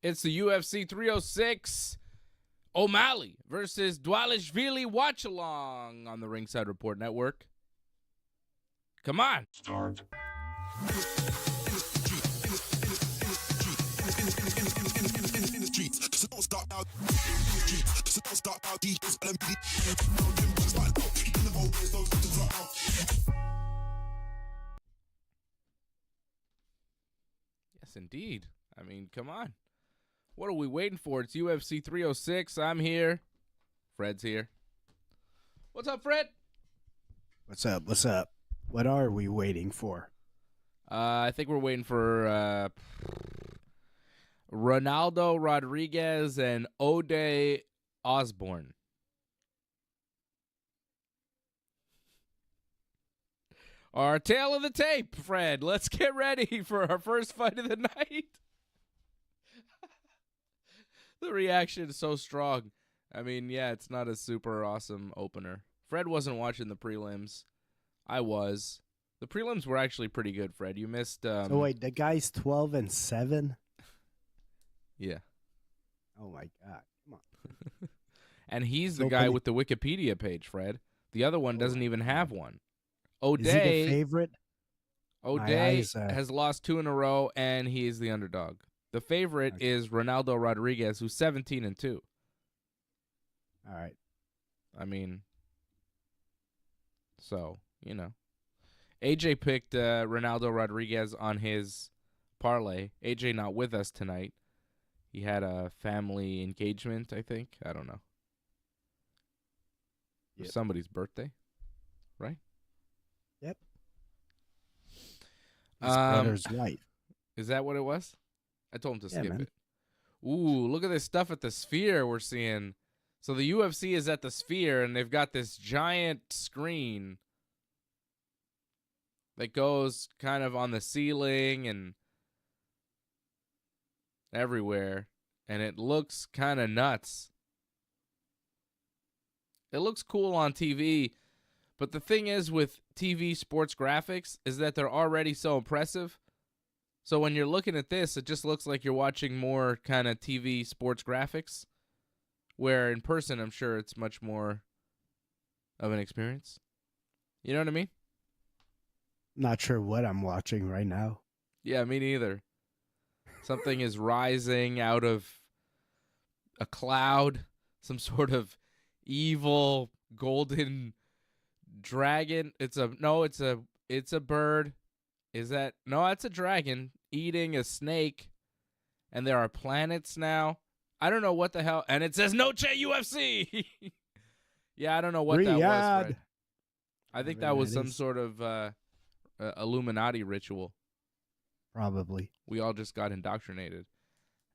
It's the UFC 306 O'Malley versus Dvalishvili watch along on the Ringside Report Network. Come on. Start. Yes, indeed. I mean, come on. What are we waiting for? It's UFC 306. I'm here. Fred's here. What's up, Fred? What's up? What's up? What are we waiting for? I think we're waiting for Ronaldo Rodriguez and Ode Osborne. Our tail of the tape, Fred. Let's get ready for our first fight of the night. The reaction is so strong. I mean, yeah, it's not a super awesome opener. Fred wasn't watching the prelims. I was. The prelims were actually pretty good, Fred. You missed... So wait, the guy's 12-7? Yeah. Oh, my God. Come on. And he's the guy with the Wikipedia page, Fred. The other one doesn't even have one. Ode, is he the favorite? Ode has lost 2 in a row, and he is the underdog. The favorite is Ronaldo Rodriguez, who's 17-2. All right. I mean, so, you know. AJ picked Ronaldo Rodriguez on his parlay. AJ not with us tonight. He had a family engagement, I think. I don't know. Yep. Somebody's birthday, right? Yep. His brother's wife. Is that what it was? I told him to skip man. it. Ooh, look at this stuff at the Sphere we're seeing. So the UFC is at the Sphere, and they've got this giant screen that goes kind of on the ceiling and everywhere, and it looks kind of nuts. It looks cool on TV, but the thing is with TV sports graphics is that they're already so impressive. So when you're looking at this, it just looks like you're watching more kind of TV sports graphics, where in person, I'm sure it's much more of an experience. You know what I mean? Not sure what I'm watching right now. Yeah, me neither. Something is rising out of a cloud, some sort of evil golden dragon. It's a bird. Is that no? It's a dragon eating a snake, and there are planets now. I don't know what the hell, and it says Noche UFC. Yeah, I don't know what that was, Fred. I think that was some sort of Illuminati ritual. Probably. We all just got indoctrinated.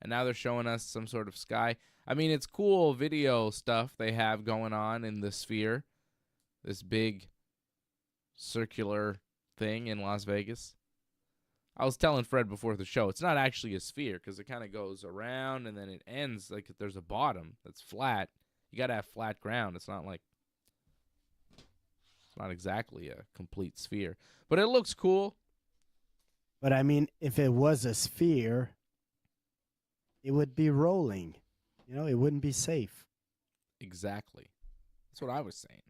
And now they're showing us some sort of sky. I mean, it's cool video stuff they have going on in the Sphere. This big circular thing in Las Vegas. I was telling Fred before the show, it's not actually a sphere because it kind of goes around and then it ends like there's a bottom that's flat. You got to have flat ground. It's not exactly a complete sphere. But it looks cool. But I mean, if it was a sphere, it would be rolling. You know, it wouldn't be safe. Exactly. That's what I was saying.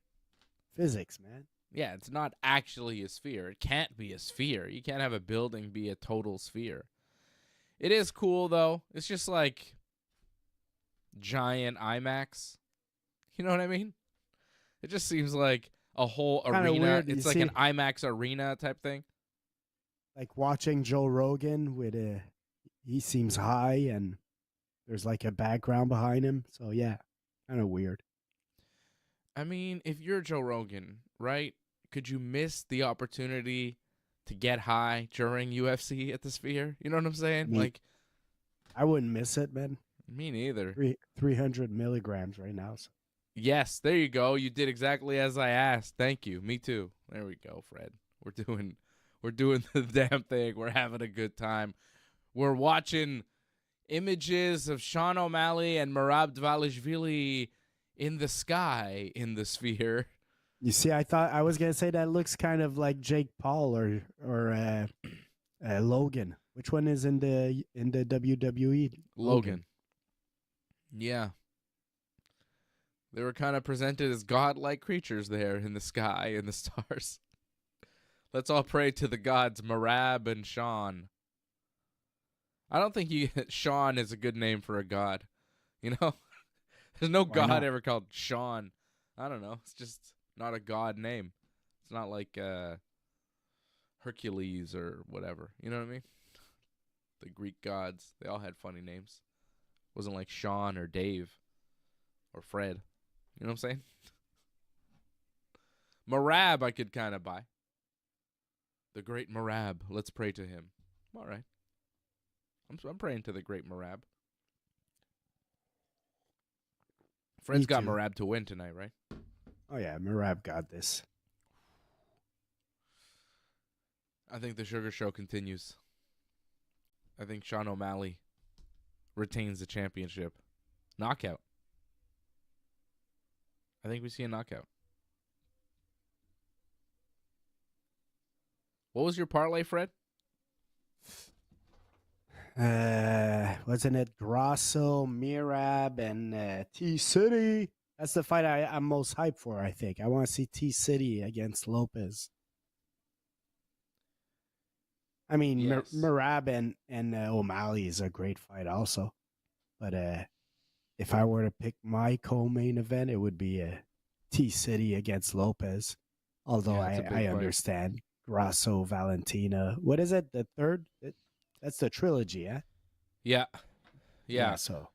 Physics, man. Yeah, it's not actually a sphere. It can't be a sphere. You can't have a building be a total sphere. It is cool, though. It's just like giant IMAX. You know what I mean? It just seems like a whole arena. Weird. It's like an IMAX arena type thing. Like watching Joe Rogan with he seems high and there's like a background behind him. So yeah, kind of weird. I mean, if you're Joe Rogan, right? Could you miss the opportunity to get high during UFC at the Sphere? You know what I'm saying? I wouldn't miss it, man. Me neither. 300 milligrams right now. So. Yes, there you go. You did exactly as I asked. Thank you. Me too. There we go, Fred. We're doing the damn thing. We're having a good time. We're watching images of Sean O'Malley and Merab Dvalishvili in the sky in the Sphere. You see, I thought I was gonna say that looks kind of like Jake Paul or Logan. Which one is in the WWE? Logan. Yeah. They were kind of presented as godlike creatures there in the sky and the stars. Let's all pray to the gods, Merab and Sean. I don't think Sean is a good name for a god. You know? There's no god ever called Sean. I don't know. It's just not a god name. It's not like Hercules or whatever. You know what I mean? The Greek gods, they all had funny names. It wasn't like Sean or Dave or Fred. You know what I'm saying? Merab I could kind of buy. The great Merab. Let's pray to him. All right. I'm praying to the great Merab. Fred's got Merab to win tonight, right? Oh, yeah. Merab got this. I think the Sugar Show continues. I think Sean O'Malley retains the championship. Knockout. I think we see a knockout. What was your parlay, Fred? Wasn't it Grasso, Merab, and T-City? That's the fight I'm most hyped for, I think. I want to see T-City against Lopes. I mean, yes. Merab and O'Malley is a great fight also. But if I were to pick my co-main event, it would be T-City against Lopes. Although I understand Grasso, Valentina. What is it? The third? That's the trilogy, yeah? Yeah. So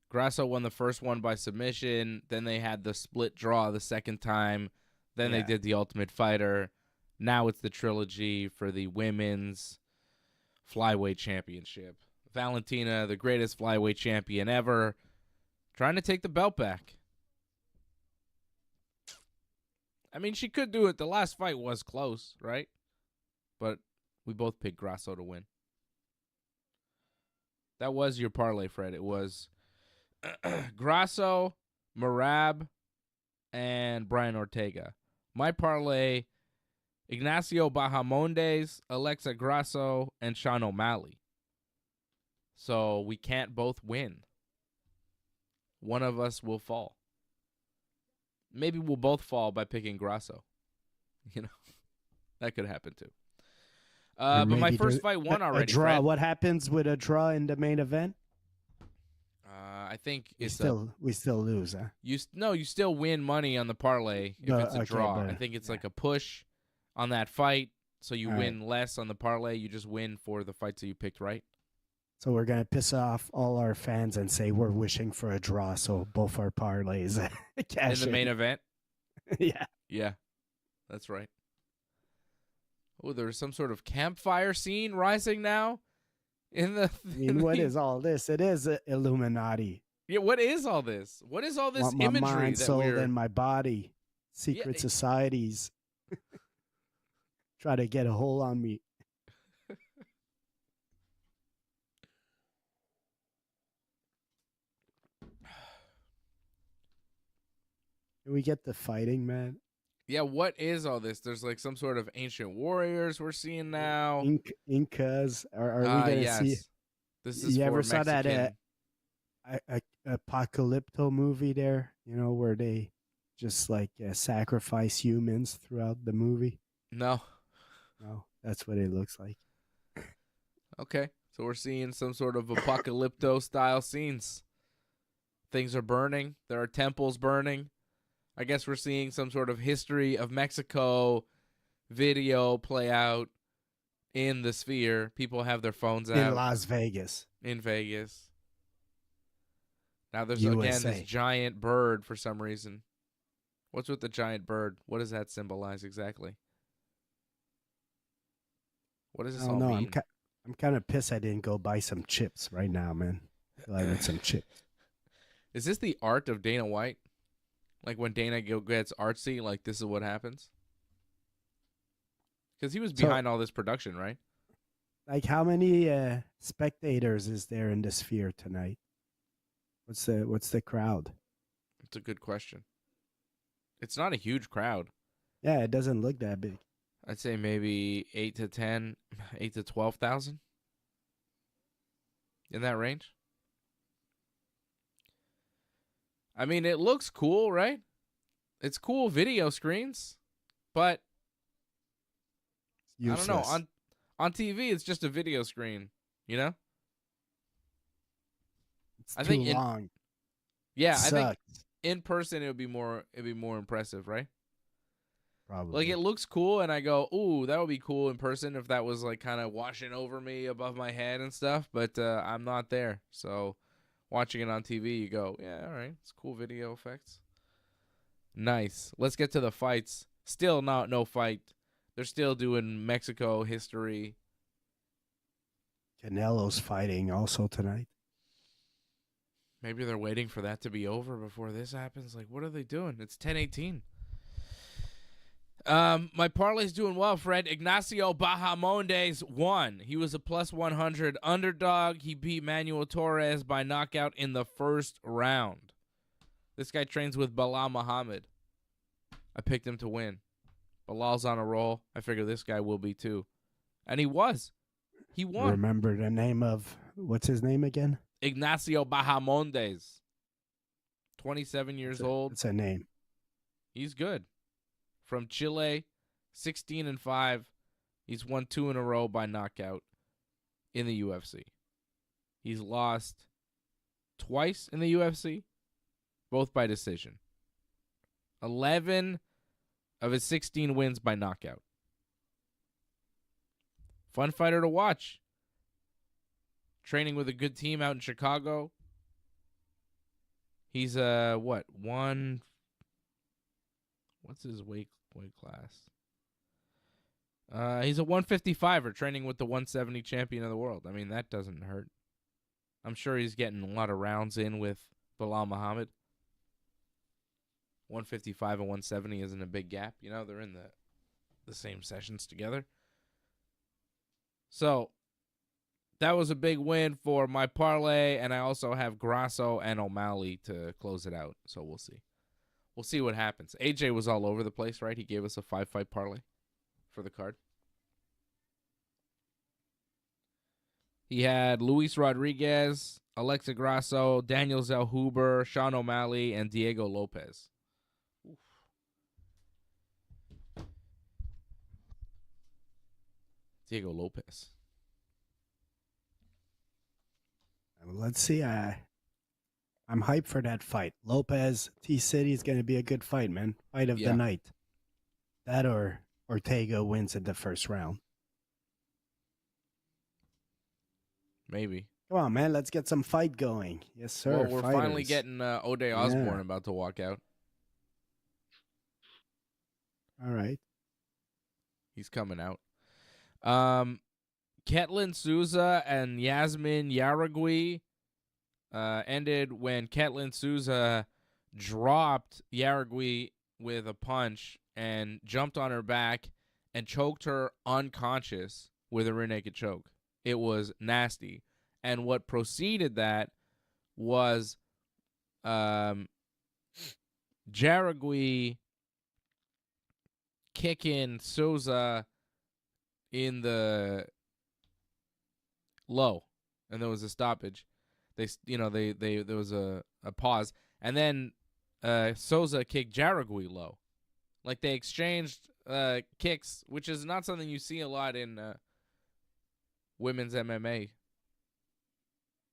Grasso won the first one by submission. Then they had the split draw the second time. Then they did the Ultimate Fighter. Now it's the trilogy for the women's flyweight championship. Valentina, the greatest flyweight champion ever, trying to take the belt back. I mean, she could do it. The last fight was close, right? But we both picked Grasso to win. That was your parlay, Fred. It was Grasso, Merab, and Brian Ortega. My parlay, Ignacio Bahamondes, Alexa Grasso, and Sean O'Malley. So we can't both win. One of us will fall. Maybe we'll both fall by picking Grasso. You know, that could happen too. But my first fight won already. A draw. Fred. What happens with a draw in the main event? I think we still lose, huh? You still win money on the parlay if it's a draw. I think it's like a push on that fight, so you win less on the parlay. You just win for the fights that you picked, right? So we're gonna piss off all our fans and say we're wishing for a draw, so both our parlays cash in the main event. Yeah, that's right. Oh, there's some sort of campfire scene rising now. What is all this? It is Illuminati. Yeah, what is all this? What is all this imagery? My mind, soul, and my body. Secret societies try to get a hold on me. Can we get the fighting, man? Yeah, what is all this? There's like some sort of ancient warriors we're seeing now. Incas. Are we going to see? This is you ever Mexican. saw that Apocalypto movie there? You know, where they just like sacrifice humans throughout the movie? No, that's what it looks like. Okay, so we're seeing some sort of Apocalypto style scenes. Things are burning. There are temples burning. I guess we're seeing some sort of history of Mexico video play out in the sphere. People have their phones out. In Las Vegas. In Vegas. Now there's, USA. again, this giant bird for some reason. What's with the giant bird? What does that symbolize exactly? What does this all mean? I'm kind of pissed I didn't go buy some chips right now, man. I feel like I need some chips. Is this the art of Dana White? Like when Dana gets artsy, like this is what happens? Because he was behind all this production, right? Like how many spectators is there in the sphere tonight? What's the crowd? It's a good question. It's not a huge crowd. Yeah, it doesn't look that big. I'd say maybe 8 to 12,000 in that range. I mean, it looks cool, right? It's cool video screens, but useless. I don't know. On TV, it's just a video screen, you know? It's too long. I think in person it would be more impressive, right? Probably. Like, it looks cool, and I go, ooh, that would be cool in person if that was, like, kind of washing over me above my head and stuff, but I'm not there, so watching it on TV, you go, yeah, all right, it's cool video effects. Nice. Let's get to the fights. Still no fight. They're still doing Mexico history. Canelo's fighting also tonight. Maybe they're waiting for that to be over before this happens. Like, what are they doing? It's 10:18. My parlay's doing well, Fred. Ignacio Bahamondes won. He was a plus 100 underdog. He beat Manuel Torres by knockout in the first round. This guy trains with Bilal Muhammad. I picked him to win. Bilal's on a roll. I figure this guy will be too. And he was. He won. Remember the name of, what's his name again? Ignacio Bahamondes. 27 years old. It's a name. He's good. From Chile, 16-5. He's won 2 in a row by knockout in the UFC. He's lost twice in the UFC, both by decision. 11 of his 16 wins by knockout. Fun fighter to watch. Training with a good team out in Chicago. He's what's his weight class? He's a 155er training with the 170 champion of the world. I mean, that doesn't hurt. I'm sure he's getting a lot of rounds in with Bilal Muhammad. 155 and 170 isn't a big gap. You know, they're in the same sessions together. So that was a big win for my parlay, and I also have Grasso and O'Malley to close it out. So we'll see. We'll see what happens. AJ was all over the place, right? He gave us a 5-fight parlay for the card. He had Luis Rodriguez, Alexa Grasso, Daniel Zellhuber, Sean O'Malley, and Diego Lopes. Oof. Diego Lopes. Let's see. I'm hyped for that fight. Lopez, T-City is going to be a good fight, man. Fight of the night. That or Ortega wins in the first round. Maybe. Come on, man. Let's get some fight going. Yes, sir. Well, we're finally getting O'Day Osborne about to walk out. All right. He's coming out. Ketlin Souza and Yasmin Yaragui ended when Ketlin Souza dropped Yaragui with a punch and jumped on her back and choked her unconscious with a rear naked choke. It was nasty. And what preceded that was Yaragui kicking Souza in the low, and there was a stoppage. There was a pause, and then Souza kicked Yaragui low. Like, they exchanged kicks, which is not something you see a lot in women's MMA.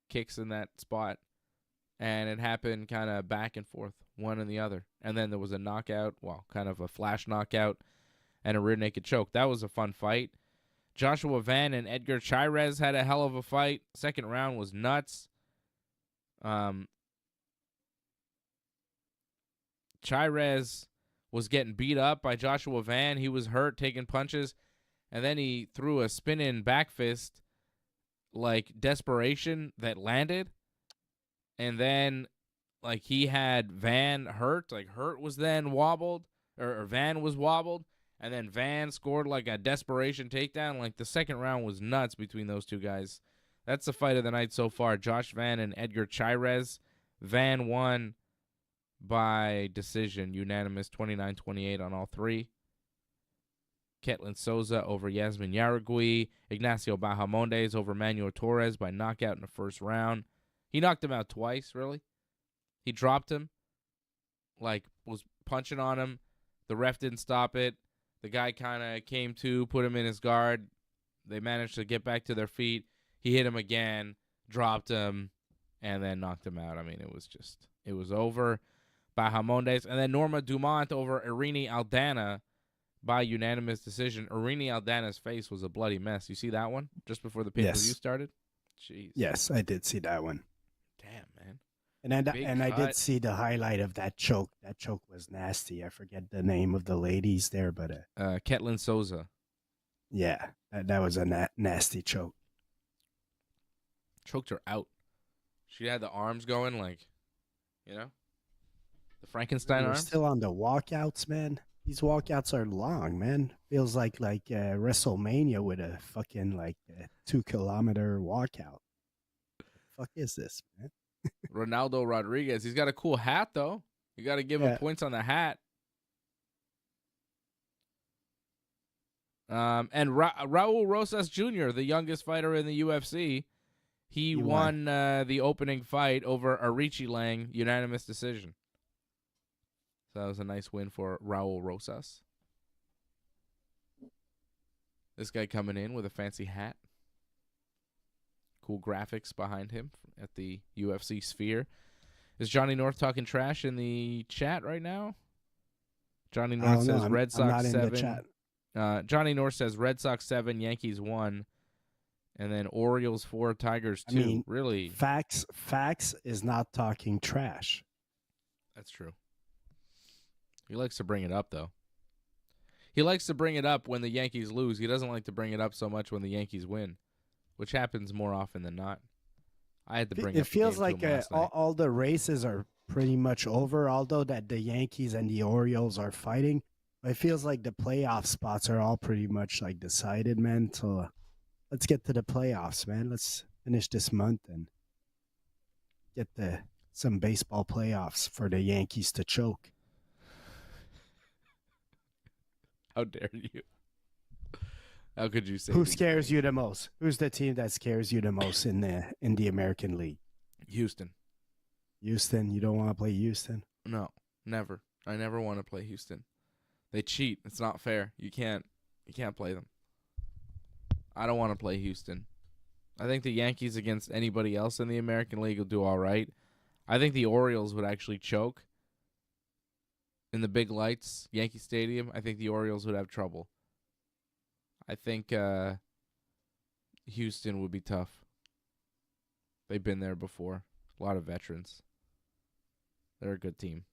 Kicks in that spot, and it happened kind of back and forth, one and the other, and then there was a knockout, kind of a flash knockout, and a rear naked choke. That was a fun fight. Joshua Van and Edgar Chairez had a hell of a fight. Second round was nuts. Chairez was getting beat up by Joshua Van. He was hurt, taking punches, and then he threw a spinning back fist, like desperation, that landed. And then, like, he had Van hurt. Like, Hurt was then wobbled, or Van was wobbled. And then Van scored like a desperation takedown. Like, the second round was nuts between those two guys. That's the fight of the night so far. Josh Van and Edgar Chairez. Van won by decision, unanimous 29-28 on all three. Ketlin Souza over Yasmin Yaragui. Ignacio Bahamondes over Manuel Torres by knockout in the first round. He knocked him out twice, really. He dropped him, like, was punching on him. The ref didn't stop it. The guy kind of came to, put him in his guard. They managed to get back to their feet. He hit him again, dropped him, and then knocked him out. I mean, it was over. Bahamondes. And then Norma Dumont over Irene Aldana by unanimous decision. Irene Aldana's face was a bloody mess. You see that one just before the pay-per-view started? Jeez. Yes, I did see that one. Damn, man. Big I did cut. see the highlight of that choke. That choke was nasty. I forget the name of the ladies there, but Ketlin Souza. yeah, that was a nasty choke. Choked her out. She had the arms going like, the Frankenstein We're arms. still on the walkouts, man. These walkouts are long, man. Feels like WrestleMania with a fucking 2 kilometer walkout. The fuck is this, man? Ronaldo Rodriguez. He's got a cool hat, though. You got to give him points on the hat. And Raul Rosas Jr., the youngest fighter in the UFC, he won the opening fight over Arichi Lang, unanimous decision. So that was a nice win for Raul Rosas. This guy coming in with a fancy hat. Cool graphics behind him at the UFC Sphere. Is Johnny North talking trash in the chat right now? Johnny North says Red Sox 7. Johnny North says Red Sox 7, Yankees 1, and then Orioles 4, Tigers 2. I mean, really? Facts is not talking trash. That's true. He likes to bring it up, though. He likes to bring it up when the Yankees lose. He doesn't like to bring it up so much when the Yankees win, which happens more often than not. I had to bring it up. It feels like all the races are pretty much over, although that the Yankees and the Orioles are fighting. It feels like the playoff spots are all pretty much decided, man. So let's get to the playoffs, man. Let's finish this month and get some baseball playoffs for the Yankees to choke. How dare you? How could you say? Who scares you the most? Who's the team that scares you the most in the American League? Houston. Houston? You don't want to play Houston? No, never. I never want to play Houston. They cheat. It's not fair. You can't play them. I don't want to play Houston. I think the Yankees against anybody else in the American League will do all right. I think the Orioles would actually choke. In the big lights, Yankee Stadium, I think the Orioles would have trouble. I think Houston would be tough. They've been there before. A lot of veterans. They're a good team.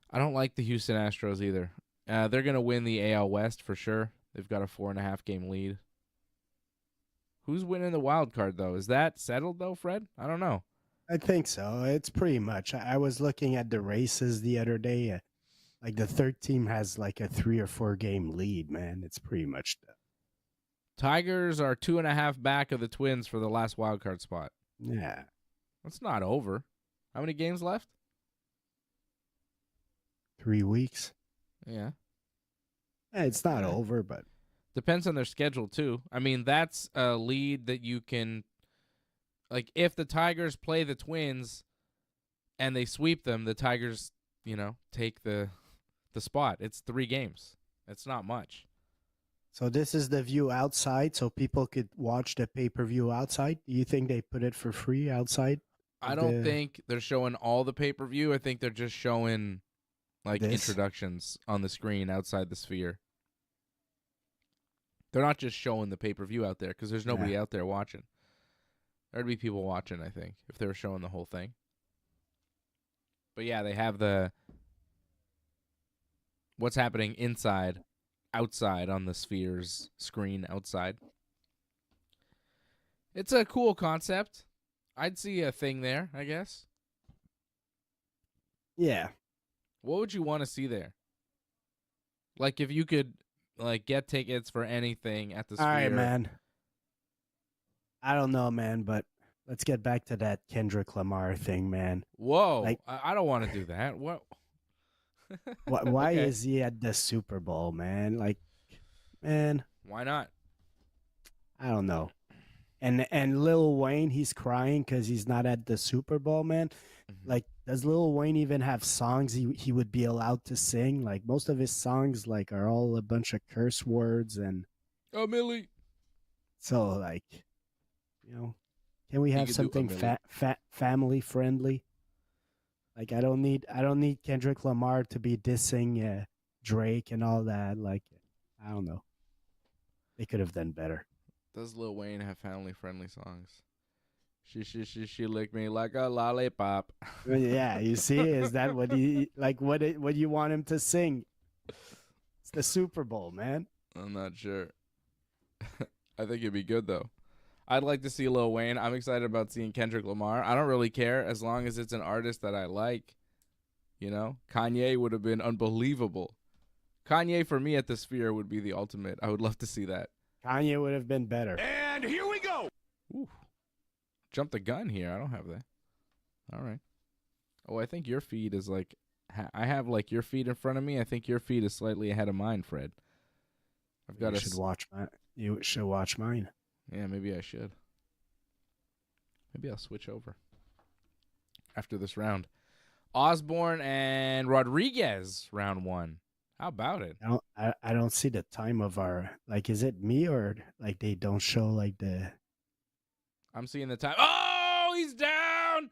I don't like the Houston Astros either. They're going to win the AL West for sure. They've got a 4.5 game lead. Who's winning the wild card, though? Is that settled, though, Fred? I don't know. I think so. It's pretty much. I was looking at the races the other day. The third team has a 3 or 4 game lead, man. It's pretty much done. Tigers are 2.5 back of the Twins for the last wild card spot. Yeah. That's not over. How many games left? 3 weeks. Yeah. It's not over, but depends on their schedule too. I mean, that's a lead that you can, if the Tigers play the Twins and they sweep them, the Tigers, take the spot. It's 3 games. It's not much. So this is the view outside, so people could watch the pay-per-view outside. Do you think they put it for free outside? I don't think they're showing all the pay-per-view. I think they're just showing introductions on the screen outside the Sphere. They're not just showing the pay-per-view out there because there's nobody out there watching. There'd be people watching, I think, if they were showing the whole thing. But yeah, they have what's happening inside, outside on the Sphere's screen outside. It's a cool concept. I'd see a thing there, I guess. Yeah. What would you want to see there? If you could get tickets for anything at the Sphere. All right, man. I don't know, man, but let's get back to that Kendrick Lamar thing, man. Whoa. I don't want to do that. What? Why is he at the Super Bowl, man? Man. Why not? I don't know. And Lil Wayne, he's crying because he's not at the Super Bowl, man. Mm-hmm. Does Lil Wayne even have songs he would be allowed to sing? Most of his songs are all a bunch of curse words and. Oh, Millie. So can we have something family friendly? I don't need Kendrick Lamar to be dissing Drake and all that. I don't know. They could have done better. Does Lil Wayne have family friendly songs? She licked me like a lollipop. Yeah, you see, is that what he like? What you want him to sing? It's the Super Bowl, man. I'm not sure. I think it'd be good though. I'd like to see Lil Wayne. I'm excited about seeing Kendrick Lamar. I don't really care as long as it's an artist that I like. You know, Kanye would have been unbelievable. Kanye for me at the Sphere would be the ultimate. I would love to see that. Kanye would have been better. And here we go. Ooh. Jump the gun here. I don't have that. All right. Oh, I think your feed is like, I have like your feed in front of me. I think your feed is slightly ahead of mine, Fred. I've got You should watch mine. Yeah, maybe I should. Maybe I'll switch over after this round. Osborne and Rodriguez, round 1. How about it? I don't see the time of our, like, is it me or like they don't show like the... I'm seeing the time. Oh, he's down.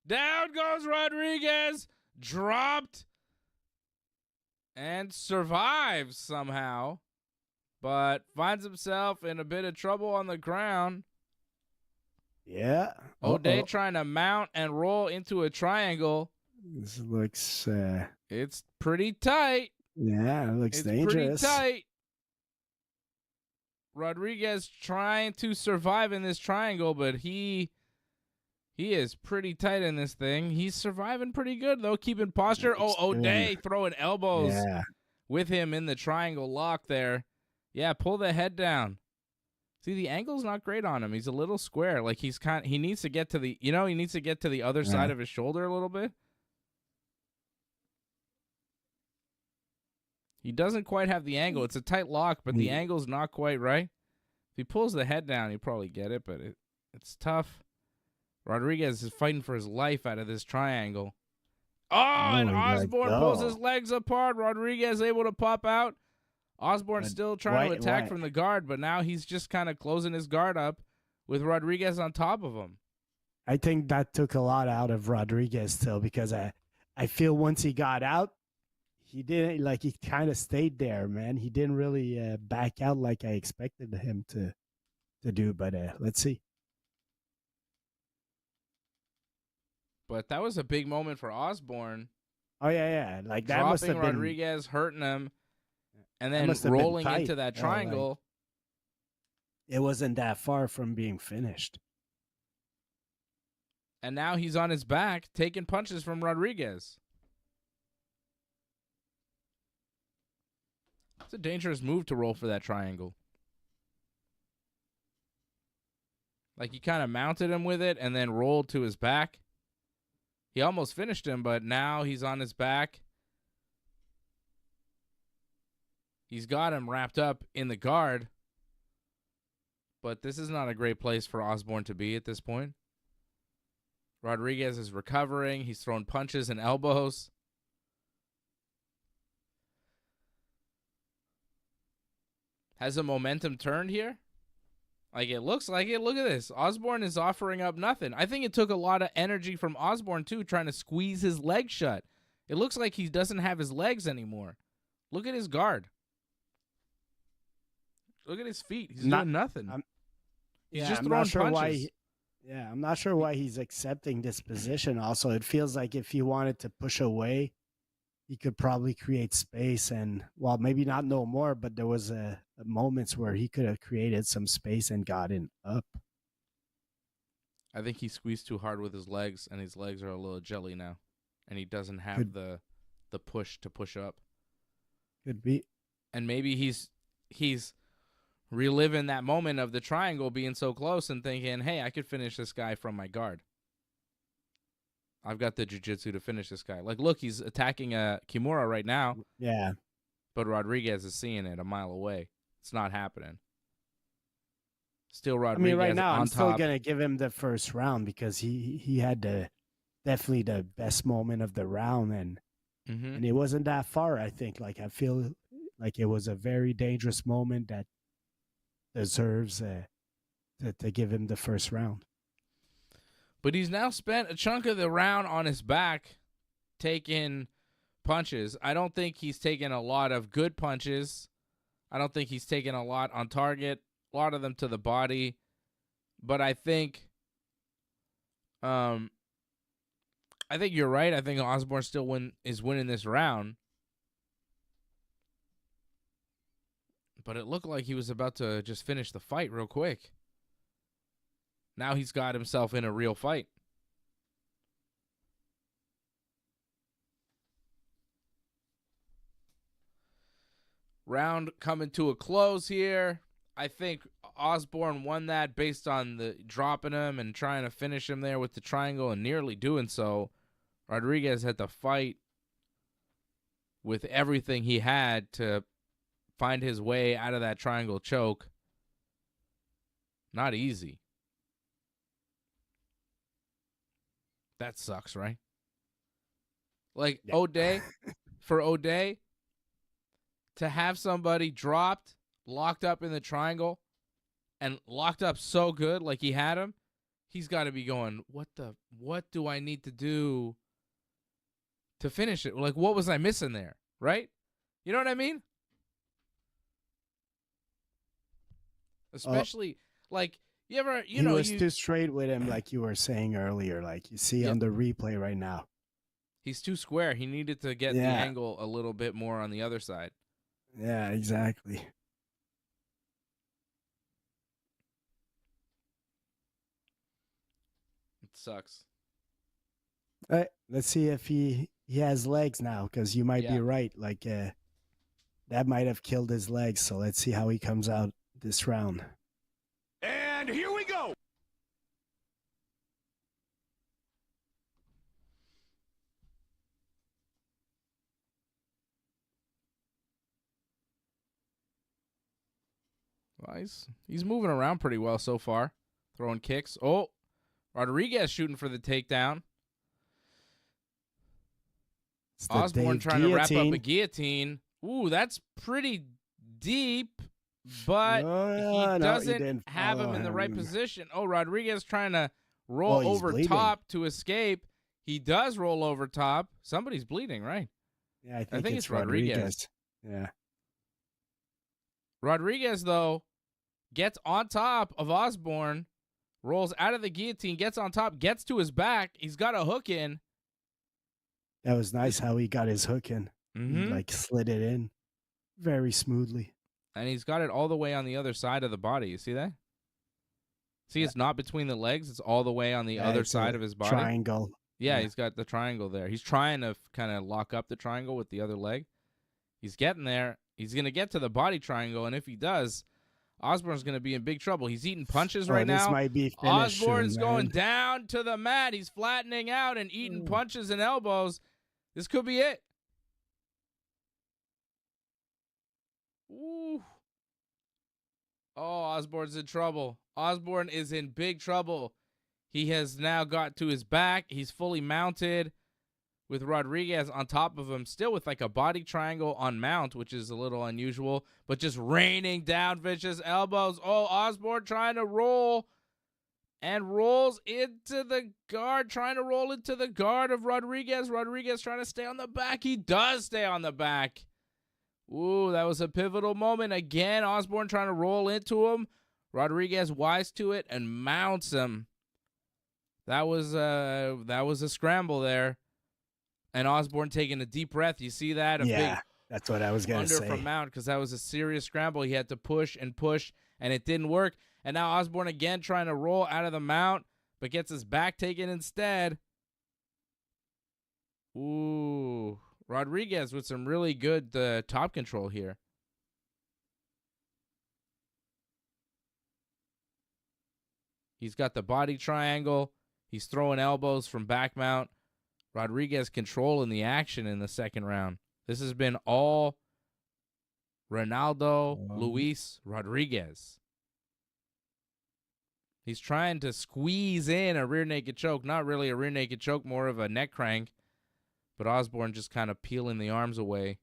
Down goes Rodriguez. Dropped and survives somehow, but finds himself in a bit of trouble on the ground. Yeah. O'Day trying to mount and roll into a triangle. This looks... It's pretty tight. Yeah, it looks dangerous. Pretty tight. Rodriguez trying to survive in this triangle, but he is pretty tight in this thing. He's surviving pretty good, though, keeping posture. O'Day throwing elbows with him in the triangle lock there. Yeah, pull the head down. See, the angle's not great on him. He's a little square. Like he needs to get to the, he needs to get to the other side of his shoulder a little bit. He doesn't quite have the angle. It's a tight lock, but the angle's not quite right. If he pulls the head down, he'll probably get it, but it's tough. Rodriguez is fighting for his life out of this triangle. Oh, and Osborne pulls his legs apart. Rodriguez able to pop out. Osborne still trying to attack from the guard, but now he's just kind of closing his guard up with Rodriguez on top of him. I think that took a lot out of Rodriguez still, because I feel once he got out, he didn't, like, he kind of stayed there, man. He didn't really back out like I expected him to do, but let's see. But that was a big moment for Osborne. Oh, yeah. Like, that dropping must have been Rodriguez, hurting him, and then rolling into that triangle. It wasn't that far from being finished. And now he's on his back, taking punches from Rodriguez. It's a dangerous move to roll for that triangle. Like, he kind of mounted him with it and then rolled to his back. He almost finished him, but now he's on his back. He's got him wrapped up in the guard. But this is not a great place for Osborne to be at this point. Rodriguez is recovering. He's throwing punches and elbows. Has the momentum turned here? Like, it looks like it. Look at this. Osborne is offering up nothing. I think it took a lot of energy from Osborne, too, trying to squeeze his leg shut. It looks like he doesn't have his legs anymore. Look at his guard. Look at his feet. He's doing nothing. He's just throwing punches. I'm not sure why he's accepting this position. Also, it feels like if he wanted to push away, he could probably create space, and, well, maybe not no more, but there was moments where he could have created some space and gotten up. I think he squeezed too hard with his legs, and his legs are a little jelly now, and he doesn't have the push to push up. Could be. And maybe he's reliving that moment of the triangle being so close and thinking, hey, I could finish this guy from my guard. I've got the jiu-jitsu to finish this guy. Like, look, he's attacking a Kimura right now. Yeah. But Rodriguez is seeing it a mile away. It's not happening. Still Rodriguez on top. Right now, I'm still going to give him the first round because he had definitely the best moment of the round. And it wasn't that far, I think. Like, I feel like it was a very dangerous moment that deserves to give him the first round. But he's now spent a chunk of the round on his back taking punches. I don't think he's taken a lot of good punches. I don't think he's taken a lot on target, a lot of them to the body. But I think I think you're right. I think Osborne still is winning this round. But it looked like he was about to just finish the fight real quick. Now he's got himself in a real fight. Round coming to a close here. I think Osborne won that based on the dropping him and trying to finish him there with the triangle and nearly doing so. Rodriguez had to fight with everything he had to find his way out of that triangle choke. Not easy. That sucks, right? Like, yeah. O'Day, for O'Day, to have somebody dropped, locked up in the triangle, and locked up so good like he had him, he's got to be going, what do I need to do to finish it? Like, what was I missing there, right? You know what I mean? Especially, like, he was too straight with him, like you were saying earlier. Like, you see on the replay right now. He's too square. He needed to get the angle a little bit more on the other side. Yeah, exactly. It sucks. All right, let's see if he has legs now, because you might be right. Like, that might have killed his legs. So let's see how he comes out this round. And here we go. Well, he's moving around pretty well so far. Throwing kicks. Oh, Rodriguez shooting for the takedown. Osborne trying to wrap up a guillotine. Ooh, that's pretty deep, but he doesn't have him in the right position. Oh, Rodriguez trying to roll over top to escape. He does roll over top. Somebody's bleeding, right? Yeah, I think it's Rodriguez. Yeah. Rodriguez, though, gets on top of Osborne, rolls out of the guillotine, gets on top, gets to his back. He's got a hook in. That was nice how he got his hook in. Mm-hmm. He, like, slid it in very smoothly. And he's got it all the way on the other side of the body. You see that? See, it's not between the legs. It's all the way on the other side of his body. Triangle. Yeah, he's got the triangle there. He's trying to kind of lock up the triangle with the other leg. He's getting there. He's going to get to the body triangle, and if he does, Osborne's going to be in big trouble. He's eating punches right now. This might be Osborne's going down to the mat. He's flattening out and eating punches and elbows. This could be it. Ooh. Oh, Osborne's in trouble. Osborne is in big trouble. He has now got to his back. He's fully mounted with Rodriguez on top of him, still with like a body triangle on mount, which is a little unusual, but just raining down vicious elbows. Oh, Osborne trying to roll and rolls into the guard, trying to roll into the guard of Rodriguez. Rodriguez trying to stay on the back. He does stay on the back. Ooh, that was a pivotal moment. Again, Osborne trying to roll into him. Rodriguez wise to it and mounts him. That was a scramble there. And Osborne taking a deep breath. You see that? That's what I was going to say. Under from mount, because that was a serious scramble. He had to push, and it didn't work. And now Osborne again trying to roll out of the mount, but gets his back taken instead. Ooh. Rodriguez with some really good top control here. He's got the body triangle. He's throwing elbows from back mount. Rodriguez controlling the action in the second round. This has been all Ronaldo Luis Rodriguez. He's trying to squeeze in a rear naked choke. Not really a rear naked choke, more of a neck crank. But Osborne just kind of peeling the arms away.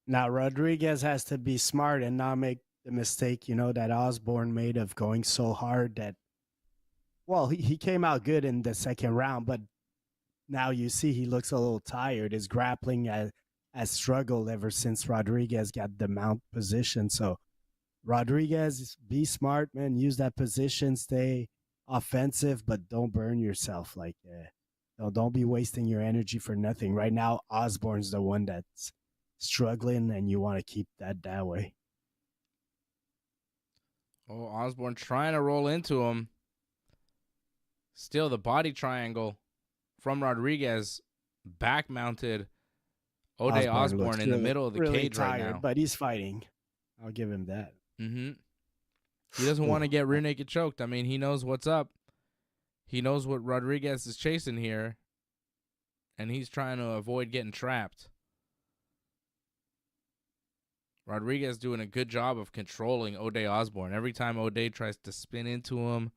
Now, Rodriguez has to be smart and not make the mistake, that Osborne made of going so hard that, well, he came out good in the second round, but now you see he looks a little tired. His grappling has struggled ever since Rodriguez got the mount position. So Rodriguez, be smart, man. Use that position. Stay offensive, but don't burn yourself. Like, don't be wasting your energy for nothing. Right now, Osborne's the one that's struggling, and you want to keep that way. Oh, Osborne trying to roll into him. Still the body triangle from Rodriguez, back mounted. Osborne in the middle of the really cage tired, right now. But he's fighting. I'll give him that. Mm-hmm. He doesn't want to get rear naked choked. I mean, he knows what's up. He knows what Rodriguez is chasing here, and he's trying to avoid getting trapped. Rodriguez doing a good job of controlling O'Day Osborne. Every time O'Day tries to spin into him,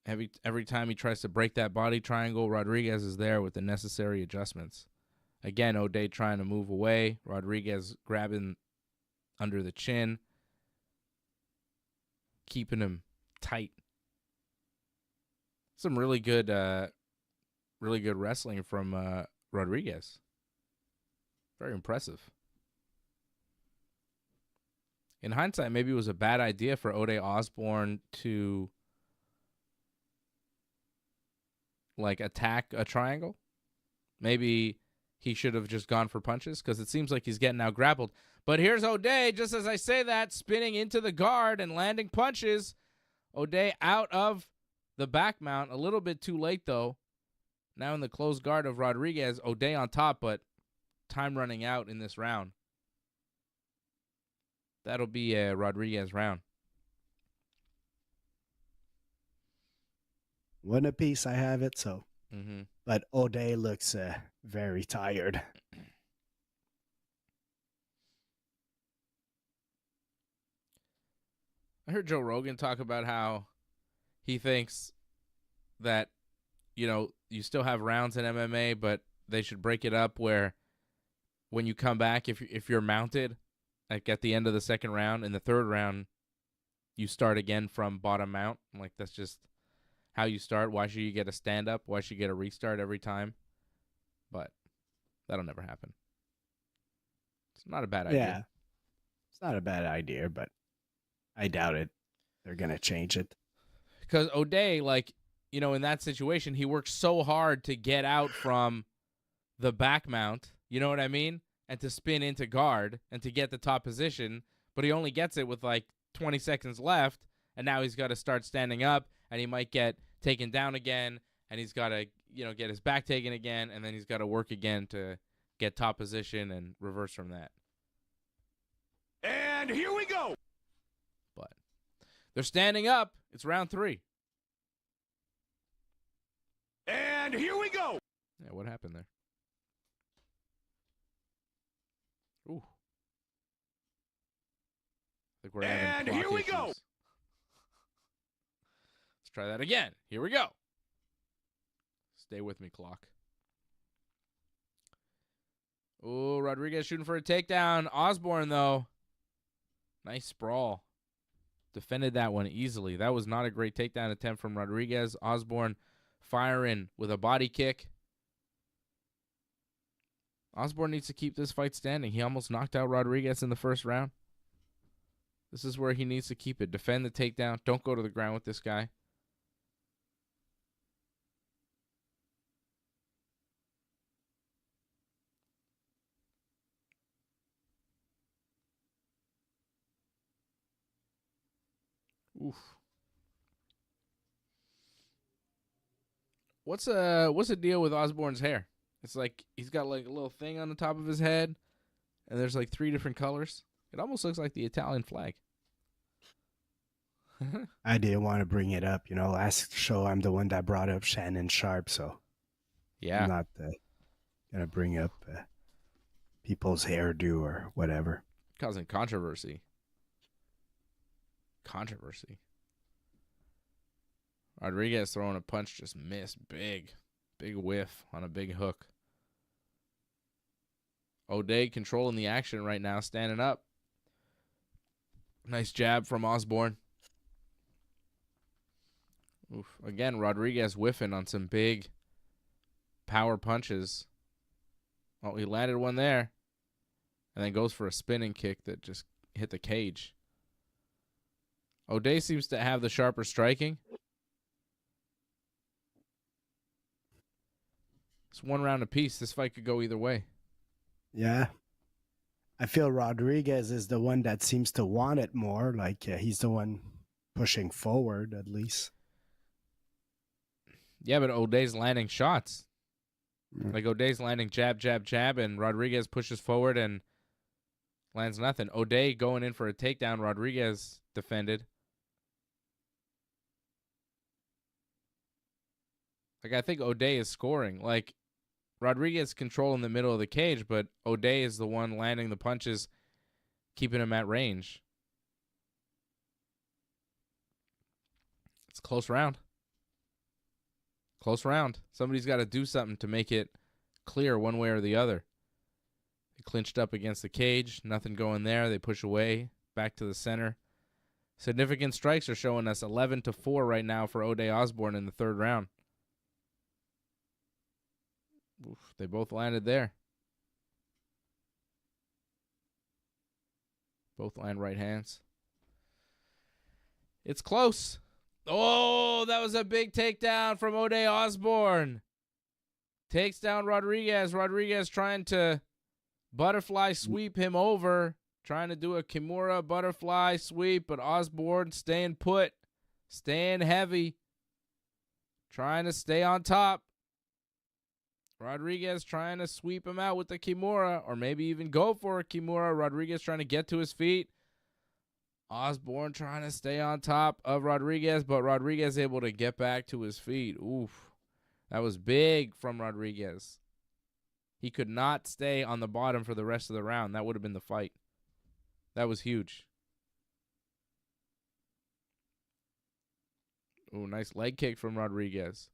every time he tries to break that body triangle, Rodriguez is there with the necessary adjustments. Again, O'Day trying to move away. Rodriguez grabbing under the chin, keeping him tight. Some really good wrestling from Rodriguez. Very impressive. In hindsight, maybe it was a bad idea for O'Day Osborne to attack a triangle. Maybe he should have just gone for punches because it seems like he's getting out grappled. But here's O'Day, just as I say that, spinning into the guard and landing punches. O'Day out of the back mount. A little bit too late, though. Now in the closed guard of Rodriguez. O'Day on top, but time running out in this round. That'll be a Rodriguez round. One apiece, I have it, so. Mm-hmm. But O'Day looks very tired. I heard Joe Rogan talk about how he thinks that, you still have rounds in MMA, but they should break it up where when you come back, if you're mounted, like at the end of the second round, in the third round, you start again from bottom mount. Like, that's just how you start. Why should you get a stand-up? Why should you get a restart every time? But that'll never happen. It's not a bad idea. Yeah, it's not a bad idea, but I doubt it. They're going to change it. Because O'Day, in that situation, he works so hard to get out from the back mount, you know what I mean? And to spin into guard and to get the top position, but he only gets it with 20 seconds left, and now he's got to start standing up, and he might get taken down again, and he's got to, get his back taken again, and then he's got to work again to get top position and reverse from that. And here we go. But they're standing up. It's round 3. And here we go. Yeah, what happened there? Ooh. I think we're having and here we issues. go. Let's try that again. Here we go. Stay with me, clock. Oh, Rodriguez shooting for a takedown. Osborne, though. Nice sprawl. Defended that one easily. That was not a great takedown attempt from Rodriguez. Osborne firing with a body kick. Osborne needs to keep this fight standing. He almost knocked out Rodriguez in the first round. This is where he needs to keep it. Defend the takedown. Don't go to the ground with this guy. Oof. What's the deal with Osborne's hair? It's like he's got a little thing on the top of his head, and there's 3 different colors. It almost looks like the Italian flag. I didn't want to bring it up. Last show I'm the one that brought up Shannon Sharp, so yeah, I'm not going to bring up people's hairdo or whatever. Causing controversy. Rodriguez throwing a punch, just missed. Big whiff on a big hook. O'Day controlling the action right now, standing up. Nice jab from Osborne. Oof. Again, Rodriguez whiffing on some big power punches. Oh, he landed one there. And then goes for a spinning kick that just hit the cage. O'Day seems to have the sharper striking. It's 1 round apiece. This fight could go either way. Yeah. I feel Rodriguez is the one that seems to want it more. Like he's the one pushing forward, at least. Yeah, but O'Day's landing shots. Like O'Day's landing jab, jab, jab, and Rodriguez pushes forward and lands nothing. O'Day going in for a takedown. Rodriguez defended. Like, I think O'Day is scoring. Like, Rodriguez controlling the middle of the cage, but O'Day is the one landing the punches, keeping him at range. It's a close round. Close round. Somebody's got to do something to make it clear one way or the other. They clinched up against the cage. Nothing going there. They push away. Back to the center. Significant strikes are showing us 11-4 right now for O'Day Osborne in the 3rd round. Oof, they both landed there. Both land right hands. It's close. Oh, that was a big takedown from O'Day Osborne. Takes down Rodriguez. Rodriguez trying to butterfly sweep him over. Trying to do a Kimura butterfly sweep, but Osborne staying put. Staying heavy. Trying to stay on top. Rodriguez trying to sweep him out with the Kimura, or maybe even go for a Kimura. Rodriguez trying to get to his feet. Osborne trying to stay on top of Rodriguez, but Rodriguez able to get back to his feet. Oof. That was big from Rodriguez. He could not stay on the bottom for the rest of the round. That would have been the fight. That was huge. Ooh, nice leg kick from Rodriguez.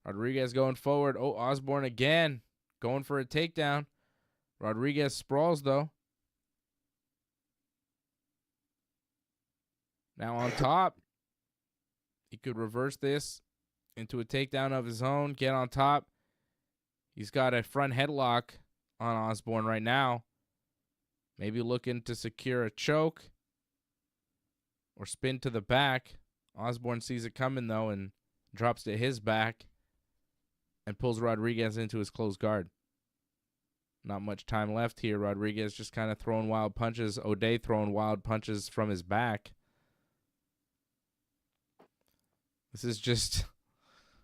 Rodriguez going forward. Oh, Osborne again going for a takedown. Rodriguez sprawls, though. Now on top. He could reverse this into a takedown of his own, get on top. He's got a front headlock on Osborne right now. Maybe looking to secure a choke or spin to the back. Osborne sees it coming, though, and drops to his back and pulls Rodriguez into his closed guard. Not much time left here. Rodriguez just kind of throwing wild punches. O'Day throwing wild punches from his back. This is just,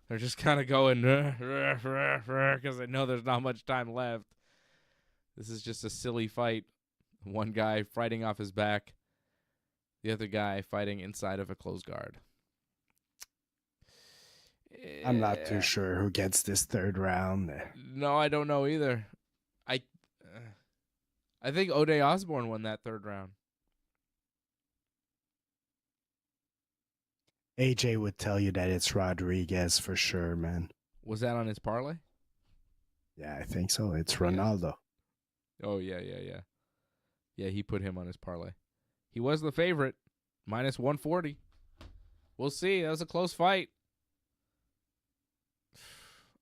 they're just kind of going, because they know there's not much time left. This is just a silly fight. One guy fighting off his back. The other guy fighting inside of a closed guard. I'm not too sure who gets this 3rd round. No, I don't know either. I think O'Day Osborne won that 3rd round. AJ would tell you that it's Rodriguez for sure, man. Was that on his parlay? Yeah, I think so. It's Ronaldo. Oh, yeah. Yeah, he put him on his parlay. He was the favorite, minus 140. We'll see. That was a close fight.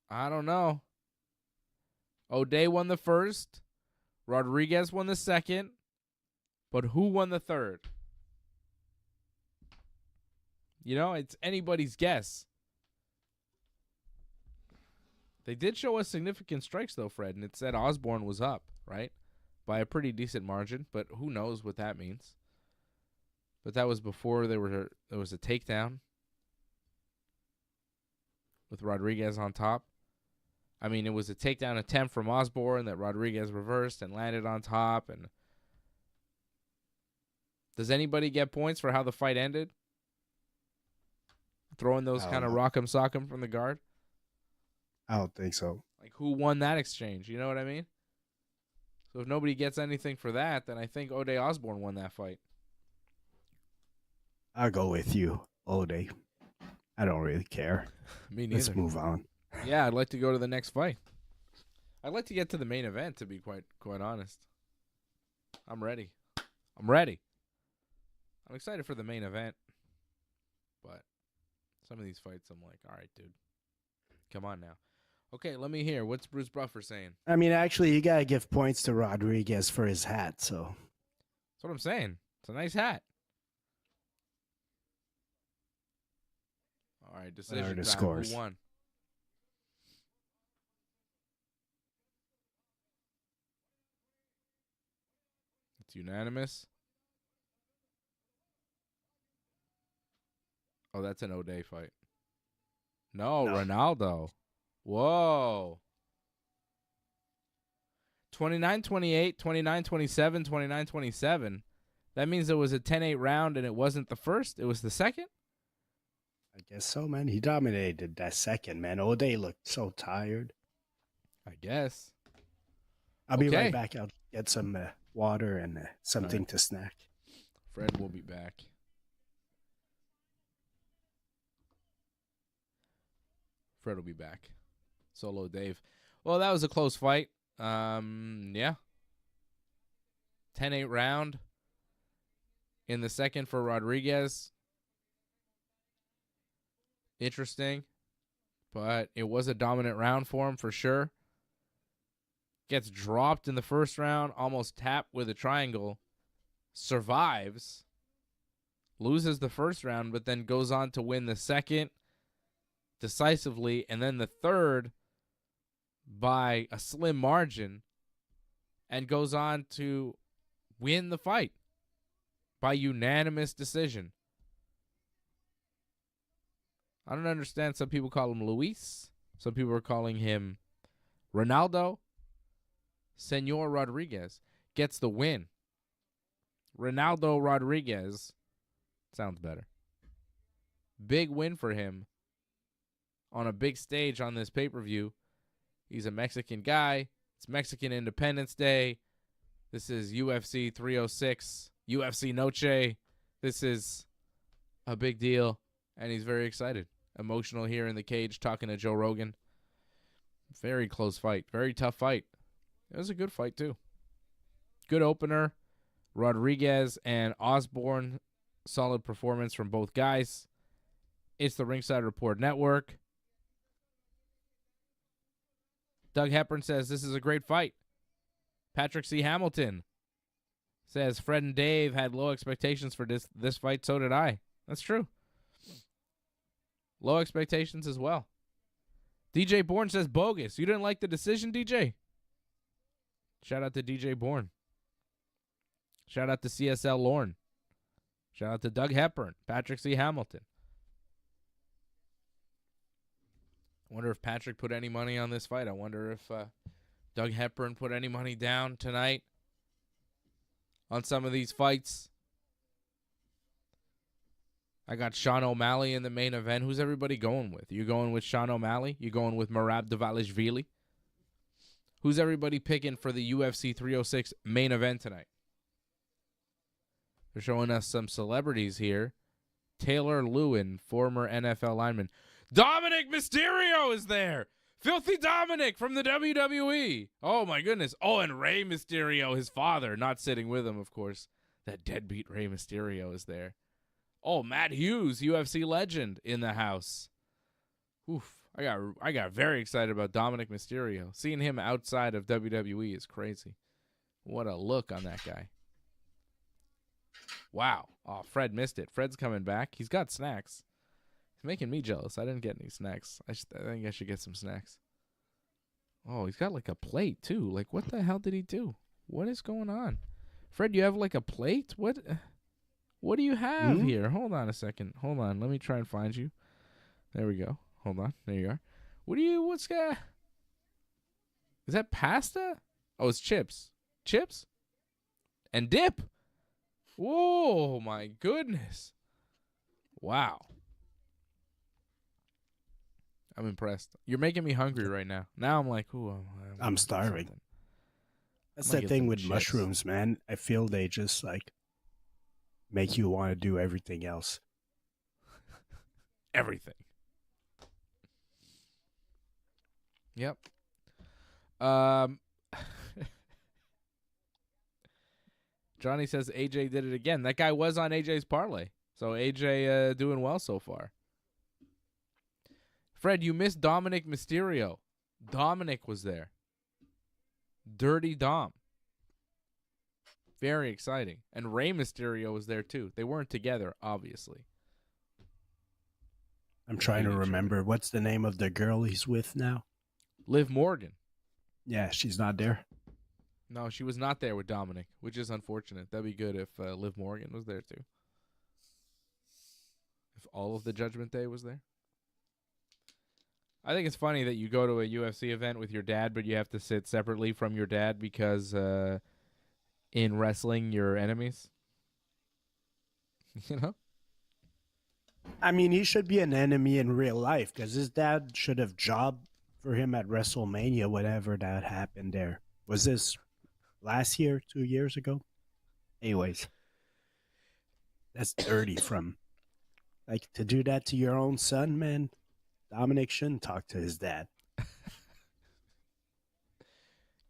I don't know. O'Day won the 1st. Rodriguez won the 2nd. But who won the 3rd? You know, it's anybody's guess. They did show us significant strikes, though, Fred, and it said Osborne was up, right? By a pretty decent margin, but who knows what that means. But that was before there was a takedown with Rodriguez on top. I mean, it was a takedown attempt from Osborne that Rodriguez reversed and landed on top. And does anybody get points for how the fight ended? Throwing those kind of rock'em sock'em from the guard? I don't think so. Like, who won that exchange? You know what I mean? So if nobody gets anything for that, then I think O'Day Osborne won that fight. I'll go with you, O'Day. I don't really care. Me neither. Let's move on. Yeah, I'd like to go to the next fight. I'd like to get to the main event, to be quite honest. I'm ready. I'm excited for the main event. But some of these fights, I'm like, all right, dude. Come on now. Okay, let me hear. What's Bruce Buffer saying? I mean, actually, you got to give points to Rodriguez for his hat, so. That's what I'm saying. It's a nice hat. All right, What are decision the time. scores? Who won? It's unanimous. Oh, that's an O'Day fight. No, No. Ronaldo. Whoa. 29-28, 29-27, 29-27. That means it was a 10-8 round and it wasn't the first. It was the second? I guess so, man. He dominated that second, man. O'Day looked so tired. I guess. I'll be right Okay. back. I'll get some water and something to snack. Fred will be back. Fred will be back. Solo Dave. Well, that was a close fight. Yeah. 10-8 round in the second for Rodriguez. Interesting. But it was a dominant round for him for sure. Gets dropped in the first round, almost tapped with a triangle. Survives. Loses the first round, but then goes on to win the second decisively, and then the third by a slim margin, and goes on to win the fight by unanimous decision. I don't understand. Some people call him Luis. Some people are calling him Ronaldo. Senor Rodriguez gets the win. Ronaldo Rodriguez sounds better. Big win for him on a big stage on this pay-per-view. He's a Mexican guy. It's Mexican Independence Day. This is UFC 306, UFC Noche. This is a big deal, and he's very excited. Emotional here in the cage talking to Joe Rogan. Very close fight. Very tough fight. It was a good fight, too. Good opener. Rodriguez and Osborne, solid performance from both guys. It's the Ringside Report Network. Doug Hepburn says this is a great fight. Patrick C. Hamilton says Fred and Dave had low expectations for this fight. So did I. That's true. Low expectations as well. DJ Bourne says bogus. You didn't like the decision, DJ? Shout out to DJ Bourne. Shout out to CSL Lorne. Shout out to Doug Hepburn, Patrick C. Hamilton. I wonder if Patrick put any money on this fight. I wonder if Doug Hepburn put any money down tonight on some of these fights. I got Sean O'Malley in the main event. Who's everybody going with? You going with Sean O'Malley? You going with Merab Dvalishvili? Who's everybody picking for the UFC 306 main event tonight? They're showing us some celebrities here. Taylor Lewin, former NFL lineman. Dominic Mysterio is there. Filthy Dominic from the WWE. Oh, my goodness. Oh, and Rey Mysterio, his father, not sitting with him, of course. That deadbeat Rey Mysterio is there. Oh, Matt Hughes, UFC legend, in the house. Oof. I got very excited about Dominic Mysterio. Seeing him outside of WWE is crazy. What a look on that guy. Wow. Oh, Fred missed it. Fred's coming back. He's got snacks. He's making me jealous. I didn't get any snacks. I think I should get some snacks. Oh, he's got like a plate too. Like, what the hell did he do? What is going on? Fred, you have like a plate? What do you have here? Hold on a second. Hold on. Let me try and find you. There we go. Hold on. There you are. What's that? Is that pasta? Oh, it's chips. Chips? And dip. Whoa, my goodness. Wow. I'm impressed. You're making me hungry right now. Now I'm like, ooh, I'm starving. Something. That's the thing with chips. mushrooms, man. I feel they just like make you want to do everything else. Everything. Yep. Johnny says AJ did it again. That guy was on AJ's parlay. So AJ doing well so far. Fred, you missed Dominic Mysterio. Dominic was there. Dirty Dom. Very exciting. And Rey Mysterio was there too. They weren't together, obviously. I'm trying to remember. What's the name of the girl he's with now? Liv Morgan. Yeah, she's not there. No, she was not there with Dominic, which is unfortunate. That'd be good if Liv Morgan was there too. If all of the Judgment Day was there. I think it's funny that you go to a UFC event with your dad, but you have to sit separately from your dad because in wrestling, you're enemies. You know? I mean, he should be an enemy in real life because his dad should have jobbed for him at WrestleMania, whatever that happened there. Was this last year, 2 years ago? Anyways, that's dirty from, like, to do that to your own son, man. Dominic shouldn't talk to his dad.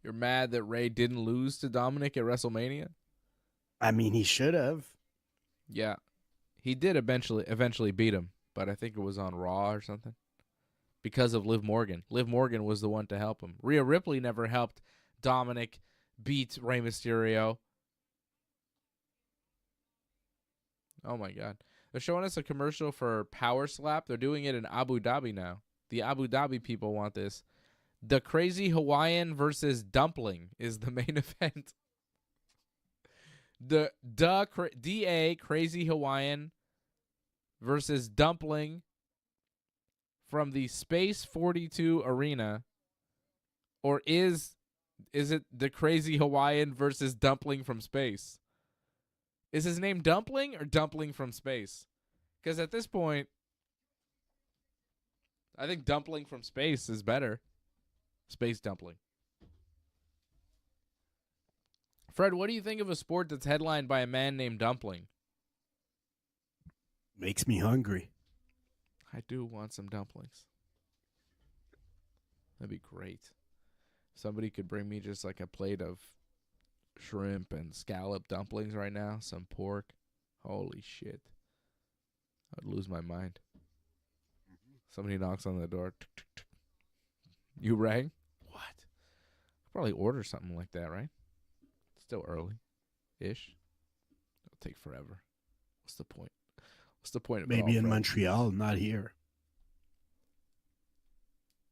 You're mad that Ray didn't lose to Dominic at WrestleMania? I mean, he should have. Yeah. He did eventually beat him, but I think it was on Raw or something. Because of Liv Morgan. Liv Morgan was the one to help him. Rhea Ripley never helped Dominic beat Rey Mysterio. Oh my God. They're showing us a commercial for Power Slap. They're doing it in Abu Dhabi now. The Abu Dhabi people want this. The Crazy Hawaiian versus Dumpling is the main event. The DA Crazy Hawaiian versus Dumpling from the Space 42 Arena. Or is it the Crazy Hawaiian versus Dumpling from Space? Is his name Dumpling or Dumpling from Space? Because at this point, I think Dumpling from Space is better. Space Dumpling. Fred, what do you think of a sport that's headlined by a man named Dumpling? Makes me hungry. I do want some dumplings. That'd be great. Somebody could bring me just like a plate of shrimp and scallop dumplings right now. Some pork. Holy shit. I'd lose my mind. Somebody knocks on the door. You rang? What? I'll probably order something like that, right? Still early-ish. It'll take forever. What's the point? What's the point of Maybe it all, in Fred? Montreal, not here.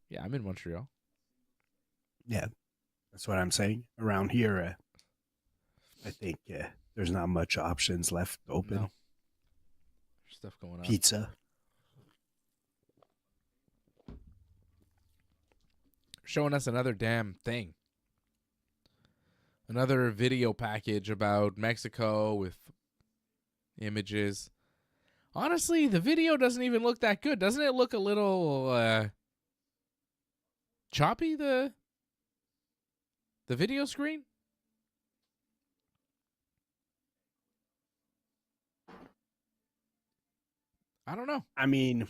Yeah, I'm in Montreal. Yeah, that's what I'm saying. Around here, I think there's not much options left open. No. There's stuff going on. Pizza. Showing us another damn thing. Another video package about Mexico with images. Honestly, the video doesn't even look that good. Doesn't it look a little choppy, the video screen? I don't know. I mean,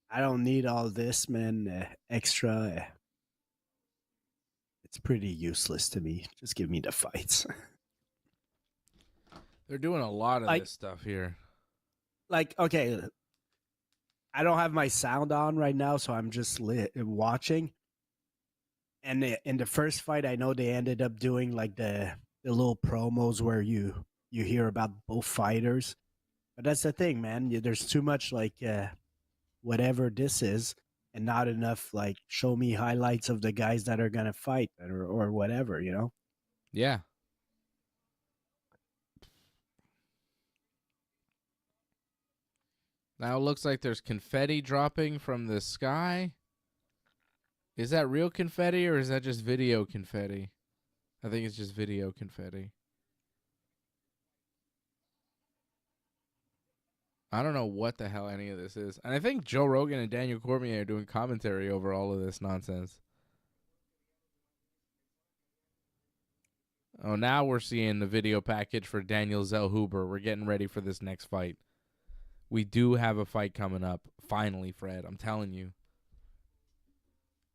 I don't need all this, man. Extra. It's pretty useless to me. Just give me the fights. They're doing a lot of this stuff here. Like, okay, I don't have my sound on right now, so I'm just watching. And in the first fight, I know they ended up doing like the little promos where you hear about both fighters. But that's the thing, man. There's too much like whatever this is, and not enough like show me highlights of the guys that are gonna fight or whatever, you know? Yeah. Now it looks like there's confetti dropping from the sky. Is that real confetti or is that just video confetti? I think it's just video confetti. I don't know what the hell any of this is. And I think Joe Rogan and Daniel Cormier are doing commentary over all of this nonsense. Oh, now we're seeing the video package for Daniel Zellhuber. We're getting ready for this next fight. We do have a fight coming up. Finally, Fred, I'm telling you.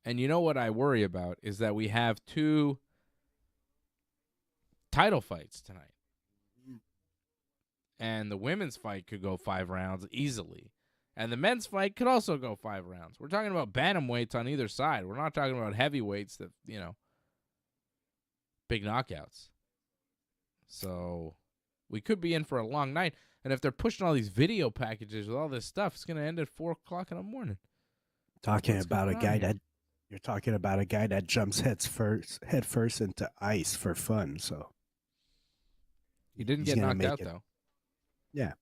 And you know what I worry about is that we have 2 title fights tonight. And the women's fight could go 5 rounds easily. And the men's fight could also go 5 rounds. We're talking about bantamweights on either side. We're not talking about heavyweights that, you know, big knockouts. So we could be in for a long night. And if they're pushing all these video packages with all this stuff, it's going to end at 4 o'clock in the morning. Talking What's about a going on guy here? that you're talking about a guy that jumps head first into ice for fun. So He didn't he's get gonna knocked make out, it. though. Yeah,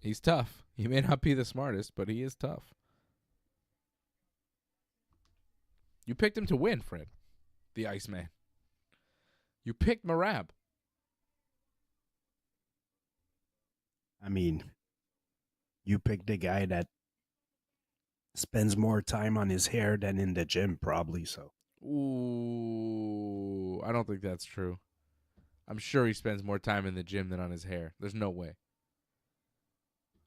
He's tough. He may not be the smartest, but he is tough. You picked him to win, Fred, the Iceman. You picked Merab. I mean, you picked a guy that spends more time on his hair than in the gym, probably. So Ooh, I don't think that's true. I'm sure he spends more time in the gym than on his hair. There's no way.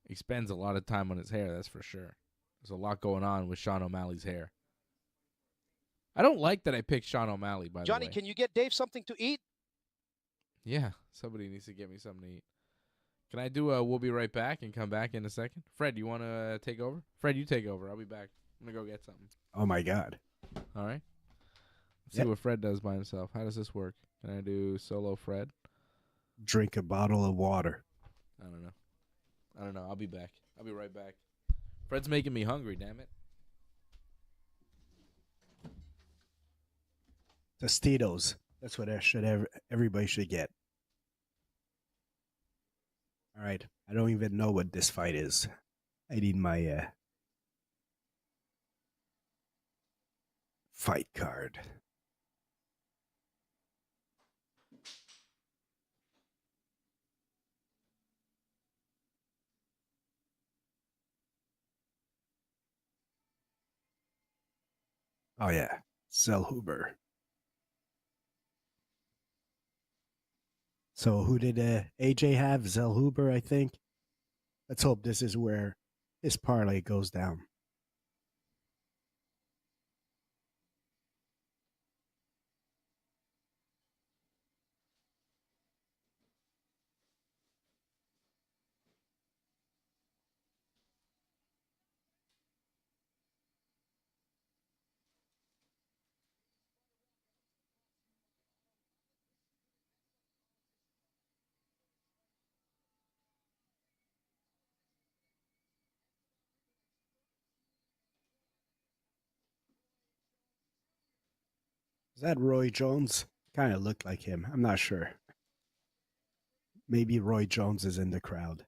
He spends a lot of time on his hair, that's for sure. There's a lot going on with Sean O'Malley's hair. I don't like that I picked Sean O'Malley, by the way. Johnny, can you get Dave something to eat? Yeah, somebody needs to get me something to eat. Can I do a we'll be right back and come back in a second? Fred, you want to take over? Fred, you take over. I'll be back. I'm going to go get something. oh my God. All right? Let's Yep. see what Fred does by himself. How does this work? Can I do solo Fred? Drink a bottle of water. I don't know. I'll be back. I'll be right back. Fred's making me hungry, damn it. Tostitos. That's what everybody should get. All right. I don't even know what this fight is. I need my fight card. Oh yeah, Zellhuber. So who did AJ have? Zellhuber, I think. Let's hope this is where his parlay goes down. Is that Roy Jones? Kind of looked like him. I'm not sure. Maybe Roy Jones is in the crowd.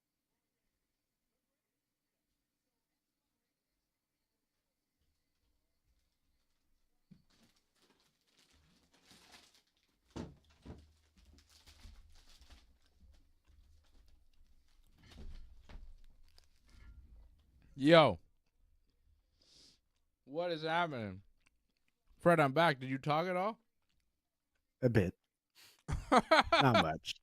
Yo. What is happening? Fred, I'm back. Did you talk at all? A bit. Not much.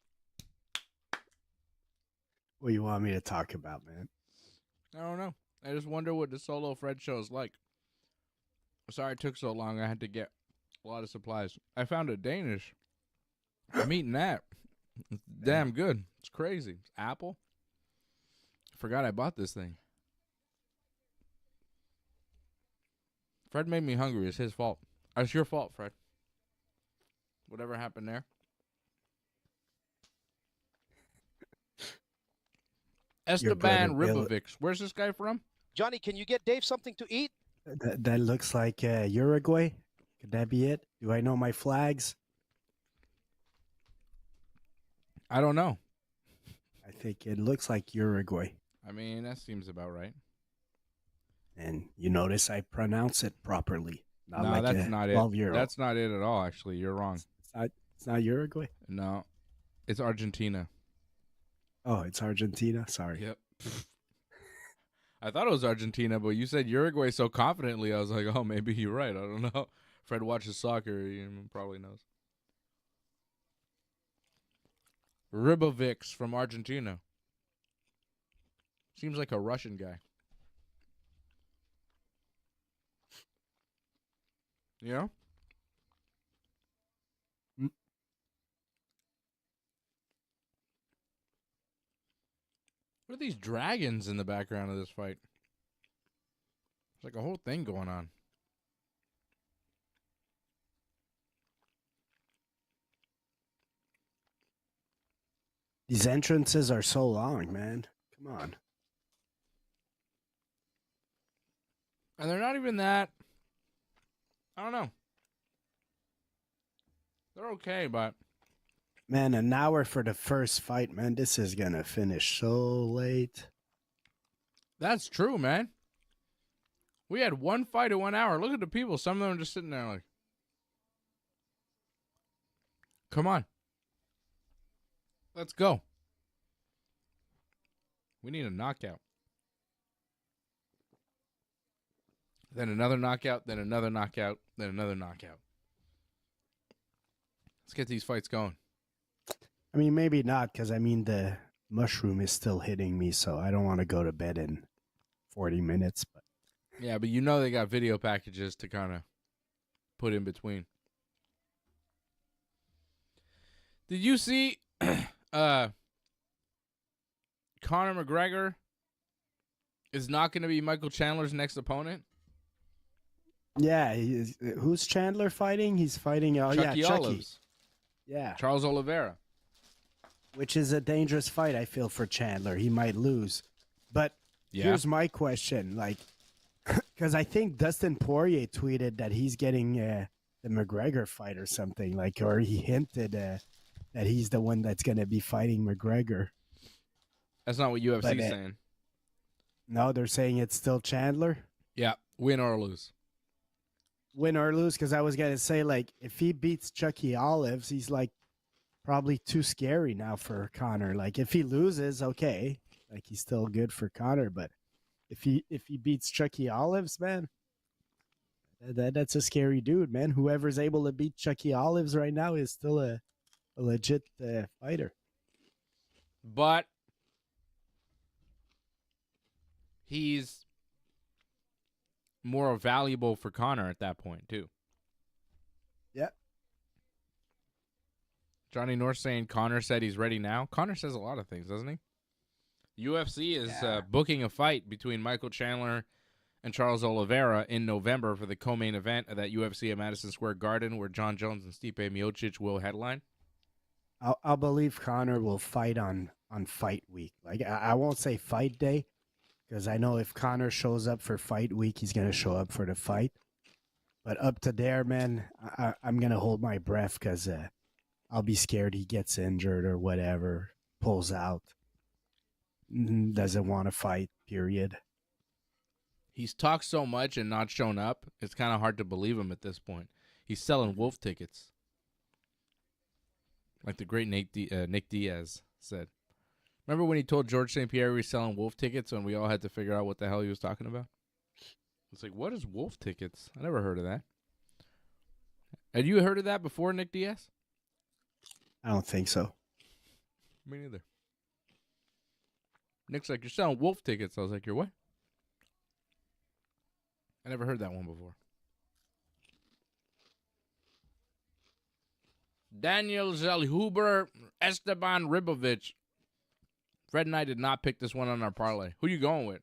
What do you want me to talk about, man? I don't know. I just wonder what the solo Fred show is like. Sorry it took so long. I had to get a lot of supplies. I found a Danish. I'm eating that. It's damn good. It's crazy. It's apple. Forgot I bought this thing. Fred made me hungry. It's his fault. It's your fault, Fred. Whatever happened there. Esteban Ribovics. Where's this guy from? Johnny, can you get Dave something to eat? That looks like Uruguay. Could that be it? Do I know my flags? I don't know. I think it looks like Uruguay. I mean, that seems about right. And you notice I pronounce it properly. Not no, like that's not it. 12-year-old. That's not it at all, actually. You're wrong. It's not Uruguay? No. It's Argentina. Oh, it's Argentina? Sorry. Yep. I thought it was Argentina, but you said Uruguay so confidently. I was like, oh, maybe you're right. I don't know. Fred watches soccer. He probably knows. Ribovics from Argentina. Seems like a Russian guy. You know? What are these dragons in the background of this fight? There's like a whole thing going on. These entrances are so long, man. Come on. And they're not even that. I don't know. They're okay, but Man, an hour for the first fight, man. This is going to finish so late. that's true, man. We had one fight in 1 hour. Look at the people. Some of them are just sitting there like, come on. Let's go. We need a knockout. Then another knockout, then another knockout, then another knockout. Let's get these fights going. I mean, maybe not, because I mean, the mushroom is still hitting me, so I don't want to go to bed in 40 minutes. But Yeah, but you know they got video packages to kind of put in between. Did you see Conor McGregor is not going to be Michael Chandler's next opponent? yeah, who's Chandler fighting? He's fighting, Chucky Chucky. Olives. Yeah, Charles Oliveira. which is a dangerous fight, I feel, for Chandler. He might lose. But here's my question, like, because I think Dustin Poirier tweeted that he's getting the McGregor fight or something, like, or he hinted that he's the one that's going to be fighting McGregor. That's not what UFC But, is saying. No, they're saying it's still Chandler. Yeah, win or lose. Win or lose, because I was going to say, like, if he beats Chucky Olives, he's, like, probably too scary now for Conor. Like, if he loses, okay. Like, he's still good for Conor, but if he beats Chucky Olives, man, that's a scary dude, man. Whoever's able to beat Chucky Olives right now is still a legit fighter. But he's more valuable for Conor at that point, too. Yeah. Johnny North saying Conor said he's ready now. Conor says a lot of things, doesn't he? UFC is booking a fight between Michael Chandler and Charles Oliveira in November for the co-main event of that UFC at Madison Square Garden, where John Jones and Stipe Miocic will headline. I'll believe Conor will fight on fight week. Like, I won't say fight day, because I know if Conor shows up for fight week, he's going to show up for the fight. But up to there, man, I'm going to hold my breath, because I'll be scared he gets injured or whatever, pulls out, doesn't want to fight, period. He's talked so much and not shown up, it's kind of hard to believe him at this point. He's selling wolf tickets. Like the great Nick Diaz said. Remember when he told George St. Pierre he was selling wolf tickets and we all had to figure out what the hell he was talking about? It's like, what is wolf tickets? I never heard of that. Had you heard of that before, Nick Diaz? I don't think so. Me neither. Nick's like, you're selling wolf tickets. I was like, you're what? I never heard that one before. Daniel Zellhuber, Esteban Ribovics. Fred and I did not pick this one on our parlay. Who you going with?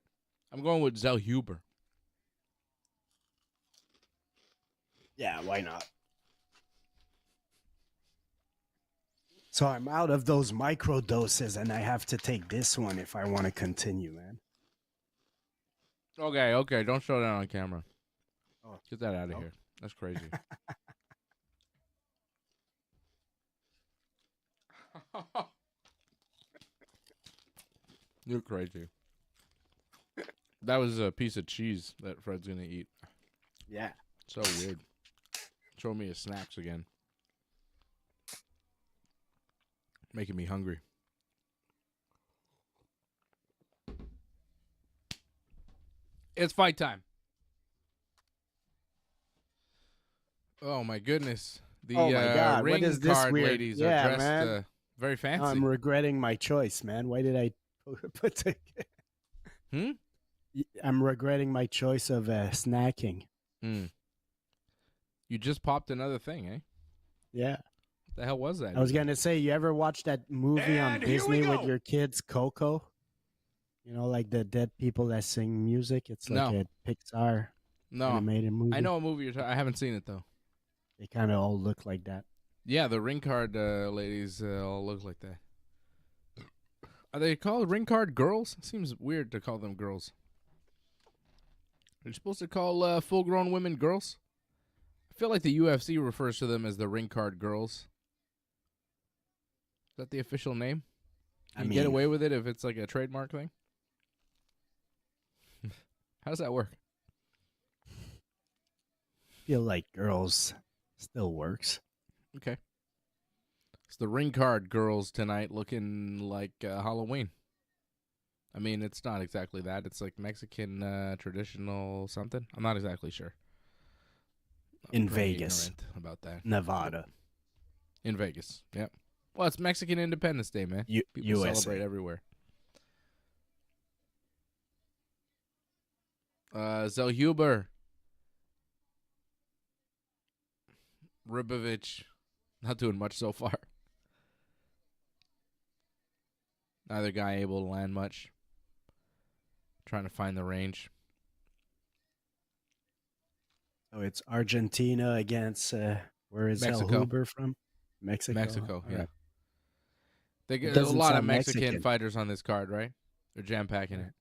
I'm going with Zellhuber. Yeah, why not? So I'm out of those micro doses, and I have to take this one if I want to continue, man. Okay. Don't show that on camera. Oh. Get that out of here. That's crazy. You're crazy. That was a piece of cheese that Fred's going to eat. Yeah. So weird. Show me his snacks again. Making me hungry. It's fight time. Oh my goodness. The Oh my God, ring what is this card weird- ladies Yeah, are dressed man. very fancy. I'm regretting my choice, man. Why did I put the... I'm regretting my choice of snacking. You just popped another thing, eh? Yeah. What the hell was that? I was going to say, you ever watch that movie on And here we Disney with go. your kids, Coco? You know, like the dead people that sing music? It's like No. a Pixar No. animated movie. I know a movie you're talking. I haven't seen it though. They kind of all look like that. Yeah, the ring card ladies all look like that. Are they called ring card girls? Seems weird to call them girls. Are you supposed to call full-grown women girls? I feel like the UFC refers to them as the ring card girls. Is that the official name? Can you get away with it if it's like a trademark thing? How does that work? Feel like girls still works. Okay. It's the ring card girls tonight looking like Halloween. I mean, it's not exactly that. It's like Mexican traditional something. I'm not exactly sure. In Vegas. About that. Nevada. In Vegas, yep. Well, it's Mexican Independence Day, man. People USA. celebrate everywhere. Zellhuber. Ribovics. Not doing much so far. Neither guy able to land much. Trying to find the range. So it's Argentina against, where is Mexico. Zellhuber from? Mexico. Yeah. Right. There's a lot of Mexican fighters on this card, right? They're jam-packing it.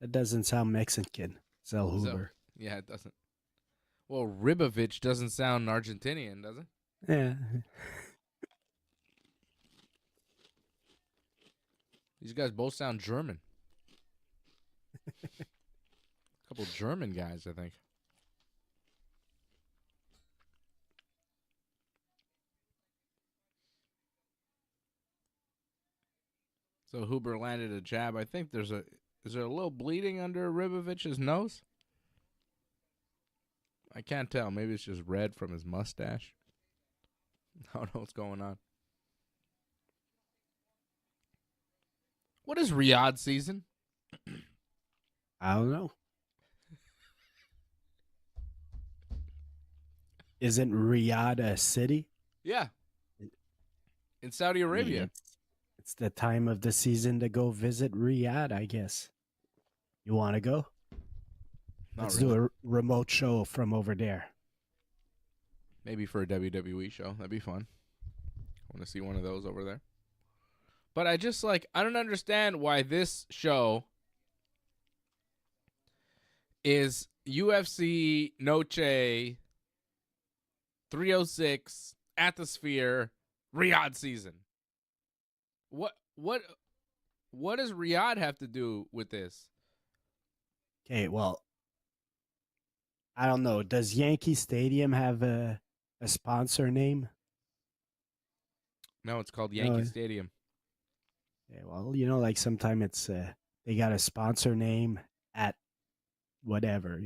That doesn't sound Mexican, Zellhuber. Yeah, it doesn't. Well, Ribovics doesn't sound Argentinian, does it? Yeah. These guys both sound German. A couple German guys, I think. So Huber landed a jab. I think is there a little bleeding under Ribovics' nose? I can't tell. Maybe it's just red from his mustache. I don't know what's going on. What is Riyadh season? I don't know. Isn't Riyadh a city? Yeah. In Saudi Arabia. It's the time of the season to go visit Riyadh, I guess. You want to go? Let's do a remote show from over there. Maybe for a WWE show. That'd be fun. I want to see one of those over there. But I don't understand why this show is UFC Noche 306 at the Sphere Riyadh season. What does Riyadh have to do with this? Okay, well, I don't know. Does Yankee Stadium have a sponsor name? No, it's called Yankee Stadium. Yeah, well, like sometimes it's they got a sponsor name at whatever,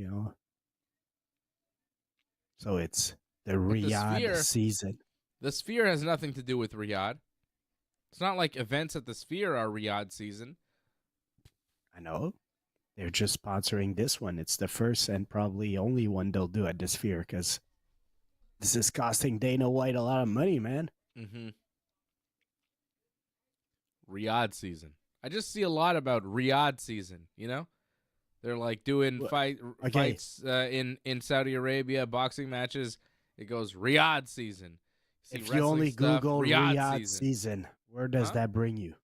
So it's the Riyadh season. The Sphere has nothing to do with Riyadh. It's not like events at the Sphere are Riyadh season. I know. They're just sponsoring this one. It's the first and probably only one they'll do at the Sphere because this is costing Dana White a lot of money, man. Mm-hmm. Riyadh season. I just see a lot about Riyadh season, They're like doing fights in Saudi Arabia, boxing matches. It goes Riyadh season. If you only Google Riyadh season, where does that bring you?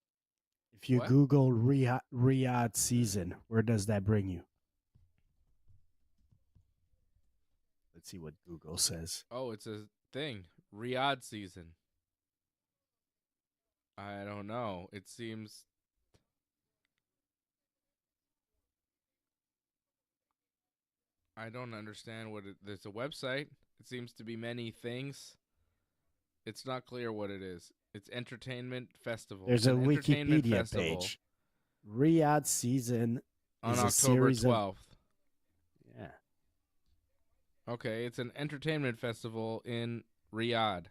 If you Google Riyadh season, where does that bring you? Let's see what Google says. Oh, it's a thing. Riyadh season. I don't know. It seems... I don't understand what it... There's a website. It seems to be many things. It's not clear what it is. It's Entertainment Festival. There's a Wikipedia page. Riyadh season on October 12th. Yeah. Okay, it's an entertainment festival in Riyadh.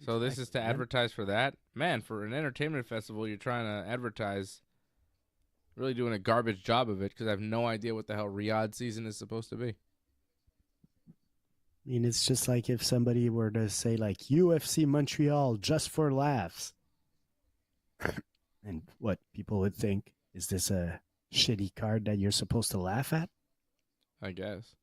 So this is to advertise for that? Man, for an entertainment festival, you're trying to advertise. Really doing a garbage job of it because I have no idea what the hell Riyadh season is supposed to be. I mean, it's just like if somebody were to say, like, UFC Montreal just for laughs. And what people would think, is this a shitty card that you're supposed to laugh at? I guess.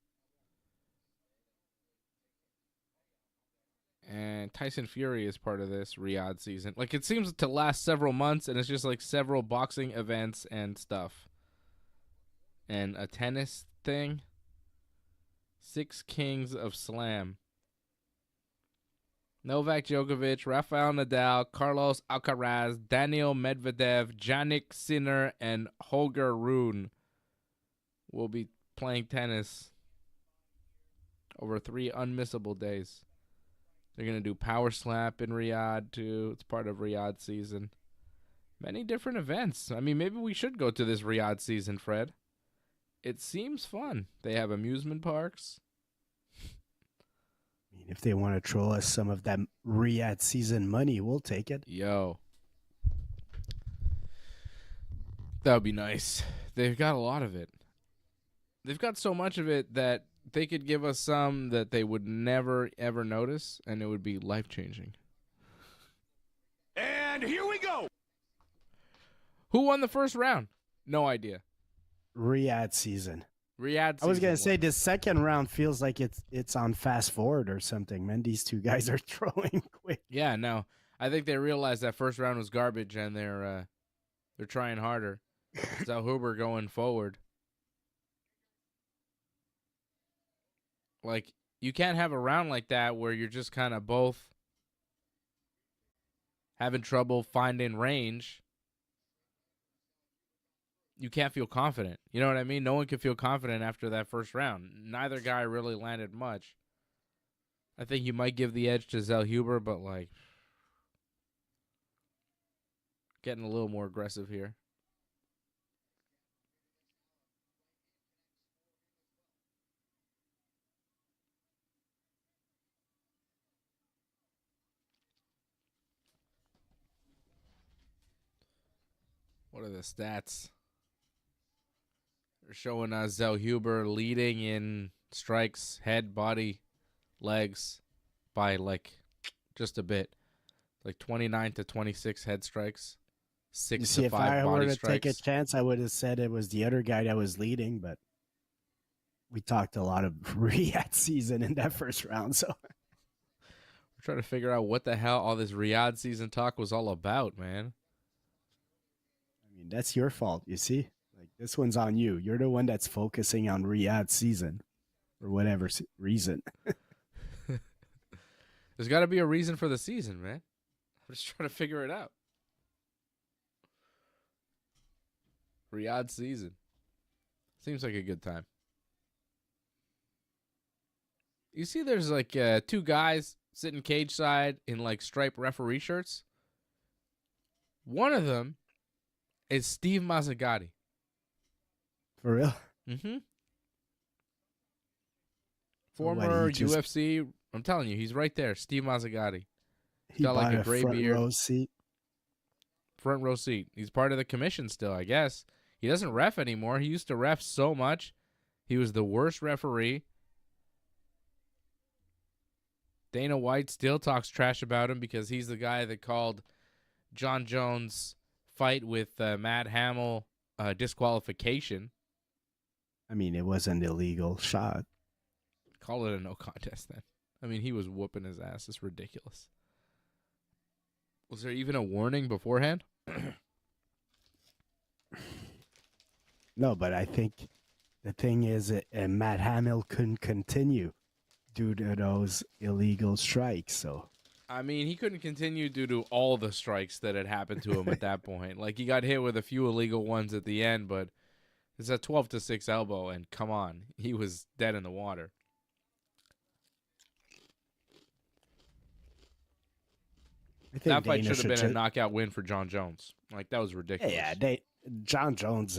And Tyson Fury is part of this Riyadh season. Like, it seems to last several months, and it's just like several boxing events and stuff. And a tennis thing. 6 Kings of Slam. Novak Djokovic, Rafael Nadal, Carlos Alcaraz, Daniel Medvedev, Jannik Sinner, and Holger Rune will be playing tennis over 3 unmissable days. They're going to do Power Slap in Riyadh, too. It's part of Riyadh season. Many different events. I mean, maybe we should go to this Riyadh season, Fred. It seems fun. They have amusement parks. I mean, if they want to throw us some of that Riyadh season money, we'll take it. Yo. That would be nice. They've got a lot of it. They've got so much of it that they could give us some that they would never, ever notice, and it would be life-changing. And here we go. Who won the first round? No idea. Riyadh season. Riyadh season. I was gonna say the second round feels like it's on fast forward or something, man. These two guys are throwing quick. Yeah, no. I think they realized that first round was garbage, and they're trying harder. Zellhuber going forward. Like, you can't have a round like that where you're just kind of both having trouble finding range. You can't feel confident. You know what I mean? No one can feel confident after that first round. Neither guy really landed much. I think you might give the edge to Zellhuber, but, like, getting a little more aggressive here. What are the stats? They're showing us Zellhuber leading in strikes, head, body, legs by like just a bit. Like 29 to 26 head strikes, 6 to 5 body strikes. If I were to take a chance, I would have said it was the other guy that was leading, but we talked a lot of Riyadh season in that first round, so we're trying to figure out what the hell all this Riyadh season talk was all about, man. I mean, that's your fault, you see? Like, this one's on you. You're the one that's focusing on Riyadh season for whatever reason. There's got to be a reason for the season, man. I'm just trying to figure it out. Riyadh season. Seems like a good time. You see there's like 2 guys sitting cage side in like striped referee shirts. One of them is Steve Mazzagatti. For real? Mm-hmm. Former UFC. I'm telling you, he's right there. Steve Mazzagatti. He got like a gray beard. Front row seat. He's part of the commission still, I guess. He doesn't ref anymore. He used to ref so much. He was the worst referee. Dana White still talks trash about him because he's the guy that called John Jones' fight with Matt Hamill disqualification. I mean, it was an illegal shot. Call it a no contest then. I mean, he was whooping his ass. It's ridiculous. Was there even a warning beforehand? No, but I think the thing is Matt Hamill couldn't continue due to those illegal strikes. So, I mean, he couldn't continue due to all the strikes that had happened to him at that point. Like, he got hit with a few illegal ones at the end, but it's a 12-6 elbow, and come on, he was dead in the water. That fight should have been a knockout win for John Jones. Like, that was ridiculous. Yeah, John Jones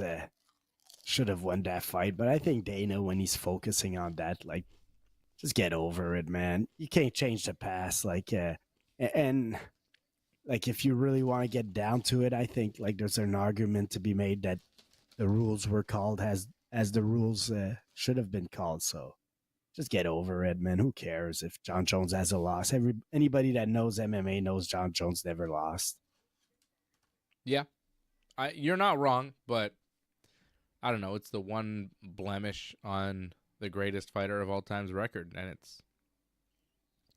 should have won that fight, but I think Dana, when he's focusing on that, like, just get over it, man. You can't change the past, like, and like if you really want to get down to it, I think like there's an argument to be made that the rules were called as the rules should have been called. So just get over it, man. Who cares if John Jones has a loss? Anybody that knows MMA knows John Jones never lost. Yeah, you're not wrong, but I don't know. It's the one blemish on the greatest fighter of all time's record, and it's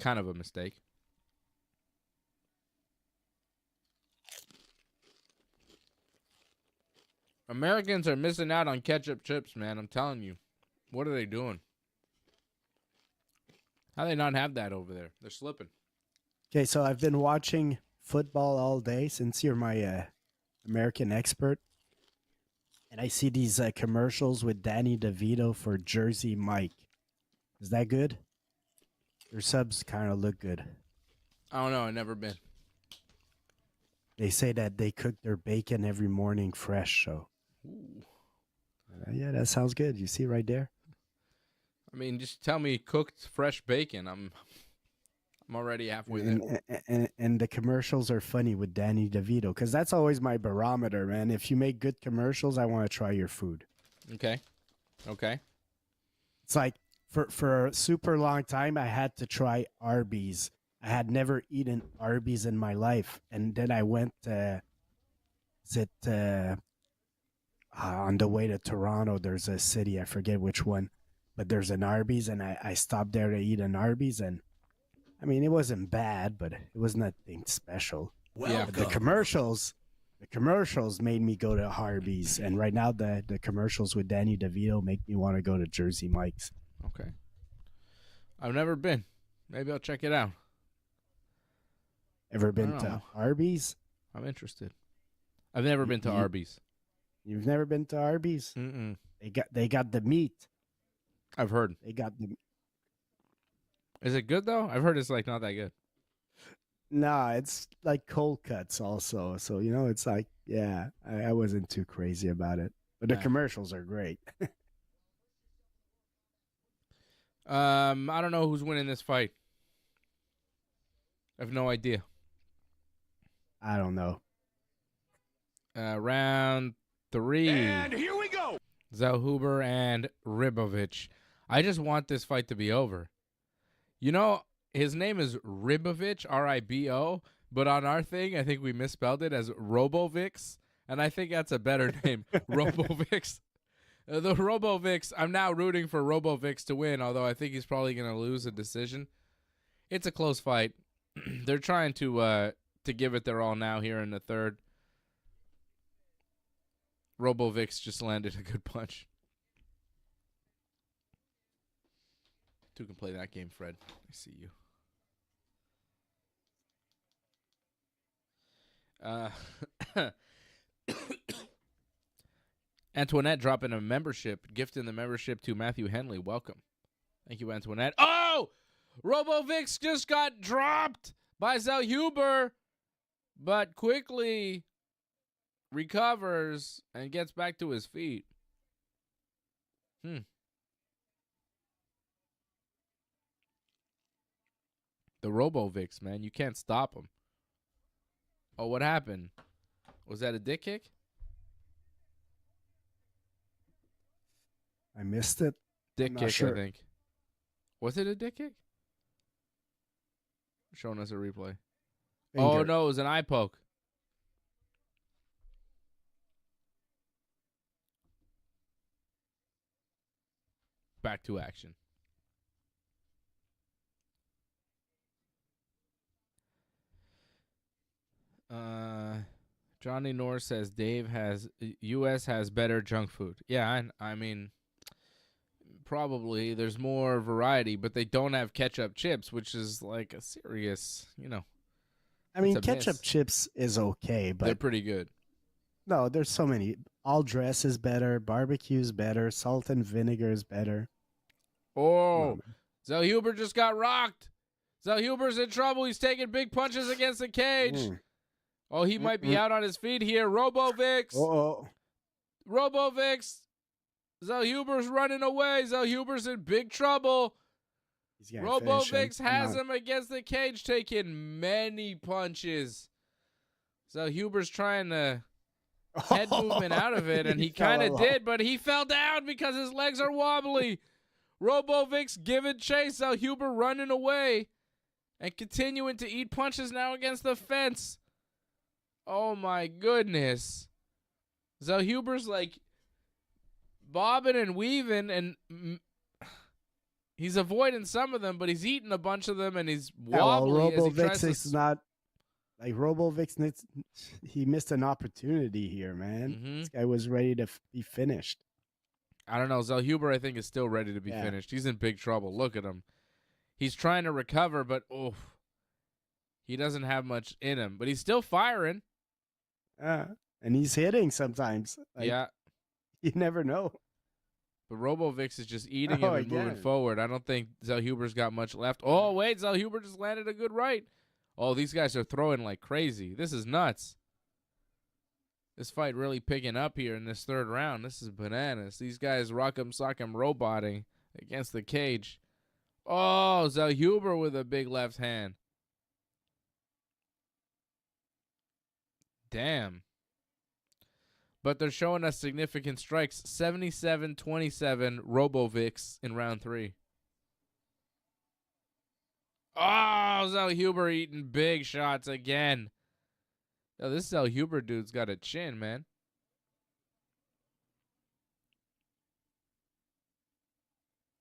kind of a mistake. Americans are missing out on ketchup chips, man. I'm telling you. What are they doing? How do they not have that over there? They're slipping. Okay, so I've been watching football all day since you're my American expert. And I see these commercials with Danny DeVito for Jersey Mike. Is that good? Their subs kind of look good. I don't know. I've never been. They say that they cook their bacon every morning fresh. So, yeah, that sounds good. You see right there. I mean, just tell me cooked fresh bacon. I'm already halfway there. And the commercials are funny with Danny DeVito because that's always my barometer, man. If you make good commercials, I want to try your food. Okay. It's like for a super long time, I had to try Arby's. I had never eaten Arby's in my life, and then I went on the way to Toronto. There's a city, I forget which one, but there's an Arby's, and I stopped there to eat an Arby's, and I mean, it wasn't bad, but it was nothing special. Yeah. The commercials made me go to Arby's, and right now the commercials with Danny DeVito make me want to go to Jersey Mike's. Okay. I've never been. Maybe I'll check it out. Ever been to Arby's? I'm interested. I've never been to Arby's. You've never been to Arby's? Mm-mm. They got the meat. I've heard. They got the. Is it good though? I've heard it's like not that good. Nah, it's like cold cuts also. So it's like I wasn't too crazy about it, but the commercials are great. I don't know who's winning this fight. I have no idea. I don't know. Round 3. And here we go. Zellhuber and Ribovics. I just want this fight to be over. His name is Ribovics, R-I-B-O, but on our thing, I think we misspelled it as Ribovics, and I think that's a better name, Ribovics. The Ribovics, I'm now rooting for Ribovics to win, although I think he's probably going to lose a decision. It's a close fight. They're trying to give it their all now here in the third. Ribovics just landed a good punch. Two can play that game, Fred. I see you. Antoinette dropping a membership, gifting the membership to Matthew Henley. Welcome. Thank you, Antoinette. Oh! Ribovics just got dropped by Zellhuber, but quickly recovers and gets back to his feet. The Ribovics, man. You can't stop him. Oh, what happened? Was that a dick kick? I missed it. Dick kick, sure. I think. Was it a dick kick? Showing us a replay. Finger. Oh, no, it was an eye poke. Back to action. Johnny Norris says U.S. has better junk food. Yeah, I mean, probably there's more variety, but they don't have ketchup chips, which is like a serious, I mean, ketchup chips is okay, but they're pretty good. No, there's so many. All dress is better. Barbecue is better. Salt and vinegar is better. Oh, Zellhuber just got rocked. Zellhuber's in trouble. He's taking big punches against the cage. Oh, he might be out on his feet here. Ribovics. Uh-oh. Ribovics. Zellhuber's running away. Zellhuber's in big trouble. Ribovics has him against the cage, taking many punches. Zellhuber's trying to head movement out of it, and he kind of did, but he fell down because his legs are wobbly. Ribovics giving chase. Zellhuber running away and continuing to eat punches now against the fence. Oh, my goodness. Zellhuber's like bobbing and weaving, and he's avoiding some of them, but he's eating a bunch of them, and he's wobbly. Ribovics is not Like Ribovics, he missed an opportunity here, man. This guy was ready to be finished. I don't know. Zellhuber, I think, is still ready to be finished. He's in big trouble. Look at him. He's trying to recover, but he doesn't have much in him. But he's still firing. And he's hitting sometimes. Like, yeah. You never know. But Ribovics is just eating him and moving forward. I don't think Zellhuber's got much left. Oh, wait. Zellhuber just landed a good right. Oh, these guys are throwing like crazy. This is nuts. This fight really picking up here in this third round. This is bananas. These guys rock'em sock'em roboting against the cage. Oh, Zellhuber with a big left hand. Damn. But they're showing us significant strikes. 77-27 Ribovics in round 3. Oh, Zellhuber eating big shots again. Yo, this Zellhuber dude's got a chin, man.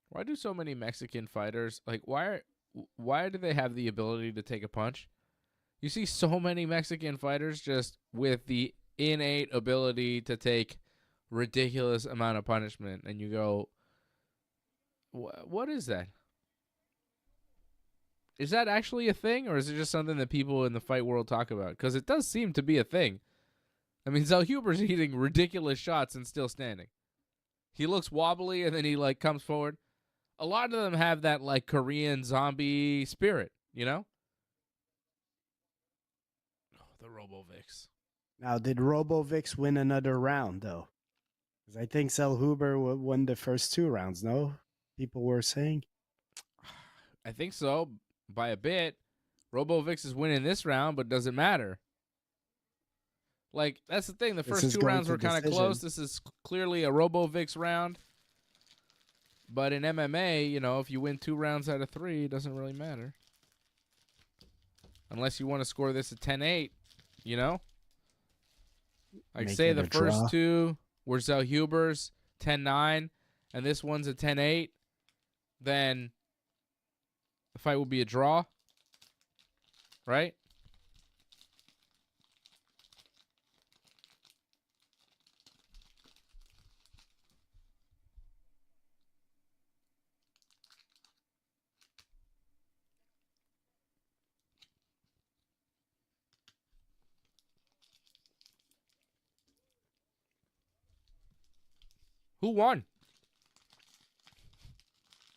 Why do so many Mexican fighters, like, why do they have the ability to take a punch? You see so many Mexican fighters just with the innate ability to take ridiculous amount of punishment, and you go, what is that? Is that actually a thing, or is it just something that people in the fight world talk about? Because it does seem to be a thing. I mean, Zellhuber's eating ridiculous shots and still standing. He looks wobbly, and then he, like, comes forward. A lot of them have that, like, Korean zombie spirit, you know? Oh, the Ribovics. Now, did Ribovics win another round, though? Because I think Zellhuber won the first 2 rounds, no? People were saying. I think so. By a bit. Ribovics is winning this round, but doesn't matter. Like, that's the thing. The first 2 rounds were kind of close. This is clearly a Ribovics round. But in MMA, you know, if you win 2 rounds out of 3, it doesn't really matter. Unless you want to score this at 10-8, you know? Like, say the first 2 were Zellhuber's 10-9, and this one's a 10-8, then the fight will be a draw, right? Who won?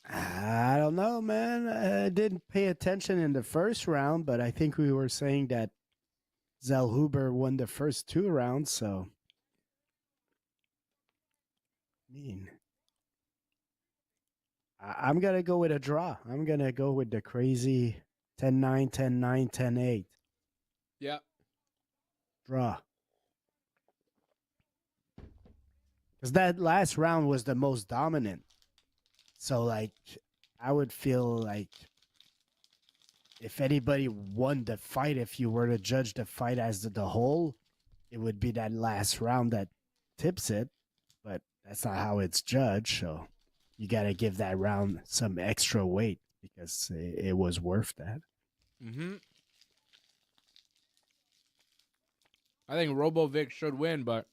I don't know, man. I didn't pay attention in the first round, but I think we were saying that Zellhuber won the first 2 rounds, so. I mean, I'm going to go with a draw. I'm going to go with the crazy 10-9, 10-9, 10-8. Yeah. Draw. Because that last round was the most dominant. So, like, I would feel like if anybody won the fight, if you were to judge the fight as the whole, it would be that last round that tips it. But that's not how it's judged. So you got to give that round some extra weight because it was worth that. Mm-hmm. I think Ribovics should win, but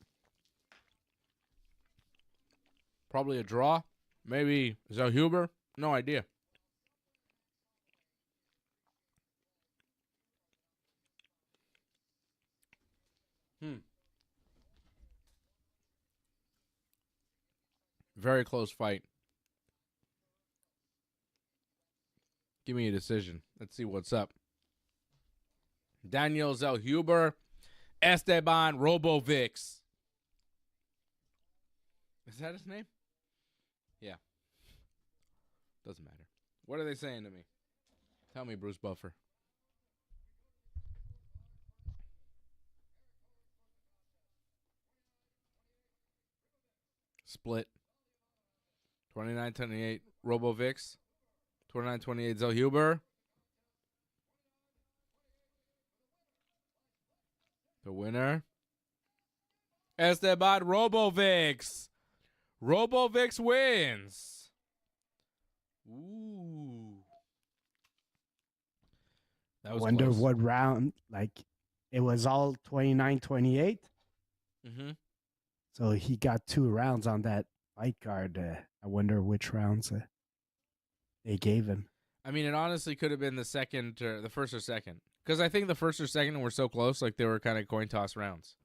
probably a draw. Maybe Zellhuber. No idea. Very close fight. Give me a decision. Let's see what's up. Daniel Zellhuber, Esteban Ribovics. Is that his name? Yeah. Doesn't matter. What are they saying to me? Tell me, Bruce Buffer. Split. 29-28 Ribovics. 29-28 Zellhuber. The winner, Esteban Ribovics. Ribovics wins. Ooh. That was Wonder close. what round, like, it was all 29-28. Mm-hmm. So he got 2 rounds on that fight card. I wonder which rounds they gave him. I mean, it honestly could have been the first or second. Because I think the first or second were so close, like they were kind of coin toss rounds.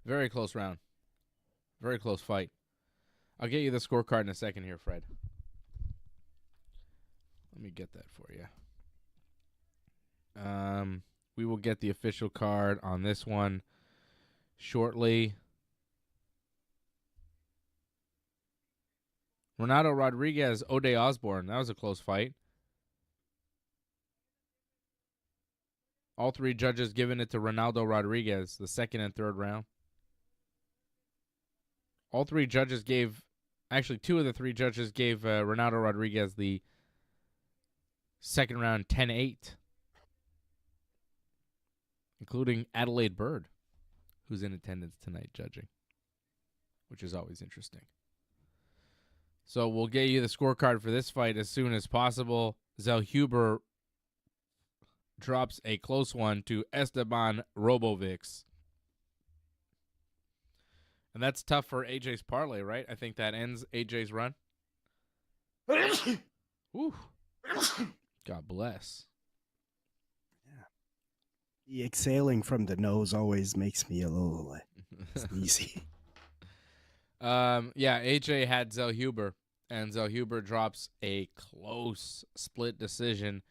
Very close round. Very close fight. I'll get you the scorecard in a second here, Fred. Let me get that for you. We will get the official card on this one shortly. Renato Rodriguez, Ode Osborne. That was a close fight. All 3 judges giving it to Ronaldo Rodriguez, the second and third round. All 3 judges gave, actually 2 of the 3 judges gave Ronaldo Rodriguez the second round 10-8, including Adelaide Bird, who's in attendance tonight judging, which is always interesting. So we'll get you the scorecard for this fight as soon as possible. Zellhuber drops a close one to Esteban Ribovics. And that's tough for AJ's parlay, right? I think that ends AJ's run. Whew. God bless. Yeah. The exhaling from the nose always makes me a little sneezy. Yeah, AJ had Zellhuber, and Zellhuber drops a close split decision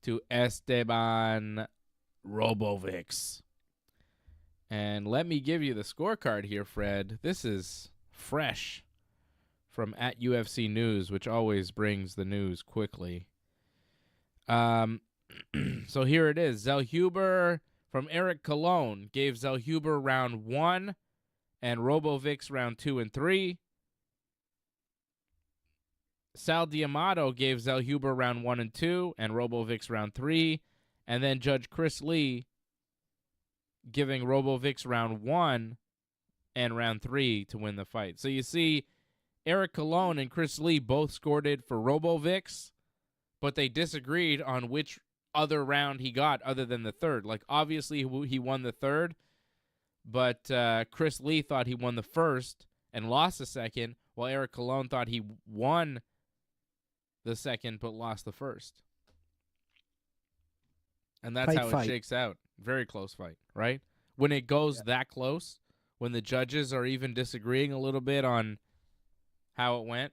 to Esteban Ribovics. And let me give you the scorecard here, Fred. This is fresh from @UFC News, which always brings the news quickly. So here it is. Zellhuber from Eric Colon gave Zellhuber round 1 and Ribovics round 2 and 3. Sal D'Amato gave Zellhuber round 1 and 2 and Ribovics round 3. And then Judge Chris Lee giving Ribovics round 1 and round 3 to win the fight. So you see, Eric Colon and Chris Lee both scored it for Ribovics, but they disagreed on which other round he got other than the third. Like, obviously, he won the third, but Chris Lee thought he won the first and lost the second, while Eric Colon thought he won the second but lost the first. And that's how it shakes out. Very close fight, right? When it goes that close, when the judges are even disagreeing a little bit on how it went,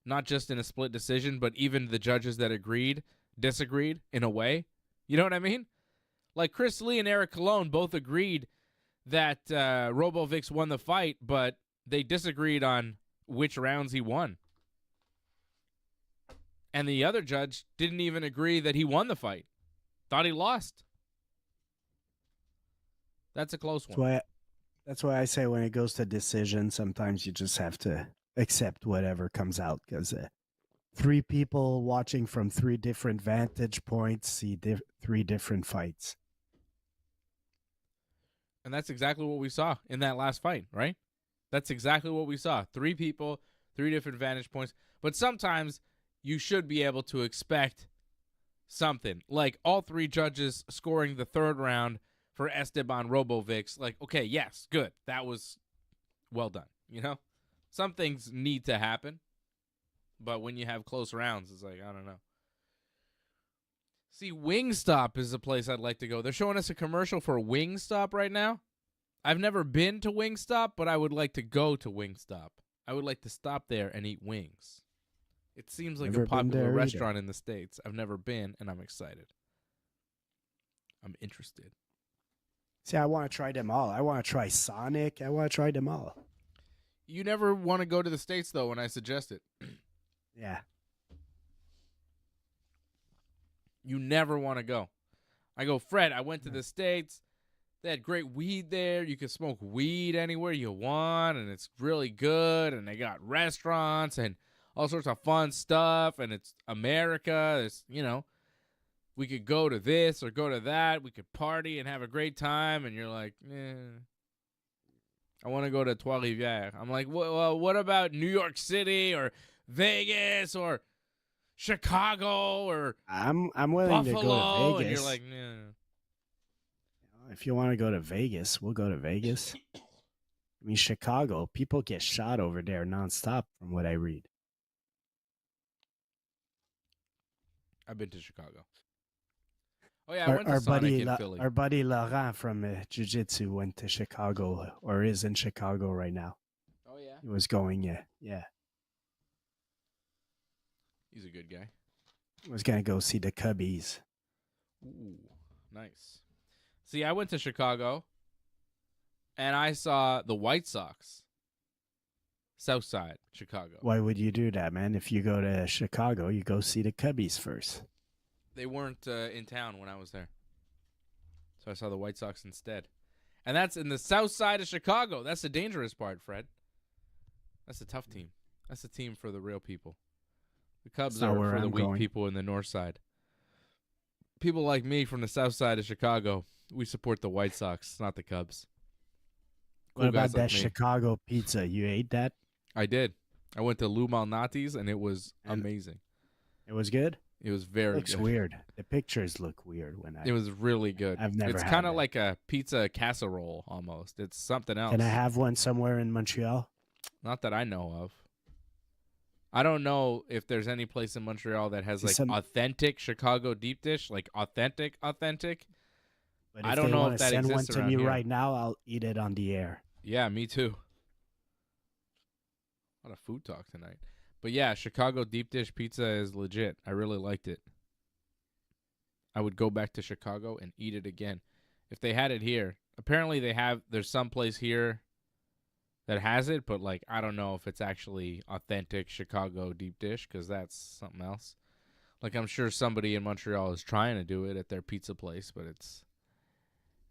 not just in a split decision, but even the judges that disagreed in a way. You know what I mean? Like Chris Lee and Eric Colon both agreed that Ribovics won the fight, but they disagreed on which rounds he won. And the other judge didn't even agree that he won the fight. Thought he lost. That's a close one. That's why I say when it goes to decision, sometimes you just have to accept whatever comes out, because 3 people watching from 3 different vantage points see 3 different fights. And that's exactly what we saw in that last fight, right? That's exactly what we saw. 3 people, 3 different vantage points. But sometimes you should be able to expect something. Like all 3 judges scoring the third round for Esteban Ribovics. Like, okay, yes, good. That was well done, you know? Some things need to happen. But when you have close rounds, it's like, I don't know. See, Wingstop is a place I'd like to go. They're showing us a commercial for Wingstop right now. I've never been to Wingstop, but I would like to go to Wingstop. I would like to stop there and eat wings. It seems like a popular restaurant in the States. I've never been, and I'm excited. I'm interested. See, I want to try them all. I want to try Sonic. I want to try them all. You never want to go to the States, though, when I suggest it. Yeah. You never want to go. I go, Fred, I went to the States. They had great weed there. You can smoke weed anywhere you want, and it's really good. And they got restaurants and all sorts of fun stuff, and it's America. It's, we could go to this or go to that. We could party and have a great time, and you're like, I want to go to Trois-Rivières. I'm like, well, what about New York City or Vegas or Chicago or I'm willing Buffalo? to go to Vegas. And you're like, no. If you want to go to Vegas, we'll go to Vegas. I mean, Chicago, people get shot over there nonstop from what I read. I've been to Chicago. Oh, yeah, I went to Sonic in Philly. Our buddy Laurent from Jiu-Jitsu went to Chicago, or is in Chicago right now. Oh, yeah? He was going, yeah. He's a good guy. He was going to go see the Cubbies. Ooh, nice. See, I went to Chicago, and I saw the White Sox. South Side, Chicago. Why would you do that, man? If you go to Chicago, you go see the Cubbies first. They weren't in town when I was there. So I saw the White Sox instead. And that's in the south side of Chicago. That's the dangerous part, Fred. That's a tough team. That's a team for the real people. The Cubs are for the weak people in the north side. People like me from the south side of Chicago, we support the White Sox, not the Cubs. What about that Chicago pizza? You ate that? I did. I went to Lou Malnati's, and it was amazing. It was good? It was very good. Looks weird. The pictures look weird It was really good. I've never It's kind of like a pizza casserole almost. It's something else. Can I have one somewhere in Montreal? Not that I know of. I don't know if there's any place in Montreal that has authentic Chicago deep dish, like authentic. But I don't know if that send one exists to around me here. right now, I'll eat it on the air. Yeah, me too. A lot of food talk tonight. But yeah, Chicago deep dish pizza is legit. I really liked it. I would go back to Chicago and eat it again. If they had it here. Apparently there's some place here that has it, but I don't know if it's actually authentic Chicago deep dish, because that's something else. I'm sure somebody in Montreal is trying to do it at their pizza place, but it's,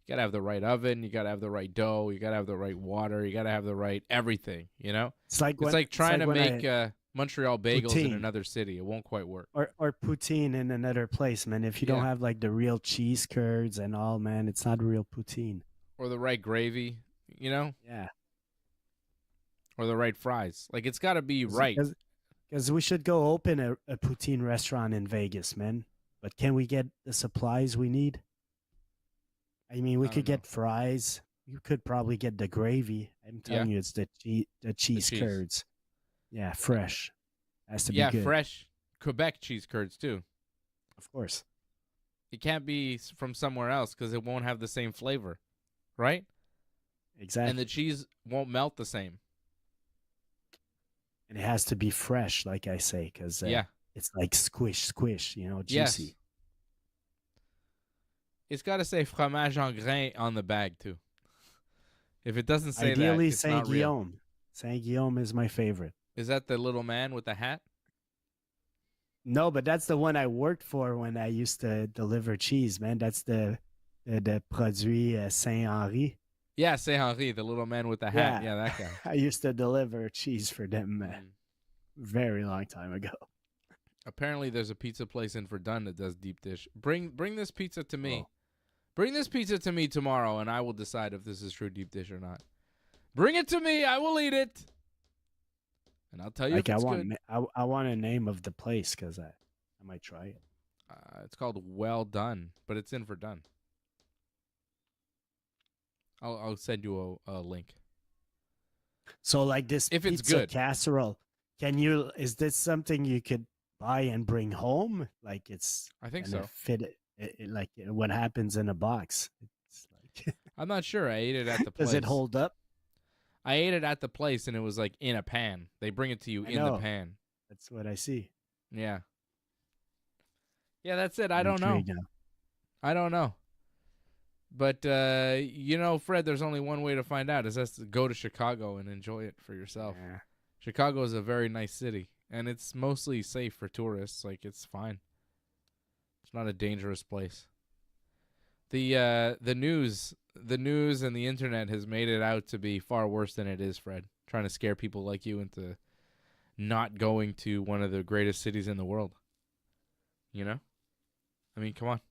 you gotta have the right oven, you gotta have the right dough, you gotta have the right water, you gotta have the right everything, It's like trying to make Montreal bagels in another city. It won't quite work. Or poutine in another place, man. If you don't have the real cheese curds and all, man, it's not real poutine. Or the right gravy, Yeah. Or the right fries. It's got to be right. Because we should go open a poutine restaurant in Vegas, man. But can we get the supplies we need? I mean, we could get fries. You could probably get the gravy. I'm telling you, it's the cheese curds. Yeah, fresh. Has to be good. Yeah, fresh Quebec cheese curds, too. Of course. It can't be from somewhere else because it won't have the same flavor, right? Exactly. And the cheese won't melt the same. And it has to be fresh, like I say, because it's like squish, juicy. Yes. It's got to say fromage en grain on the bag, too. If it doesn't say Ideally, that, it's not real. Saint-Guillaume. Saint-Guillaume is my favorite. Is that the little man with the hat? No, but that's the one I worked for when I used to deliver cheese, man. That's the Produit Saint-Henri. Yeah, Saint-Henri, the little man with the hat. Yeah, that guy. I used to deliver cheese for them very long time ago. Apparently, there's a pizza place in Verdun that does deep dish. Bring this pizza to me. Bring this pizza to me tomorrow, and I will decide if this is true deep dish or not. Bring it to me. I will eat it. And I'll tell you if it's good. I want a name of the place because I might try it. It's called Well Done, but it's in Verdun. I'll send you a link. So this if it's pizza good casserole, is this something you could buy and bring home? I think so. Fit it what happens in a box. It's I'm not sure. I ate it at the place. Does it hold up? I ate it at the place, and it was in a pan. They bring it to you in the pan. That's what I see. Yeah. Yeah, that's it. I don't know. I don't know. But, Fred, there's only one way to find out. Is to go to Chicago and enjoy it for yourself. Yeah. Chicago is a very nice city, and it's mostly safe for tourists. It's fine. It's not a dangerous place. The news and the internet has made it out to be far worse than it is, Fred. Trying to scare people like you into not going to one of the greatest cities in the world. You know? I mean, come on.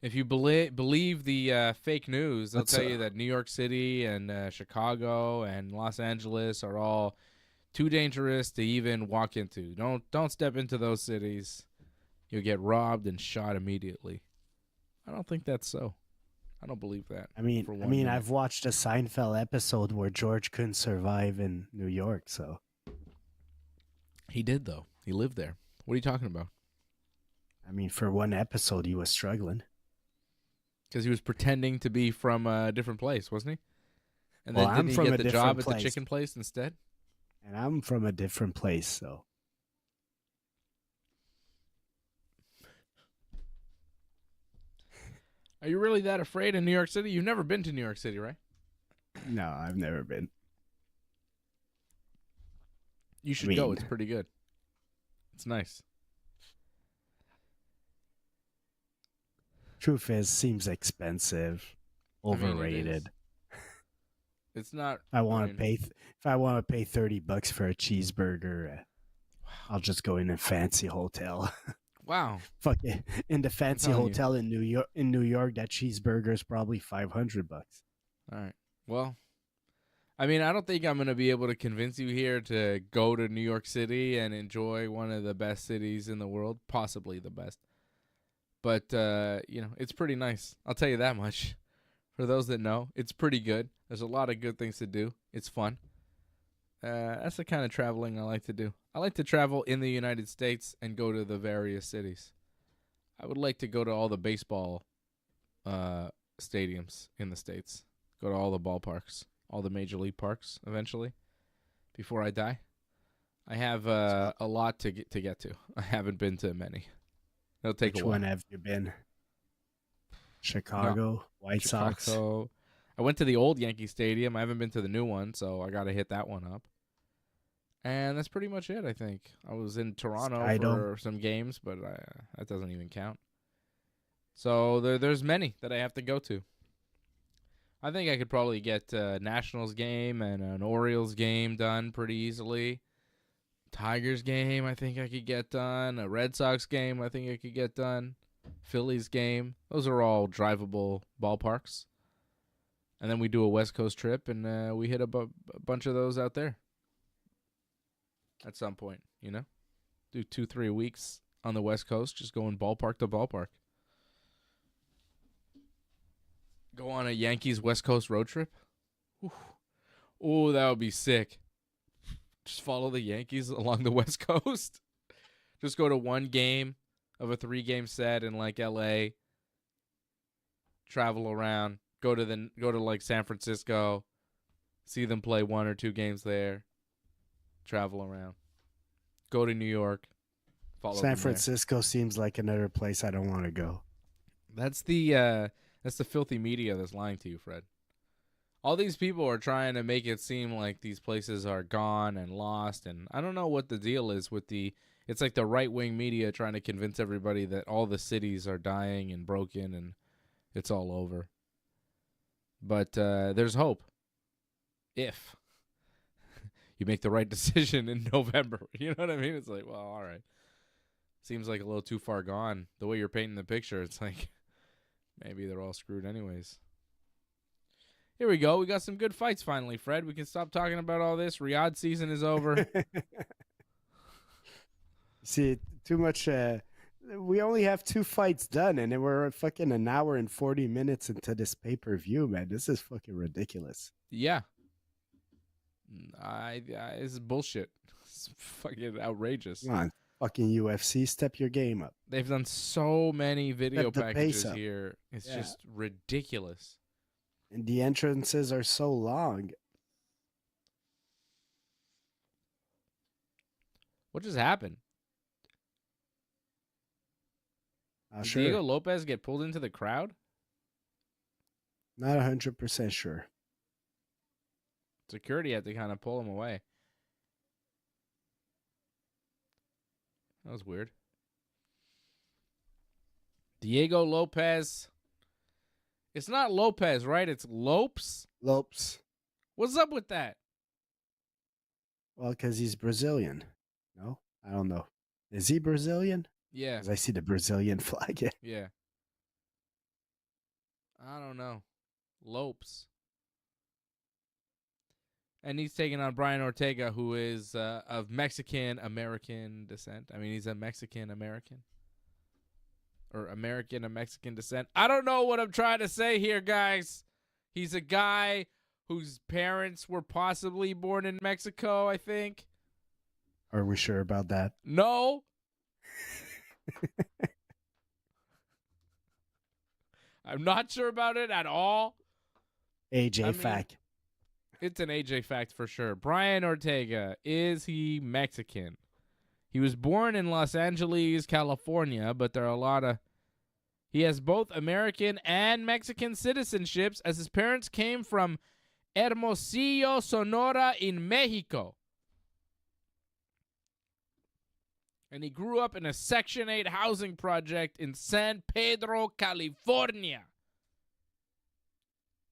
If you believe the fake news, they'll tell you that New York City and Chicago and Los Angeles are all too dangerous to even walk into. Don't step into those cities. You'll get robbed and shot immediately. I don't think that's so. I don't believe that. I mean, I've watched a Seinfeld episode where George couldn't survive in New York, so. He did, though. He lived there. What are you talking about? I mean, for one episode, he was struggling. Because he was pretending to be from a different place, wasn't he? And well, then didn't he get the job at the chicken place instead? And I'm from a different place, so. Are you really that afraid in New York City? You've never been to New York City, right? No, I've never been. You should go. It's pretty good. It's nice. Truth is, seems expensive, overrated. It's not. If I want to pay $30 for a cheeseburger, I'll just go in a fancy hotel. Wow. Fuck it. In the fancy hotel in New York, that cheeseburger is probably $500. All right. Well, I mean, I don't think I'm going to be able to convince you here to go to New York City and enjoy one of the best cities in the world, possibly the best. But, it's pretty nice. I'll tell you that much. For those that know, it's pretty good. There's a lot of good things to do. It's fun. That's the kind of traveling I like to do. I like to travel in the United States and go to the various cities. I would like to go to all the baseball stadiums in the States. Go to all the ballparks, all the major league parks eventually before I die. I have a lot to get to. I haven't been to many. It'll take a while. Which one have you been? Chicago, White Sox. I went to the old Yankee Stadium. I haven't been to the new one, so I got to hit that one up. And that's pretty much it, I think. I was in Toronto for some games, but that doesn't even count. So there's many that I have to go to. I think I could probably get a Nationals game and an Orioles game done pretty easily. Tigers game, I think I could get done. A Red Sox game, I think I could get done. Phillies game. Those are all drivable ballparks. And then we do a West Coast trip, and we hit a bunch of those out there. At some point, do 2-3 weeks on the West Coast, just going ballpark to ballpark. Go on a Yankees West Coast road trip. Oh, that would be sick. Just follow the Yankees along the West Coast. Just go to one game of a 3-game set in like LA. Travel around. Go to like San Francisco. See them play 1 or 2 games there. Travel around. Go to New York. Follow San Francisco seems like another place I don't want to go. That's the filthy media that's lying to you, Fred. All these people are trying to make it seem like these places are gone and lost, and I don't know what the deal is with it's like the right-wing media trying to convince everybody that all the cities are dying and broken and it's all over. But there's hope. If you make the right decision in November. You know what I mean? It's like, well, all right. Seems like a little too far gone. The way you're painting the picture, it's like maybe they're all screwed anyways. Here we go. We got some good fights finally, Fred. We can stop talking about all this. Riyadh season is over. See, too much. We only have 2 fights done, and then we're fucking an hour and 40 minutes into this pay-per-view, man. This is fucking ridiculous. Yeah. This is bullshit. It's fucking outrageous. Come on, fucking UFC, step your game up. They've done so many video packages here. It's just ridiculous. And the entrances are so long. What just happened? Did Sure. Diego Lopes get pulled into the crowd? Not 100% sure. Security had to kind of pull him away. That was weird. Diego Lopes. It's not Lopez, right? It's Lopes. Lopes. What's up with that? Well, because he's Brazilian. No, I don't know. Is he Brazilian? Yeah. Because I see the Brazilian flag. Yeah. I don't know. Lopes. And he's taking on Brian Ortega, who is of Mexican-American descent. I mean, he's a Mexican-American. Or American of Mexican descent. I don't know what I'm trying to say here, guys. He's a guy whose parents were possibly born in Mexico, I think. Are we sure about that? No. I'm not sure about it at all. AJ fact. It's an AJ fact for sure. Brian Ortega, is he Mexican? He was born in Los Angeles, California, but there are a lot of... He has both American and Mexican citizenships, as his parents came from Hermosillo, Sonora in Mexico. And he grew up in a Section 8 housing project in San Pedro, California,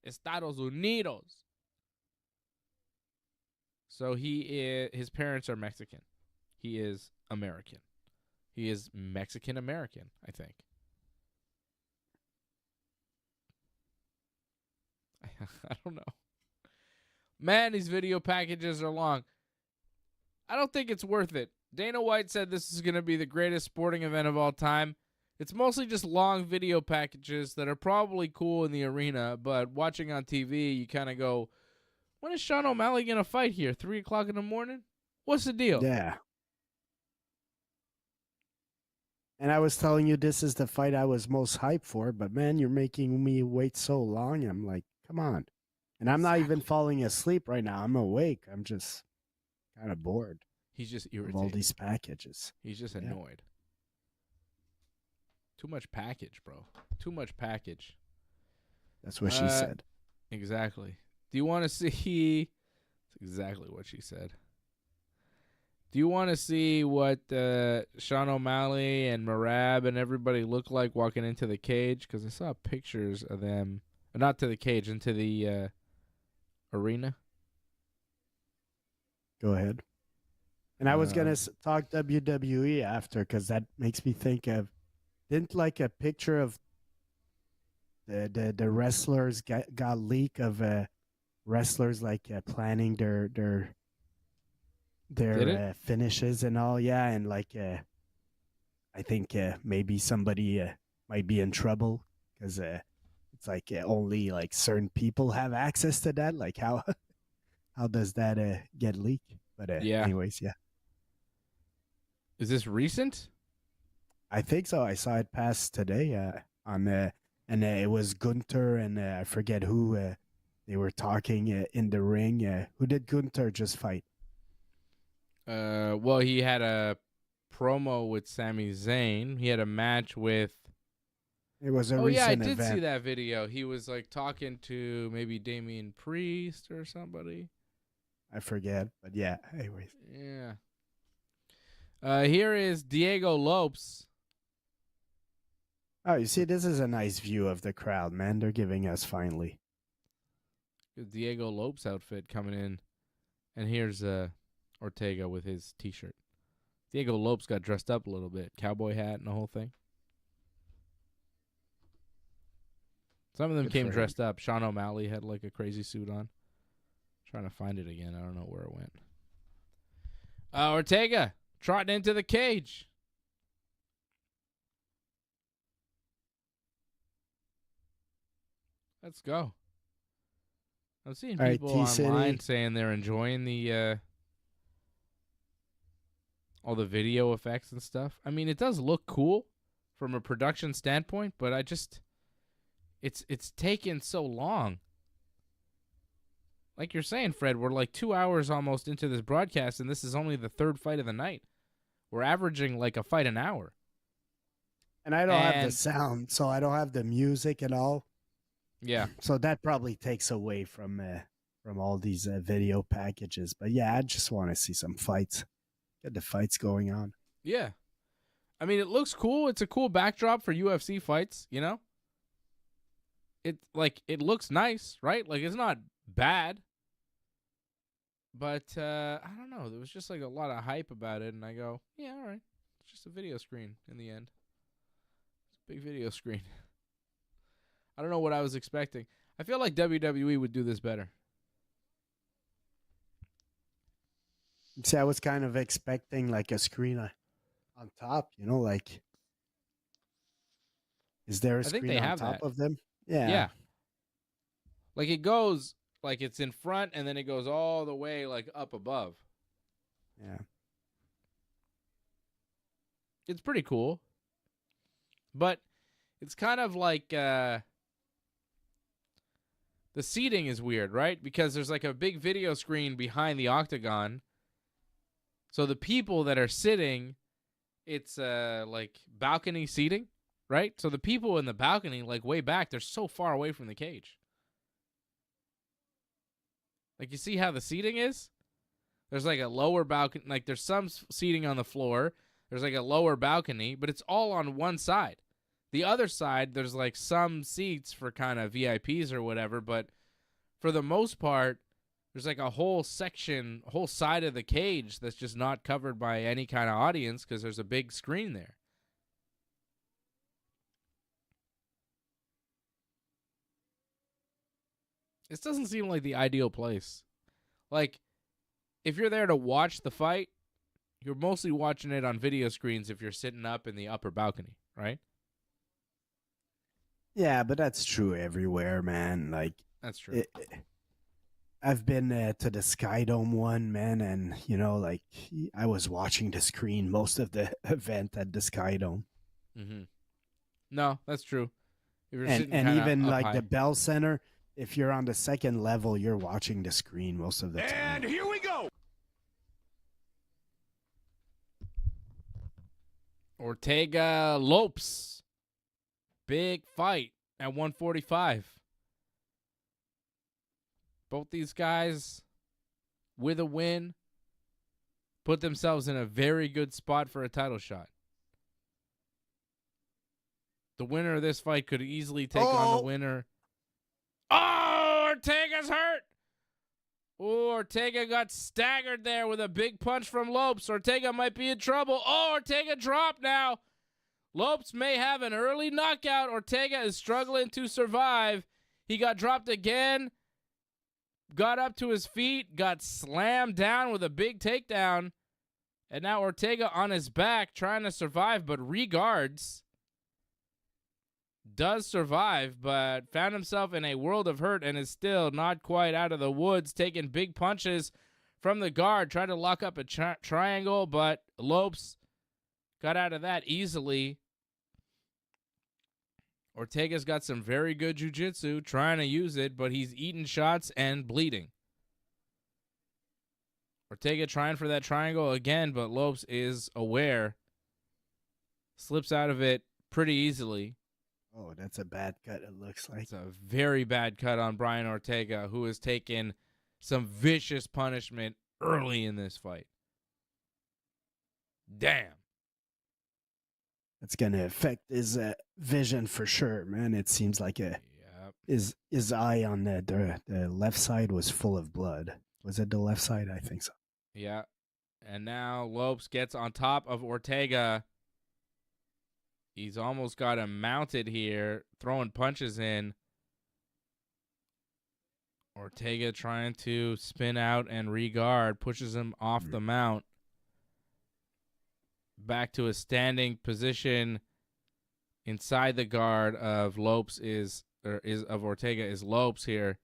Estados Unidos. So his parents are Mexican. He is American. He is Mexican-American, I think. I don't know. Man, these video packages are long. I don't think it's worth it. Dana White said this is going to be the greatest sporting event of all time. It's mostly just long video packages that are probably cool in the arena, but watching on TV, you kind of go, when is Sean O'Malley going to fight here? 3 o'clock in the morning? What's the deal? Yeah. And I was telling you this is the fight I was most hyped for, but man, you're making me wait so long. I'm like, come on. And I'm not even falling asleep right now. I'm awake. I'm just kind of bored. He's just of irritated. all these packages. He's just annoyed. Too much package, bro. Too much package. That's what she said. Exactly. Do you want to see... That's exactly what she said. Do you want to see what Sean O'Malley and Merab and everybody look like walking into the cage? Because I saw pictures of them. Not to the cage, into the arena. Go ahead. And I was going to talk WWE after, because that makes me think of, didn't like a picture of the wrestlers got leak of wrestlers like planning their finishes and all. Yeah. And like, I think maybe somebody might be in trouble because it's like only like certain people have access to that. Like how does that get leaked? But anyways, yeah. Is this recent? I think so. I saw it pass today on and it was Gunther and I forget who they were talking in the ring. Who did Gunther just fight? Well, he had a promo with Sami Zayn. He had a match with... It was a recent event. I did see that video. He was like talking to maybe Damian Priest or somebody. I forget, but yeah, anyways. Yeah. Here is Diego Lopes. Oh, you see, this is a nice view of the crowd, man. They're giving us finally. Diego Lopes outfit coming in. And here's Ortega with his T-shirt. Diego Lopes got dressed up a little bit. Cowboy hat and the whole thing. Some of them came dressed up. Sean O'Malley had like a crazy suit on. Trying to find it again. I don't know where it went. Ortega trotting into the cage. Let's go. I'm seeing people online saying they're enjoying the all the video effects and stuff. I mean, it does look cool from a production standpoint, but I just it's taken so long. Like you're saying, Fred, we're like 2 hours almost into this broadcast, and this is only the third fight of the night. We're averaging like a fight an hour. And I don't have the sound, so I don't have the music at all. Yeah. So that probably takes away from all these video packages. But yeah, I just want to see some fights. Get the fights going on. Yeah. I mean, it looks cool. It's a cool backdrop for UFC fights, you know? It looks nice, right? Like, it's not bad. But I don't know. There was just like a lot of hype about it, and I go, yeah, all right. It's just a video screen in the end. It's a big video screen. I don't know what I was expecting. I feel like WWE would do this better. See, I was kind of expecting like a screen on top, like, is there a I think screen they on have top that. of them? Yeah. Yeah. Like it goes, like it's in front, and then it goes all the way like up above. Yeah. It's pretty cool. But it's kind of like the seating is weird, right? Because there's like a big video screen behind the octagon. So the people that are sitting, it's like balcony seating, right? So the people in the balcony, like way back, they're so far away from the cage. Like you see how the seating is? There's like a lower balcony, like there's some seating on the floor. There's like a lower balcony, but it's all on one side. The other side, there's like some seats for kind of VIPs or whatever, but for the most part, there's like a whole section, whole side of the cage that's just not covered by any kind of audience because there's a big screen there. This doesn't seem like the ideal place. Like, if you're there to watch the fight, you're mostly watching it on video screens if you're sitting up in the upper balcony, right? Yeah, but that's true everywhere, man. Like, That's true. I've been to the Sky Dome one, man, and like I was watching the screen most of the event at the Sky Dome. Mm-hmm. No, that's true. If you're And sitting kinda even up like high. the Bell Center, if you're on the second level, you're watching the screen most of the time. And here we go. Ortega Lopes. Big fight at 145. Both these guys with a win put themselves in a very good spot for a title shot. The winner of this fight could easily take on the winner. Oh, Ortega's hurt. Oh, Ortega got staggered there with a big punch from Lopes. Ortega might be in trouble. Oh, Ortega dropped now. Lopes may have an early knockout. Ortega is struggling to survive. He got dropped again. Got up to his feet. Got slammed down with a big takedown. And now Ortega on his back trying to survive, but regards. Does survive, but found himself in a world of hurt and is still not quite out of the woods, taking big punches from the guard, tried to lock up a triangle, but Lopes got out of that easily. Ortega's got some very good jiu-jitsu, trying to use it, but he's eating shots and bleeding. Ortega trying for that triangle again, but Lopes is aware. Slips out of it pretty easily. Oh, that's a bad cut, it looks like. It's a very bad cut on Brian Ortega, who has taken some vicious punishment early in this fight. Damn. That's going to affect his vision for sure, man. It seems like his eye on the left side was full of blood. Was it the left side? I think so. Yeah. And now Lopes gets on top of Ortega. He's almost got him mounted here, throwing punches in. Ortega trying to spin out and regard, pushes him off the mount. Back to a standing position inside the guard of Lopes of Ortega is Lopes here.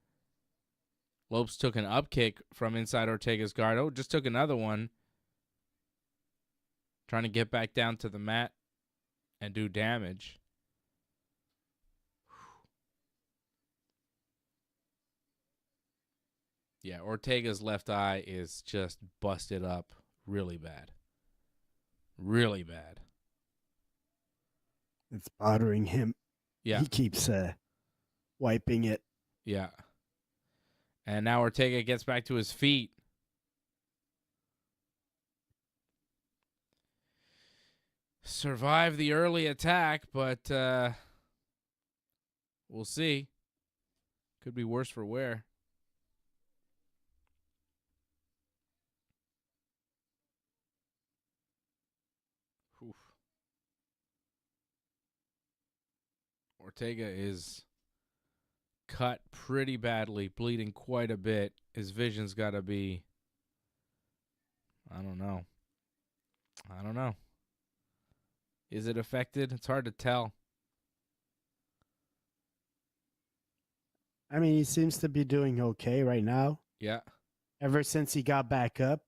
Lopes took an up kick from inside Ortega's guard. Oh, just took another one. Trying to get back down to the mat and do damage. Yeah, Ortega's left eye is just busted up really bad. Really bad. It's bothering him. Yeah. He keeps wiping it. Yeah. And now Ortega gets back to his feet. Survived the early attack, but we'll see. Could be worse for wear. Ortega is cut pretty badly, bleeding quite a bit. His vision's got to be, I don't know. Is it affected? It's hard to tell. I mean, he seems to be doing okay right now. Yeah. Ever since he got back up,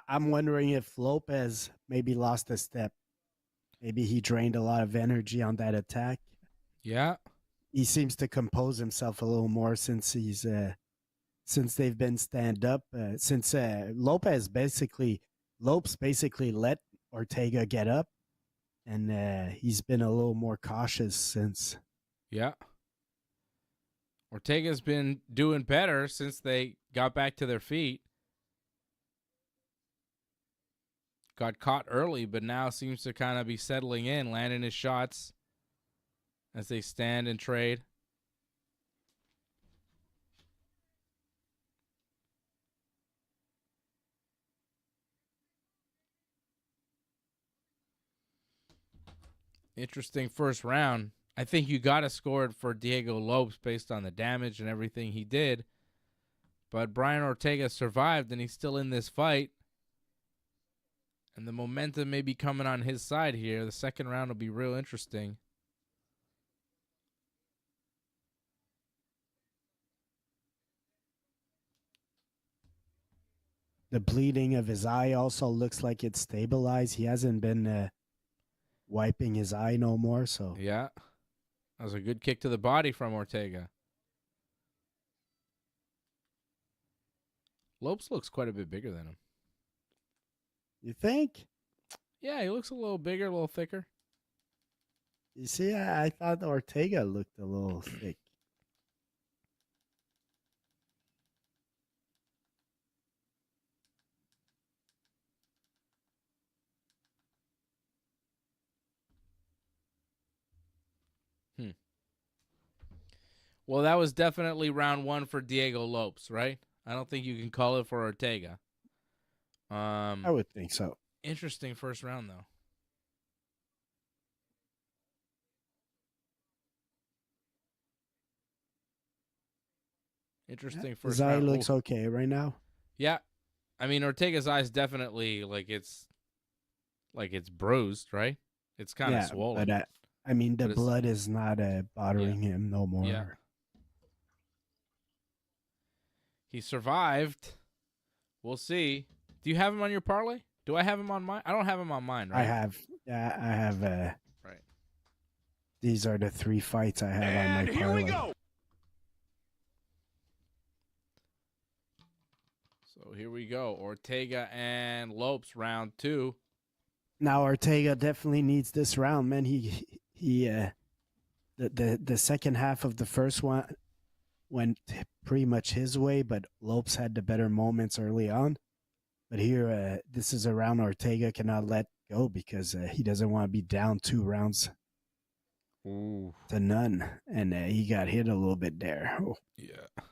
I'm wondering if Lopes maybe lost a step. Maybe he drained a lot of energy on that attack. Yeah. He seems to compose himself a little more since they've been stand up. Since Lopes basically let Ortega get up, and he's been a little more cautious since. Yeah. Ortega's been doing better since they got back to their feet. Got caught early, but now seems to kind of be settling in, landing his shots as they stand and trade. Interesting first round. I think you got to score it for Diego Lopes based on the damage and everything he did. But Brian Ortega survived, and he's still in this fight. And the momentum may be coming on his side here. The second round will be real interesting. The bleeding of his eye also looks like it's stabilized. He hasn't been wiping his eye no more. So yeah, that was a good kick to the body from Ortega. Lopes looks quite a bit bigger than him. You think? Yeah, he looks a little bigger, a little thicker. You see, I thought Ortega looked a little thick. Well, that was definitely round one for Diego Lopes, right? I don't think you can call it for Ortega. I would think so. Interesting first round, though. Interesting first round. His eye round. looks okay right now. Yeah. I mean, Ortega's eye's definitely like it's bruised, right? It's kind of swollen. But I mean, the blood is not bothering him no more. Yeah. He survived. We'll see. Do you have him on your parlay? Do I have him on mine? I don't have him on mine, right? I have. Yeah, I have. Right. These are the 3 fights I have on my parlay. Here we go. So here we go. Ortega and Lopes, round 2. Now Ortega definitely needs this round, man. The second half of the first one went pretty much his way, but Lopes had the better moments early on. But here, this is a round Ortega cannot let go because he doesn't want to be down 2 rounds to none, and he got hit a little bit there. Oh. Yeah.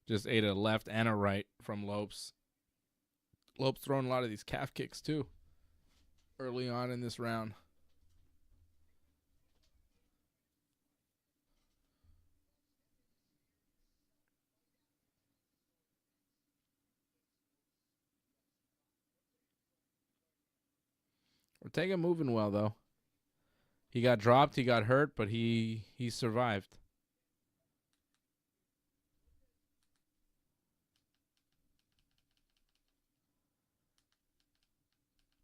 Just ate a left and a right from Lopes. Lopes throwing a lot of these calf kicks, too, early on in this round. Ortega moving well, though. He got dropped, he got hurt, but he survived.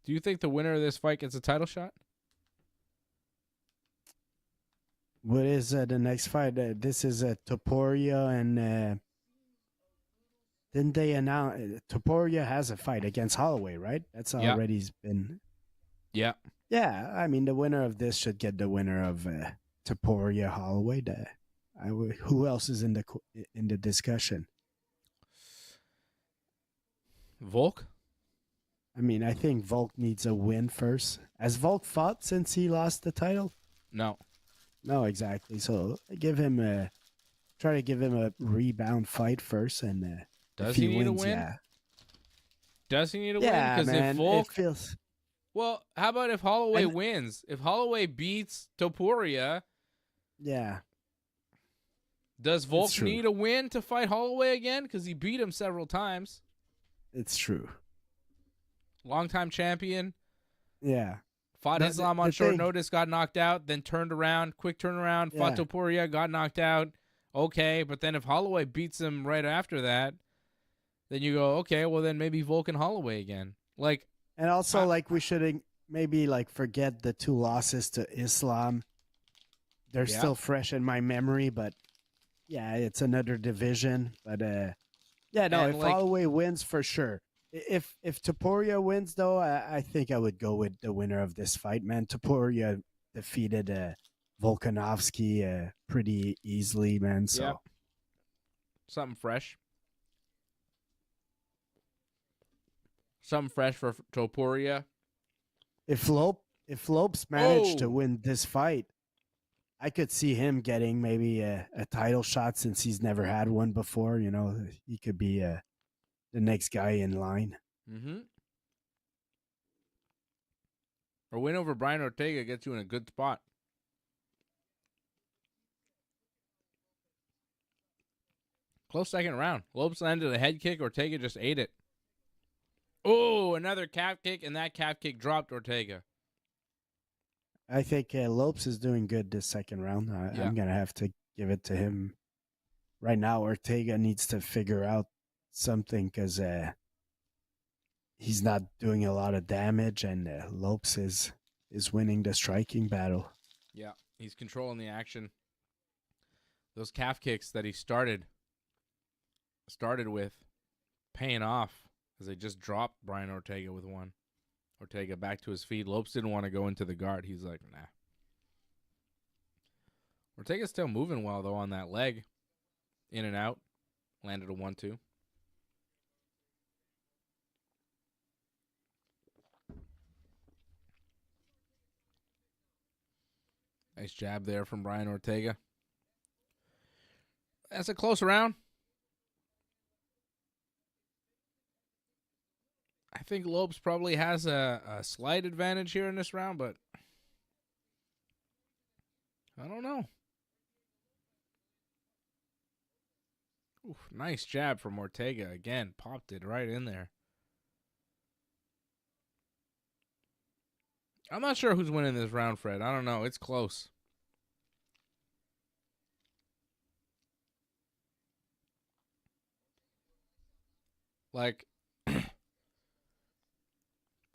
Do you think the winner of this fight gets a title shot? What is the next fight? This is Topuria and didn't they announce Topuria has a fight against Holloway, right? That's already been. Yeah. Yeah, I mean the winner of this should get the winner of Topuria Holloway. Who else is in the discussion? Volk? I mean, I think Volk needs a win first. Has Volk fought since he lost the title? No. No, exactly. So try to give him a rebound fight first, and does he need wins, a win? Yeah. Does he need a win? Yeah, Because man, if Volk, it feels. Well, how about if Holloway And- wins? If Holloway beats Topuria, Yeah, does Volk true. need a win to fight Holloway again? Because he beat him several times. it's true. Longtime champion. Yeah. Fought The- Islam the on short thing- notice, got knocked out, then turned around, quick turnaround, fought Yeah. Topuria, got knocked out. Okay, but then if Holloway beats him right after that, then you go, okay, well then maybe Volk and Holloway again. Like, And also, like, we should maybe, like, forget the 2 losses to Islam. They're Yeah. still fresh in my memory, but, yeah, it's another division. But, yeah, no, And, if like- Holloway wins, for sure. If Topuria wins, though, I think I would go with the winner of this fight, man. Topuria defeated Volkanovski pretty easily, man. So, Yep. Something fresh. Something fresh for Topuria. if Lopes managed to Oh. win this fight, I could see him getting maybe a title shot since he's never had one before. You know, he could be the next guy in line. Mm-hmm. A win over Brian Ortega gets you in a good spot. Close second round. Lopes landed a head kick. Ortega just ate it. Oh, another calf kick, and that calf kick dropped Ortega. I think Lopes is doing good this second round. Yeah. I'm gonna have to give it to him. Right now, Ortega needs to figure out something because he's not doing a lot of damage, and Lopes is winning the striking battle. Yeah, he's controlling the action. Those calf kicks that he started with paying off as they just dropped Brian Ortega with one. Ortega back to his feet. Lopes didn't want to go into the guard. He's like, nah. Ortega's still moving well, though, on that leg. In and out. Landed a 1-2. Nice jab there from Brian Ortega. That's a close round. I think Lopes probably has a slight advantage here in this round, but I don't know. Oof, nice jab from Ortega. Again, popped it right in there. I'm not sure who's winning this round, Fred. I don't know. It's close. Like,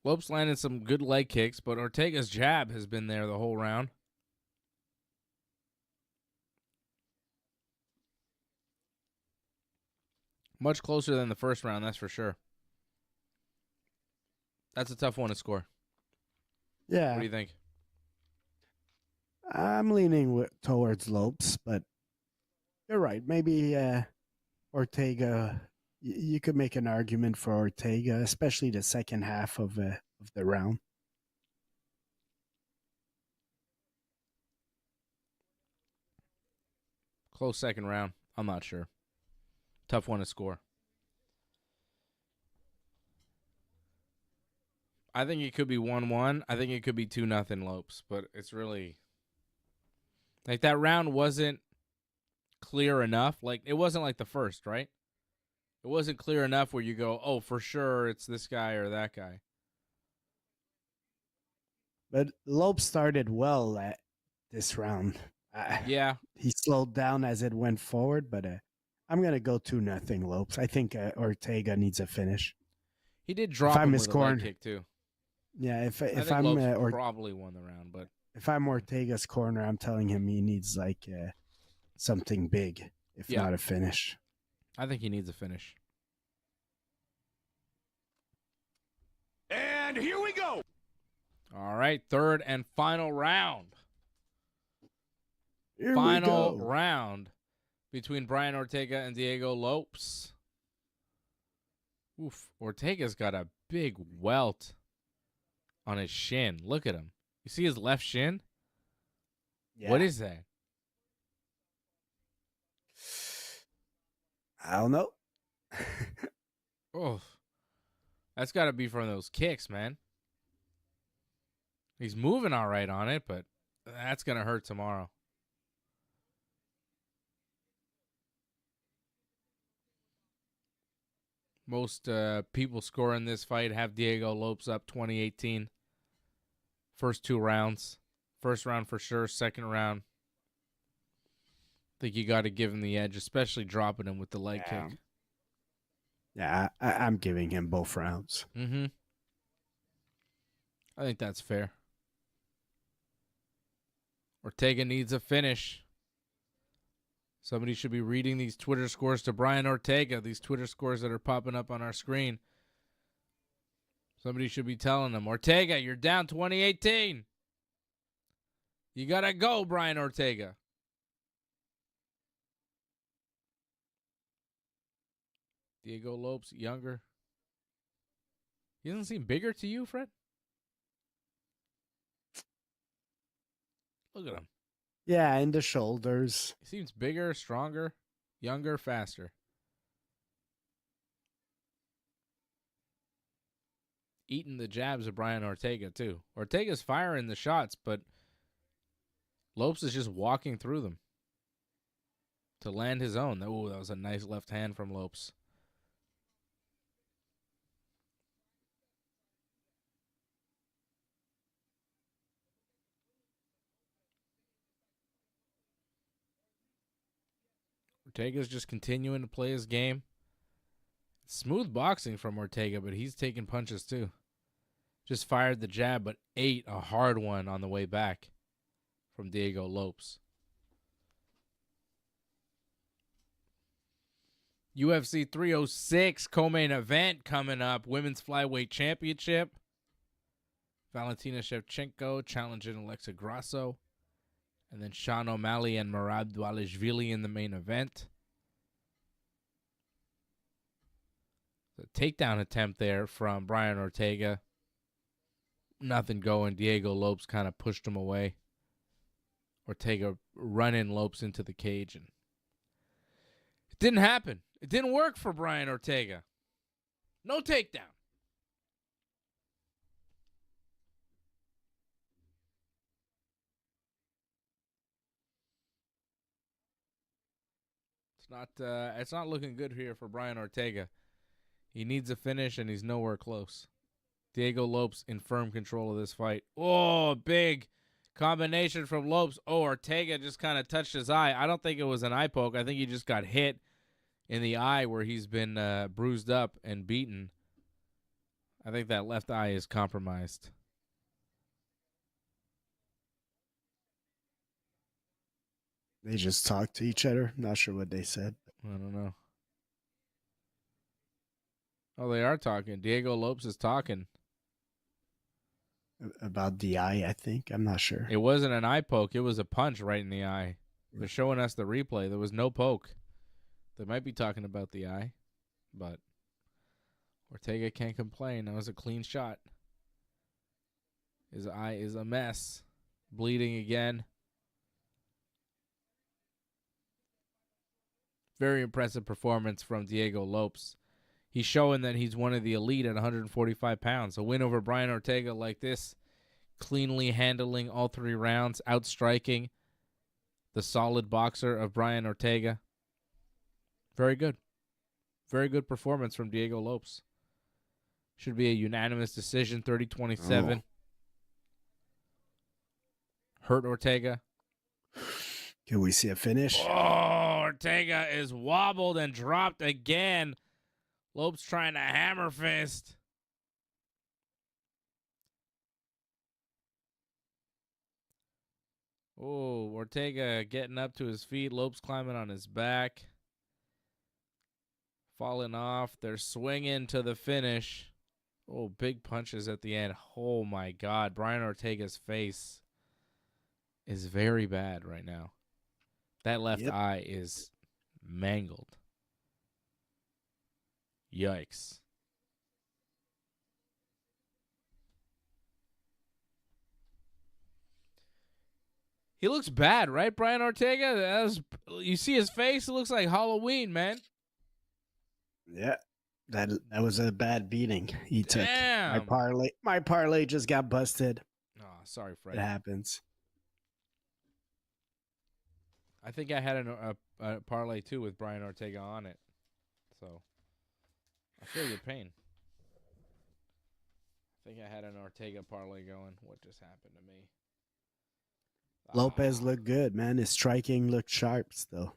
Lopes landed some good leg kicks, but Ortega's jab has been there the whole round. Much closer than the first round, that's for sure. That's a tough one to score. Yeah, What do you think? I'm leaning towards Lopes, but you're right. Maybe Ortega. You could make an argument for Ortega, especially the second half of the round. Close second round. I'm not sure. Tough one to score. I think it could be 1-1. I think it could be 2-0 Lopes, but it's really like that round wasn't clear enough. Like it wasn't like the first, right? It wasn't clear enough where you go, "Oh, for sure it's this guy or that guy." But Lopes started well at this round. Yeah. He slowed down as it went forward, but I'm gonna go 2-0 Lopes. I think Ortega needs a finish. He did drop I'm him his with a leg corner- kick too. Yeah, if I think I'm Lopes probably won the round, but if I'm Ortega's corner, I'm telling him he needs like something big, if Yeah. not a finish. I think he needs a finish. And here we go. All right, third and final round. Here Final we go. round between Brian Ortega and Diego Lopes. Oof, Ortega's got a big welt on his shin. Look at him. You see his left shin? Yeah. What is that? I don't know. Oh, that's got to be from those kicks, man. He's moving all right on it, but that's going to hurt tomorrow. Most people scoring this fight have Diego Lopes up 2018. First 2 rounds. First round for sure. Second round, I think you got to give him the edge, especially dropping him with the leg kick. Yeah, I'm giving him both rounds. Mm-hmm. I think that's fair. Ortega needs a finish. Somebody should be reading these Twitter scores to Brian Ortega, these Twitter scores that are popping up on our screen. Somebody should be telling him, Ortega, you're down 2018. You got to go, Brian Ortega. Diego Lopes, younger. He doesn't seem bigger to you, Fred? Look at him. Yeah, in the shoulders. He seems bigger, stronger, younger, faster. Eating the jabs of Brian Ortega, too. Ortega's firing the shots, but Lopes is just walking through them to land his own. Oh, that was a nice left hand from Lopes. Ortega's just continuing to play his game. Smooth boxing from Ortega, but he's taking punches too. Just fired the jab, but ate a hard one on the way back from Diego Lopes. UFC 306 co-main event coming up. Women's Flyweight Championship. Valentina Shevchenko challenging Alexa Grasso. And then Sean O'Malley and Merab Dvalishvili in the main event. The takedown attempt there from Brian Ortega. Nothing going. Diego Lopes kind of pushed him away. Ortega running Lopes into the cage. And it didn't happen. It didn't work for Brian Ortega. No takedown. It's not looking good here for Brian Ortega. He needs a finish, and he's nowhere close. Diego Lopes in firm control of this fight. Oh, big combination from Lopes. Oh, Ortega just kind of touched his eye. I don't think it was an eye poke. I think he just got hit in the eye where he's been bruised up and beaten. I think that left eye is compromised. They just talked to each other. Not sure what they said. I don't know. Oh, they are talking. Diego Lopes is talking. About the eye, I think. I'm not sure. It wasn't an eye poke. It was a punch right in the eye. They're showing us the replay. There was no poke. They might be talking about the eye, but Ortega can't complain. That was a clean shot. His eye is a mess. Bleeding again. Very impressive performance from Diego Lopes. He's showing that he's one of the elite at 145 pounds. A win over Brian Ortega like this, cleanly handling all 3 rounds, outstriking the solid boxer of Brian Ortega. Very good. Very good performance from Diego Lopes. Should be a unanimous decision, 30-27. Oh. Hurt Ortega. Can we see a finish? Oh, Ortega is wobbled and dropped again. Lopes trying to hammer fist. Oh, Ortega getting up to his feet. Lopes climbing on his back. Falling off. They're swinging to the finish. Oh, big punches at the end. Oh, my God. Brian Ortega's face is very bad right now. That left eye is mangled. Yikes. He looks bad, right, Brian Ortega? You see his face? It looks like Halloween, man. Yeah. That was a bad beating he took. Damn. My parlay just got busted. Oh, sorry, Fred. It happens. I think I had a parlay too with Brian Ortega on it. So I feel your pain. I think I had an Ortega parlay going. What just happened to me? Lopes looked good, man. His striking looked sharp still.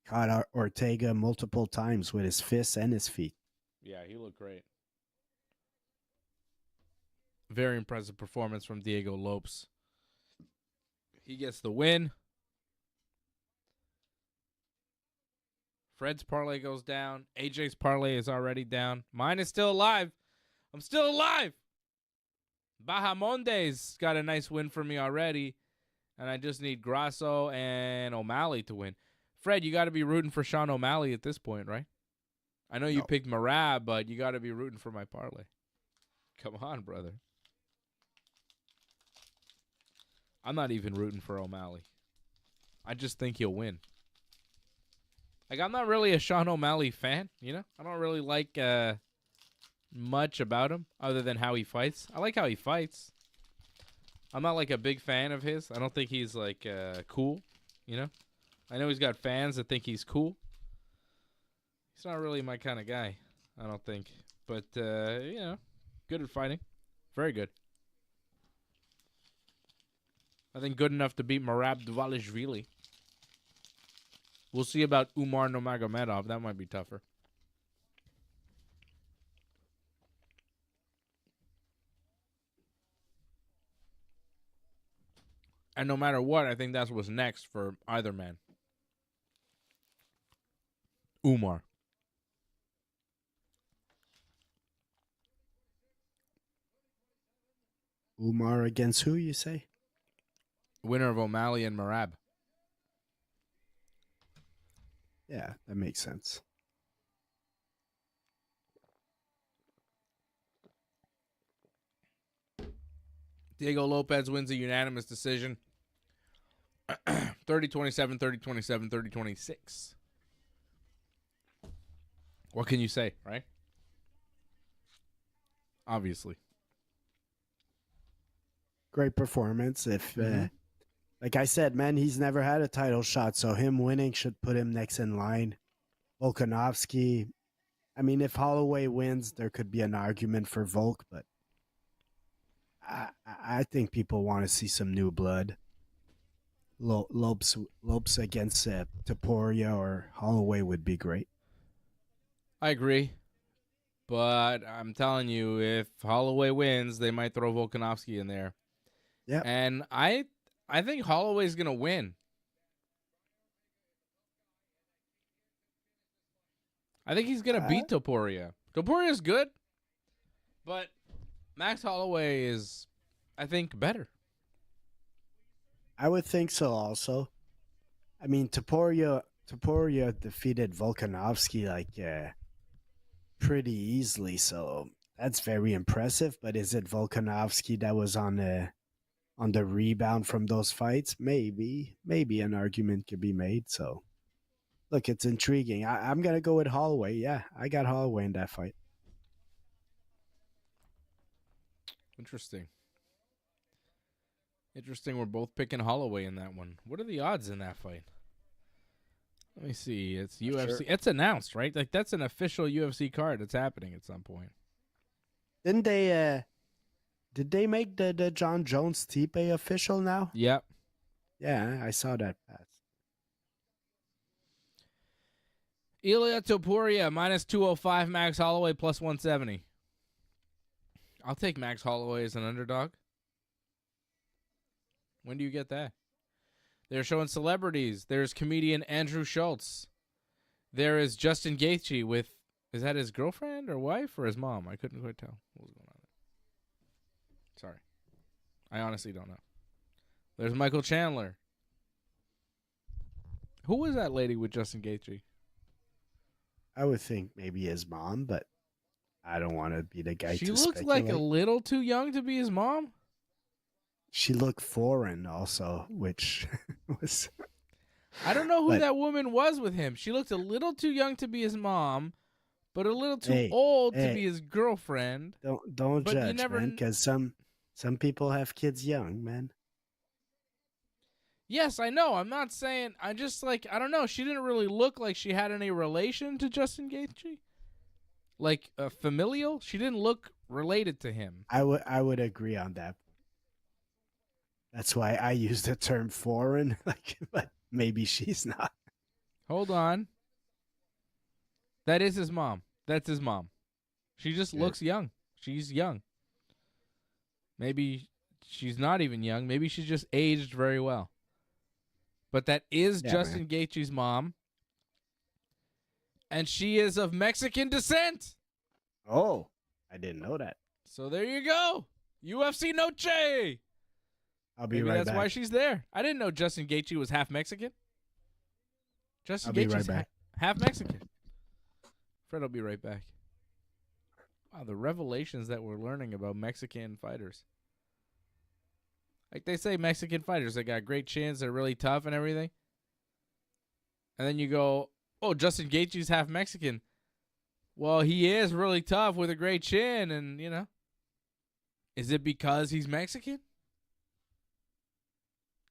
Caught Ortega multiple times with his fists and his feet. Yeah, he looked great. Very impressive performance from Diego Lopes. He gets the win. Fred's parlay goes down. AJ's parlay is already down. Mine is still alive. I'm still alive. Bahamondes got a nice win for me already. And I just need Grasso and O'Malley to win. Fred, you got to be rooting for Sean O'Malley at this point, right? I know you picked Merab, but you got to be rooting for my parlay. Come on, brother. I'm not even rooting for O'Malley. I just think he'll win. Like, I'm not really a Sean O'Malley fan, you know? I don't really like much about him other than how he fights. I like how he fights. I'm not, like, a big fan of his. I don't think he's, like, cool, you know? I know he's got fans that think he's cool. He's not really my kind of guy, I don't think. But, you know, good at fighting. Very good. I think good enough to beat Merab Dvalishvili. We'll see about Umar Nurmagomedov. That might be tougher. And no matter what, I think that's what's next for either man. Umar. Umar against who, you say? Winner of O'Malley and Merab. Yeah, that makes sense. Diego Lopes wins a unanimous decision. 30-27, 30-27, 30-26. What can you say, right? Obviously. Great performance. If, like I said, man, he's never had a title shot, so him winning should put him next in line. Volkanovski, I mean, if Holloway wins, there could be an argument for Volk, but I think people want to see some new blood. Lopes against Topuria or Holloway would be great. I agree. But I'm telling you, if Holloway wins, they might throw Volkanovski in there. Yeah. And I think Holloway's going to win. I think he's going to beat Topuria. Topuria's good, but Max Holloway is, I think, better. I would think so also. I mean, Topuria defeated Volkanovski like pretty easily, so that's very impressive. But is it Volkanovski that was on the rebound from those fights? Maybe an argument could be made. So, look, it's intriguing. I'm going to go with Holloway. Yeah, I got Holloway in that fight. Interesting. We're both picking Holloway in that one. What are the odds in that fight? Let me see. It's UFC. Sure. It's announced, right? Like, that's an official UFC card that's happening at some point. Didn't they... Did they make the John Jones Stipe official now? Yep. Yeah, I saw that pass. Ilia Topuria, -205. Max Holloway, +170. I'll take Max Holloway as an underdog. When do you get that? They're showing celebrities. There's comedian Andrew Schultz. There is Justin Gaethje with... Is that his girlfriend or wife or his mom? I couldn't quite tell what was going on there. Sorry. I honestly don't know. There's Michael Chandler. Who was that lady with Justin Gaethje? I would think maybe his mom, but I don't want to be the guy to speculate. She looks like a little too young to be his mom. She looked foreign also, which was... I don't know who that woman was with him. She looked a little too young to be his mom, but a little too old to be his girlfriend. Don't judge, man, because Some people have kids young, man. Yes, I know. I'm not saying. I just like I don't know. She didn't really look like she had any relation to Justin Gaethje. Like familial. She didn't look related to him. I would agree on that. That's why I use the term foreign. Like, but maybe she's not. Hold on. That is his mom. That's his mom. She just looks young. She's young. Maybe she's not even young. Maybe she's just aged very well. But that is Justin Gaethje's mom. And she is of Mexican descent. Oh, I didn't know that. So there you go. UFC Noche. I'll be Maybe right that's back. why she's there. I didn't know Justin Gaethje was half Mexican. Justin Gaethje's half Mexican. Fred will be right back. Wow, the revelations that we're learning about Mexican fighters. Like they say Mexican fighters, they got great chins, they're really tough and everything. And then you go, oh, Justin Gaethje's half Mexican. Well, he is really tough with a great chin, and, you know. Is it because he's Mexican?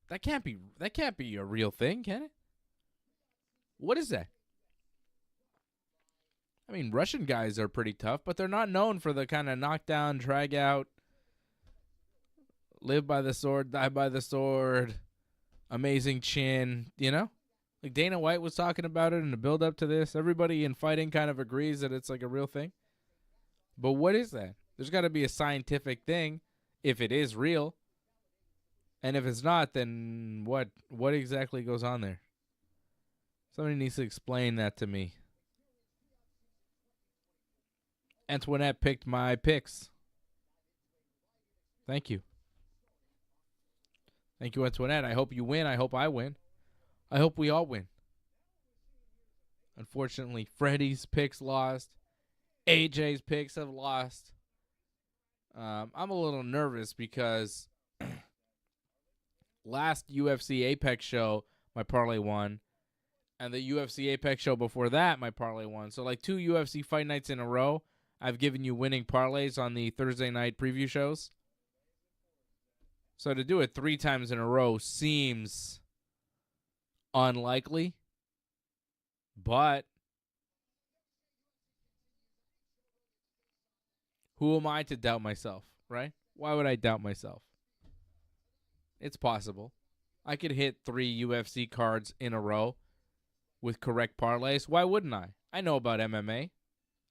That can't be a real thing, can it? What is that? I mean, Russian guys are pretty tough, but they're not known for the kind of knockdown, drag out, live by the sword, die by the sword, amazing chin, you know? Like Dana White was talking about it in the build up to this. Everybody in fighting kind of agrees that it's like a real thing. But what is that? There's got to be a scientific thing if it is real. And if it's not, then what exactly goes on there? Somebody needs to explain that to me. Antoinette picked my picks. Thank you. Thank you, Antoinette. I hope you win. I hope I win. I hope we all win. Unfortunately, Freddie's picks lost. AJ's picks have lost. I'm a little nervous because last UFC Apex show, my parlay won. And the UFC Apex show before that, my parlay won. So like 2 UFC fight nights in a row, I've given you winning parlays on the Thursday night preview shows. So to do it 3 times in a row seems unlikely. But who am I to doubt myself, right? Why would I doubt myself? It's possible. I could hit 3 UFC cards in a row with correct parlays. Why wouldn't I? I know about MMA.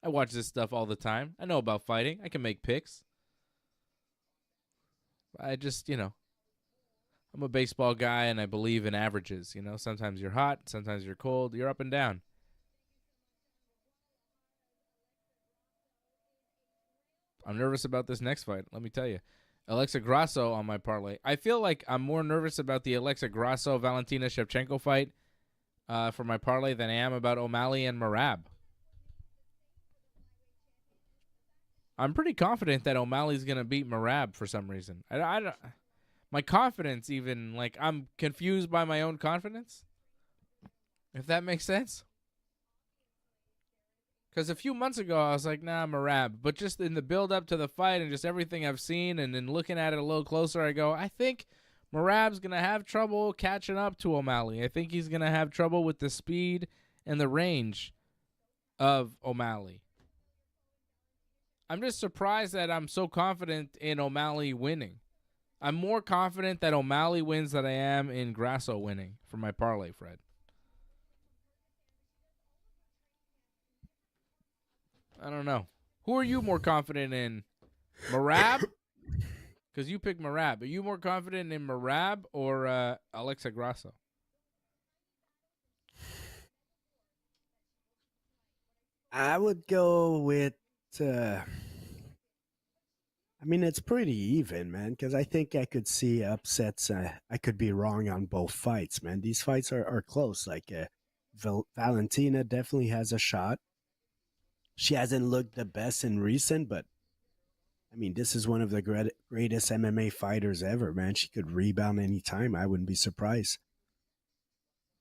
I watch this stuff all the time. I know about fighting. I can make picks. I just, I'm a baseball guy and I believe in averages. Sometimes you're hot, sometimes you're cold, you're up and down. I'm nervous about this next fight, let me tell you. Alexa Grasso on my parlay. I feel like I'm more nervous about the Alexa Grasso Valentina Shevchenko fight for my parlay than I am about O'Malley and Merab. I'm pretty confident that O'Malley's going to beat Merab for some reason. I don't, my confidence even, like, I'm confused by my own confidence, if that makes sense. Because a few months ago, I was like, nah, Merab. But just in the build-up to the fight and just everything I've seen and then looking at it a little closer, I go, I think Merab's going to have trouble catching up to O'Malley. I think he's going to have trouble with the speed and the range of O'Malley. I'm just surprised that I'm so confident in O'Malley winning. I'm more confident that O'Malley wins than I am in Grasso winning for my parlay, Fred. I don't know. Who are you more confident in? Merab? Because you picked Merab. Are you more confident in Merab or Alexa Grasso? I would go with... it's pretty even, man, because I think I could see upsets. I could be wrong on both fights, man. These fights are close. Like, Valentina definitely has a shot. She hasn't looked the best in recent, but, this is one of the greatest MMA fighters ever, man. She could rebound anytime. I wouldn't be surprised.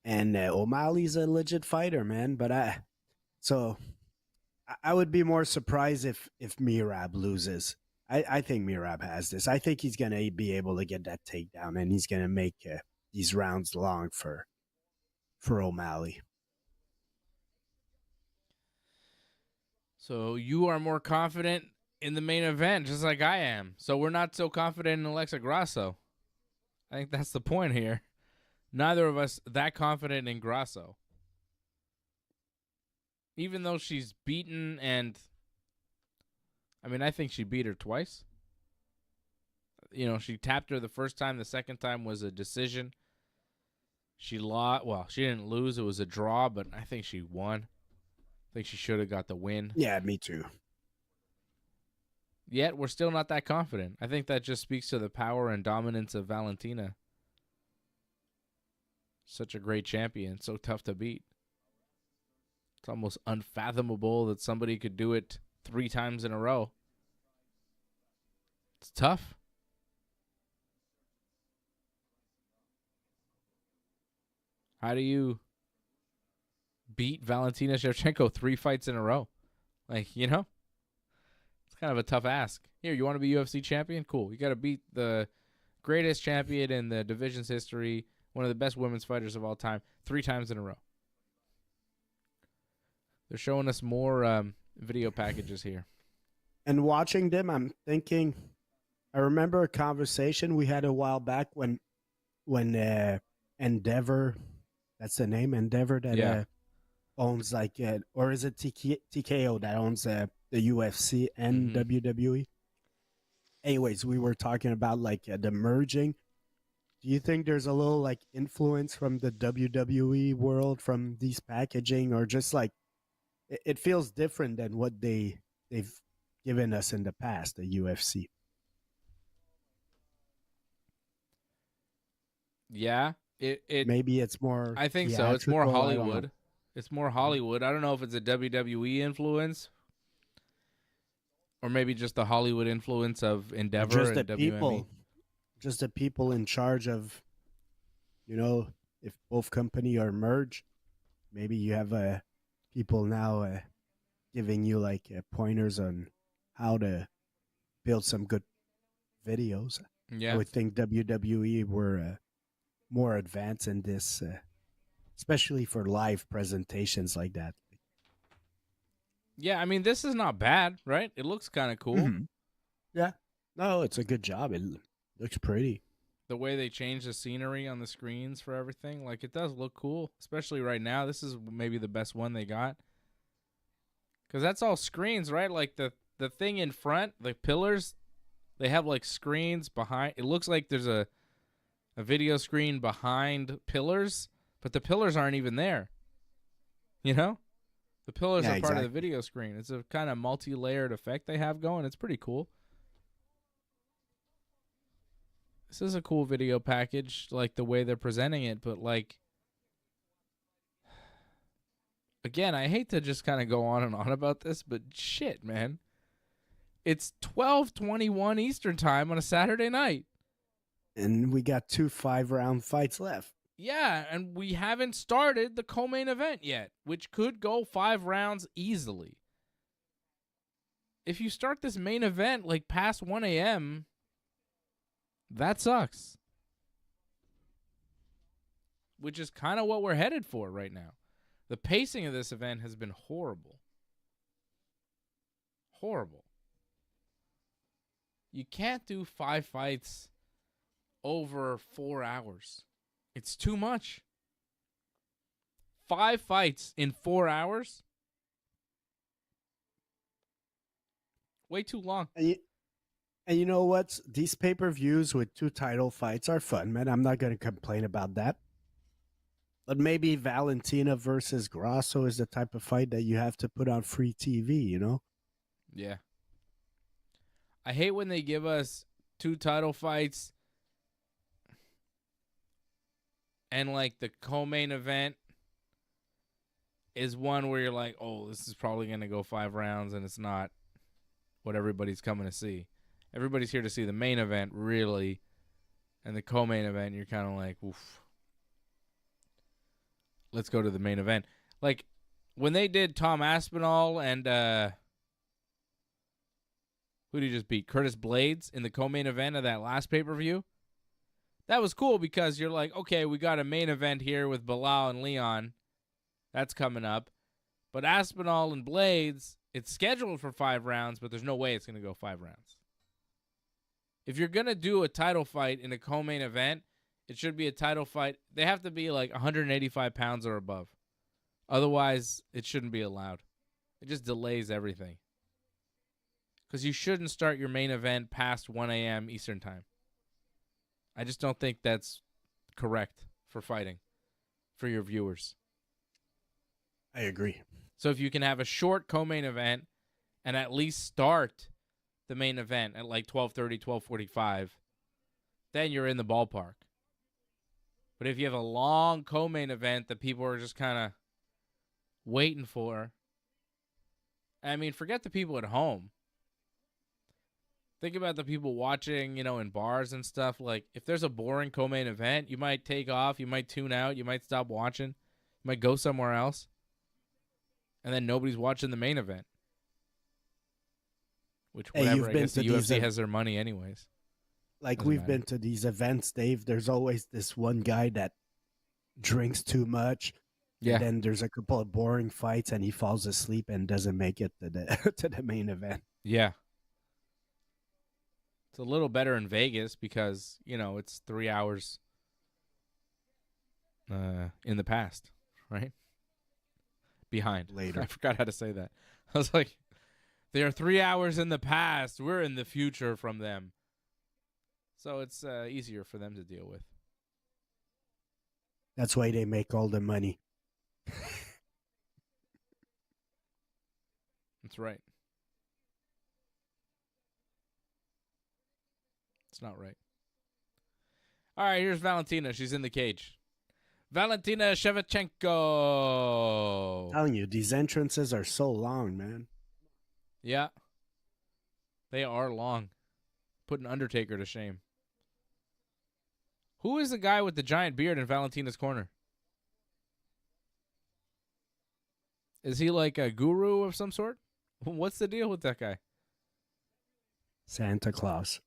And O'Malley's a legit fighter, man, but I would be more surprised if Merab loses. I think Merab has this. I think he's going to be able to get that takedown, and he's going to make these rounds long for O'Malley. So you are more confident in the main event, just like I am. So we're not so confident in Alexa Grasso. I think that's the point here. Neither of us that confident in Grasso. Even though she's beaten and... I mean, I think she beat her twice. You know, she tapped her the first time. The second time was a decision. She lost. Well, she didn't lose. It was a draw, but I think she won. I think she should have got the win. Yeah, me too. Yet, we're still not that confident. I think that just speaks to the power and dominance of Valentina. Such a great champion. So tough to beat. It's almost unfathomable that somebody could do it 3 times in a row. It's tough. How do you beat Valentina Shevchenko 3 fights in a row? Like, you know? It's kind of a tough ask. Here, you want to be UFC champion? Cool. You got to beat the greatest champion in the division's history, one of the best women's fighters of all time, 3 times in a row. They're showing us more video packages here. And watching them, I'm thinking, I remember a conversation we had a while back when Endeavor, that's the name, Endeavor, that owns like, or is it TKO that owns the UFC and WWE? Anyways, we were talking about like the merging. Do you think there's a little like influence from the WWE world from these packaging, or just like it feels different than what they've given us in the past, the UFC? Yeah, it maybe it's more. I think so. It's more theatrical, Hollywood. It's more Hollywood. I don't know if it's a WWE influence or maybe just the Hollywood influence of Endeavor just and the WME. people, just the people in charge of, you know, if both company are merged, maybe you have people now giving you like pointers on how to build some good videos. Yeah. I would think WWE were more advanced in this, especially for live presentations like that. Yeah, I mean, this is not bad, right? It looks kind of cool. Mm-hmm. Yeah. No, it's a good job. It looks pretty. The way they change the scenery on the screens for everything, like, it does look cool, especially right now. This is maybe the best one they got. Because that's all screens, right? Like, the thing in front, the pillars, they have, like, screens behind. It looks like there's a video screen behind pillars, but the pillars aren't even there. You know? The pillars are part of the video screen. It's a kind of multi-layered effect they have going. It's pretty cool. This is a cool video package, like the way they're presenting it, but like, again, I hate to just kind of go on and on about this, but shit, man. It's 12:21 Eastern time on a Saturday night. And we got 2 5-round fights left. Yeah, and we haven't started the co-main event yet, which could go 5 rounds easily. If you start this main event like past 1 a.m., that sucks. Which is kind of what we're headed for right now. The pacing of this event has been horrible. Horrible. You can't do 5 fights over 4 hours. It's too much. 5 fights in 4 hours? Way too long. And you know what? These pay-per-views with 2 title fights are fun, man. I'm not going to complain about that. But maybe Valentina versus Grasso is the type of fight that you have to put on free TV, you know? Yeah. I hate when they give us 2 title fights and, like, the co-main event is one where you're like, oh, this is probably going to go 5 rounds, and it's not what everybody's coming to see. Everybody's here to see the main event, really, and the co-main event, you're kind of like, oof. Let's go to the main event. Like, when they did Tom Aspinall and Who did he just beat? Curtis Blades in the co-main event of that last pay-per-view? That was cool because you're like, okay, we got a main event here with Bilal and Leon. That's coming up. But Aspinall and Blades, it's scheduled for 5 rounds, but there's no way it's going to go 5 rounds. If you're going to do a title fight in a co-main event, it should be a title fight. They have to be like 185 pounds or above. Otherwise, it shouldn't be allowed. It just delays everything. Because you shouldn't start your main event past 1 a.m. Eastern time. I just don't think that's correct for fighting, for your viewers. I agree. So if you can have a short co-main event and at least start the main event at like 12:30, 12:45, then you're in the ballpark. But if you have a long co-main event that people are just kind of waiting for, I mean, forget the people at home. Think about the people watching, in bars and stuff. Like, if there's a boring co-main event, you might take off, you might tune out, you might stop watching, you might go somewhere else, and then nobody's watching the main event. Which, whatever, I guess the UFC has their money anyways. Like, Doesn't we've matter. been to these events, Dave. There's always this one guy that drinks too much. Yeah. And then there's a couple of boring fights, and he falls asleep and doesn't make it to the to the main event. Yeah. It's a little better in Vegas because, it's 3 hours in the past, right? Behind. Later. I forgot how to say that. I was like, they're 3 hours in the past. We're in the future from them. So it's easier for them to deal with. That's why they make all the money. That's right. It's not right. All right, here's Valentina. She's in the cage. Valentina Shevchenko. I'm telling you, these entrances are so long, man. Yeah. They are long. Putting Undertaker to shame. Who is the guy with the giant beard in Valentina's corner? Is he like a guru of some sort? What's the deal with that guy? Santa Claus.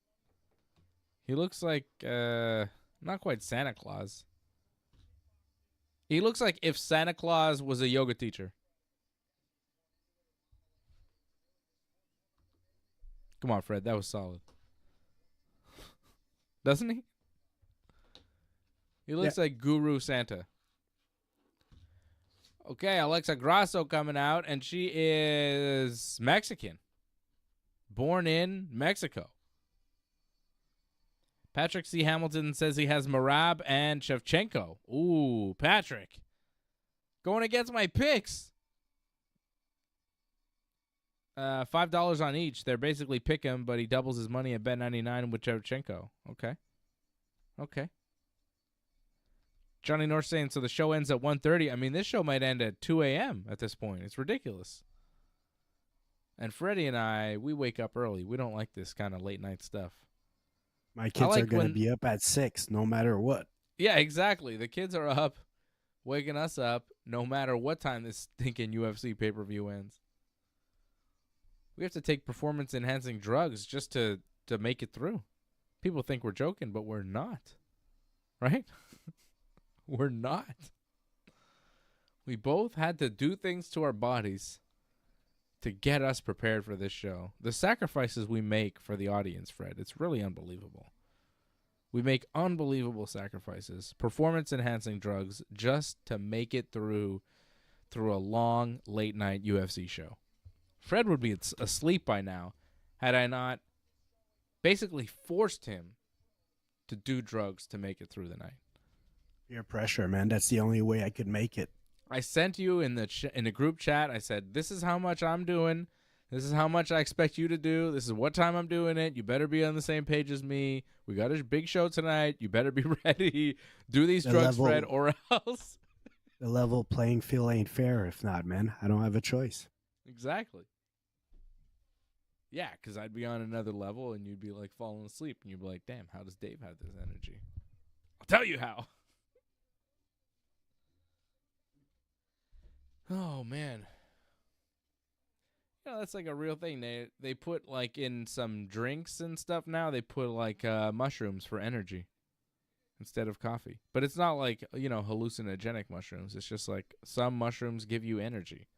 He looks like, not quite Santa Claus. He looks like if Santa Claus was a yoga teacher. Come on, Fred. That was solid. Doesn't he? He looks like Guru Santa. Okay, Alexa Grasso coming out, and she is Mexican. Born in Mexico. Patrick C. Hamilton says he has Merab and Shevchenko. Ooh, Patrick. Going against my picks. $5 on each. They're basically pick him, but he doubles his money at Bet99 with Shevchenko. Okay. Johnny North saying, so the show ends at 1:30. I mean, this show might end at 2 a.m. at this point. It's ridiculous. And Freddie and I, we wake up early. We don't like this kind of late night stuff. My kids are going to be up at 6 no matter what. Yeah, exactly. The kids are up, waking us up no matter what time this stinking UFC pay-per-view ends. We have to take performance-enhancing drugs just to make it through. People think we're joking, but we're not. Right? We're not. We both had to do things to our bodies to get us prepared for this show. The sacrifices we make for the audience, Fred, it's really unbelievable. We make unbelievable sacrifices, performance-enhancing drugs, just to make it through a long, late-night UFC show. Fred would be asleep by now had I not basically forced him to do drugs to make it through the night. Peer pressure, man. That's the only way I could make it. I sent you in the group chat. I said, this is how much I'm doing. This is how much I expect you to do. This is what time I'm doing it. You better be on the same page as me. We got a big show tonight. You better be ready. Do these drugs, Fred, or else. The level playing field ain't fair if not, man. I don't have a choice. Exactly. Yeah, because I'd be on another level and you'd be like falling asleep and you'd be like, damn, how does Dave have this energy? I'll tell you how. Oh, man. that's like a real thing. They put like in some drinks and stuff now. They put like mushrooms for energy instead of coffee. But it's not like, hallucinogenic mushrooms. It's just like some mushrooms give you energy.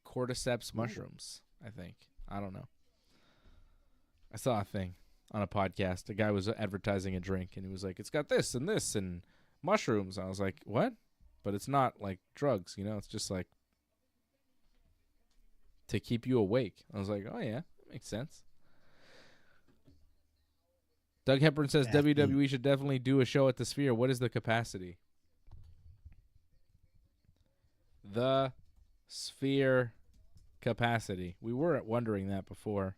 Cordyceps mushrooms, I think. I don't know. I saw a thing on a podcast. A guy was advertising a drink, and he was like, it's got this and mushrooms. I was like, what? But it's not like drugs, it's just like to keep you awake. I was like, oh, yeah, that makes sense. Doug Hepburn says WWE should definitely do a show at the Sphere. What is the capacity? The Sphere capacity. We were wondering that before.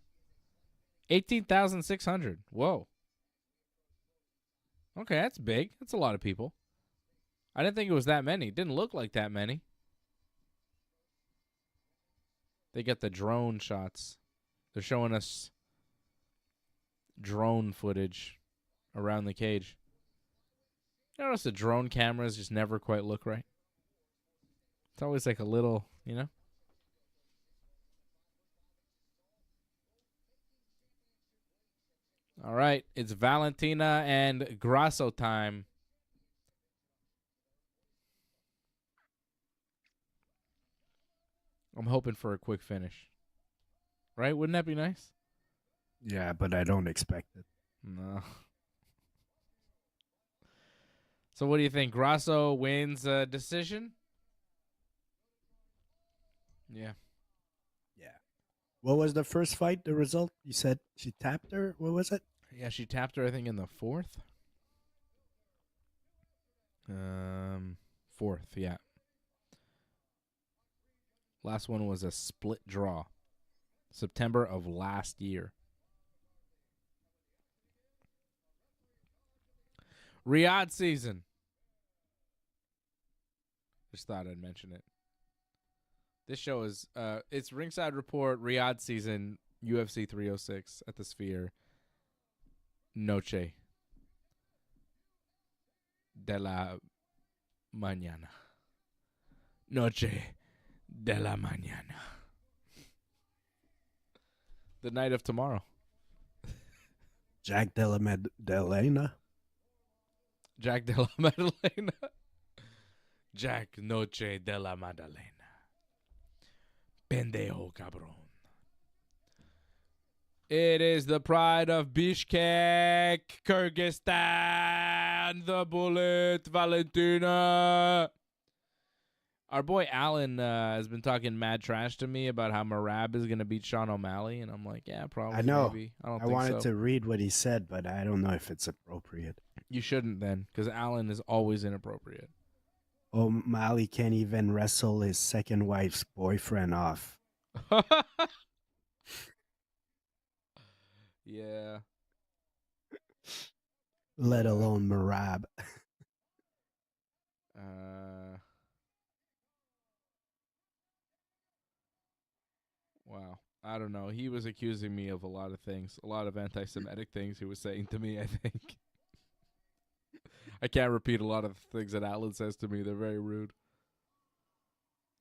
18,600. Whoa. Okay, that's big. That's a lot of people. I didn't think it was that many. It didn't look like that many. They get the drone shots. They're showing us drone footage around the cage. You notice the drone cameras just never quite look right? It's always like a little, All right, it's Valentina and Grasso time. I'm hoping for a quick finish. Right? Wouldn't that be nice? Yeah, but I don't expect it. No. So what do you think? Grasso wins a decision? Yeah. Yeah. What was the first fight, the result? You said she tapped her? What was it? Yeah, she tapped her, I think, in the fourth. Fourth, yeah. Last one was a split draw. September of last year. Riyadh season. Just thought I'd mention it. This show is, it's Ringside Report, Riyadh season, UFC 306 at the Sphere. Noche de la mañana. Noche de la mañana. The night of tomorrow. Jack Della Madalena. Jack de la Madalena. Jack Noche de la Madalena. Pendejo cabrón. It is the pride of Bishkek, Kyrgyzstan, the Bullet, Valentina. Our boy Alan has been talking mad trash to me about how Merab is going to beat Sean O'Malley, and I'm like, yeah, probably. I know. Maybe. I wanted to read what he said, but I don't know if it's appropriate. You shouldn't then, because Alan is always inappropriate. O'Malley can't even wrestle his second wife's boyfriend off. Yeah. Let alone Merab. Wow. I don't know. He was accusing me of a lot of things, a lot of anti-Semitic things he was saying to me, I think. I can't repeat a lot of things that Alan says to me. They're very rude.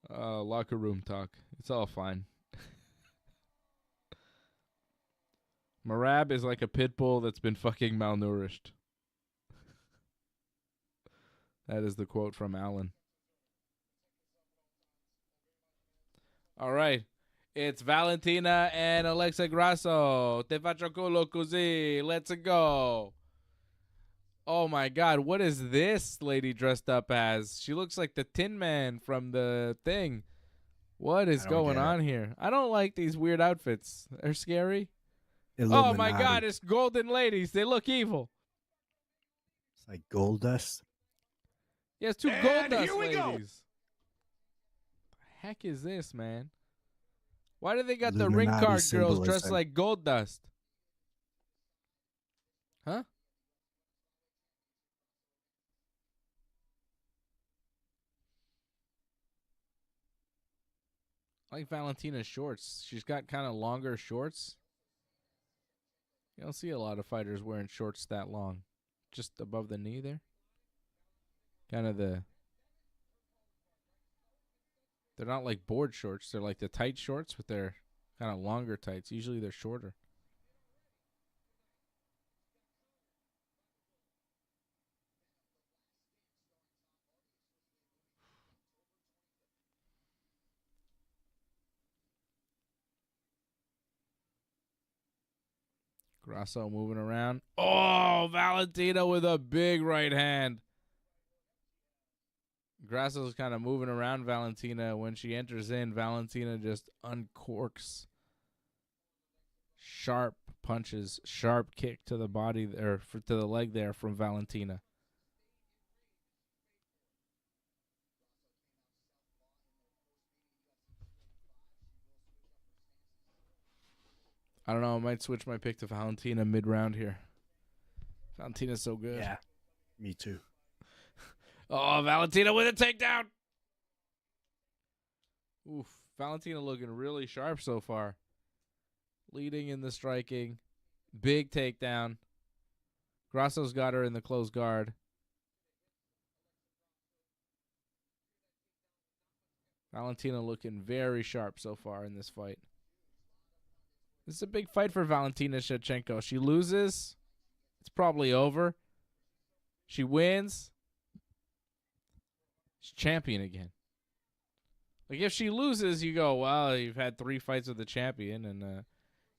Locker room talk. It's all fine. Merab is like a pit bull that's been fucking malnourished. That is the quote from Alan. All right. It's Valentina and Alexa Grasso. Te faccio culo così. Let's go. Oh my God. What is this lady dressed up as? She looks like the Tin Man from the thing. What is going on here? I don't like these weird outfits. They're scary. Illuminati. Oh my God, it's golden ladies. They look evil. It's like gold dust. Yeah, it's two gold dust ladies. Go. The heck is this, man? Why do they got the ring card girls dressed like gold dust? Huh? I like Valentina's shorts. She's got kind of longer shorts. You don't see a lot of fighters wearing shorts that long. Just above the knee there. Kind of the They're not like board shorts. They're like the tight shorts with their kind of longer tights. Usually they're shorter. Grasso moving around. Oh, Valentina with a big right hand. Grasso's kind of moving around Valentina. When she enters in, Valentina just uncorks. Sharp punches, sharp kick to the body or to the leg there from Valentina. I don't know. I might switch my pick to Valentina mid-round here. Valentina's so good. Yeah, me too. Oh, Valentina with a takedown. Oof. Valentina looking really sharp so far. Leading in the striking. Big takedown. Grasso's got her in the closed guard. Valentina looking very sharp so far in this fight. This is a big fight for Valentina Shevchenko. She loses, it's probably over. She wins, she's champion again. Like, if she loses, you go, well, you've had 3 fights with the champion, and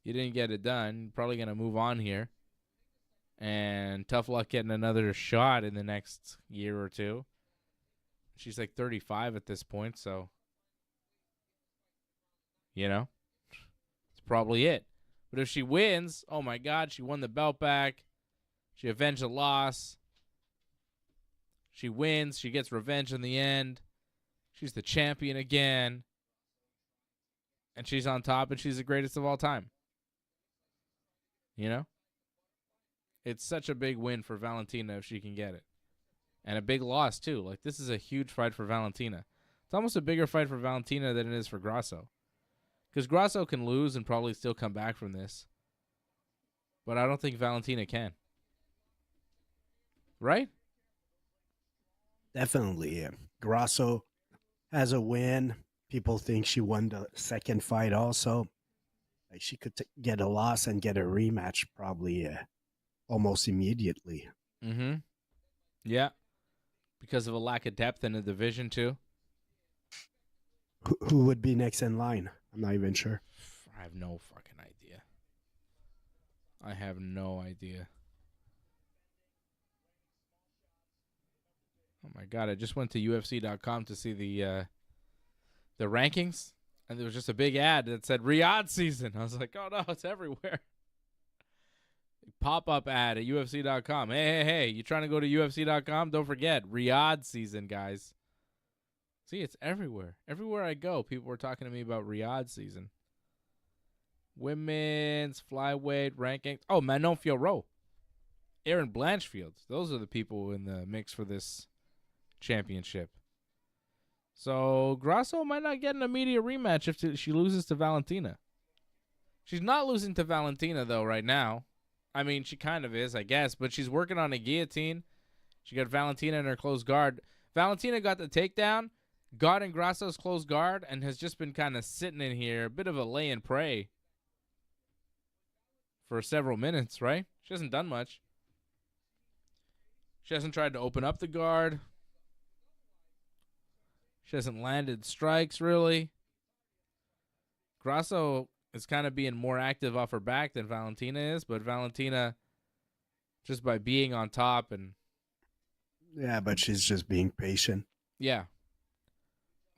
you didn't get it done. You're probably going to move on here. And tough luck getting another shot in the next year or two. She's like 35 at this point, so, you know, it's probably it. But if she wins, oh my God, she won the belt back. She avenged the loss. She wins. She gets revenge in the end. She's the champion again. And she's on top, and she's the greatest of all time. You know? It's such a big win for Valentina if she can get it. And a big loss, too. Like, this is a huge fight for Valentina. It's almost a bigger fight for Valentina than it is for Grasso. Because Grasso can lose and probably still come back from this. But I don't think Valentina can. Right? Definitely. Grasso has a win. People think she won the second fight also. Like, she could get a loss and get a rematch probably almost immediately. Mm-hmm. Yeah. Because of a lack of depth in the division, too. Who would be next in line? I'm not even sure. I have no fucking idea. I have no idea. Oh my God, I just went to UFC.com to see the rankings, and there was just a big ad that said Riyadh season. I was like, oh no, it's everywhere. Pop-up ad at UFC.com. Hey, you trying to go to UFC.com? Don't forget, Riyadh season, guys. See, it's everywhere. Everywhere I go, people were talking to me about Riyadh season. Women's flyweight rankings. Oh, Manon Fiorot. Aaron Blanchfield. Those are the people in the mix for this championship. So Grasso might not get an immediate rematch if she loses to Valentina. She's not losing to Valentina, though, right now. I mean, she kind of is, I guess, but she's working on a guillotine. She got Valentina in her closed guard. Valentina got the takedown, got in Grasso's closed guard, and has just been kind of sitting in here, a bit of a lay and pray for several minutes, right? She hasn't done much. She hasn't tried to open up the guard. She hasn't landed strikes, really. Grasso is kind of being more active off her back than Valentina is, but Valentina, just by being on top and... Yeah, but she's just being patient. Yeah.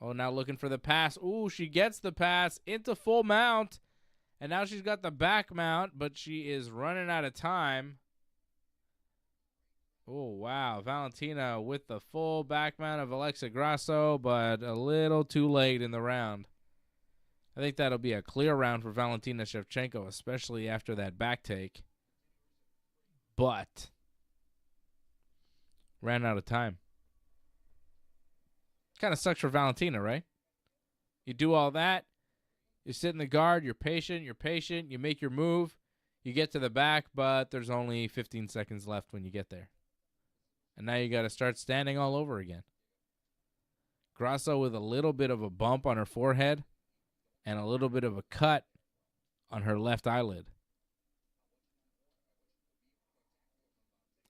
Oh, now looking for the pass. Ooh, she gets the pass into full mount, and now she's got the back mount, but she is running out of time. Oh, wow. Valentina with the full back mount of Alexa Grasso, but a little too late in the round. I think that'll be a clear round for Valentina Shevchenko, especially after that back take. But ran out of time. Kind of sucks for Valentina, right? You do all that. You sit in the guard. You're patient. You make your move. You get to the back, but there's only 15 seconds left when you get there. And now you got to start standing all over again. Grasso with a little bit of a bump on her forehead and a little bit of a cut on her left eyelid.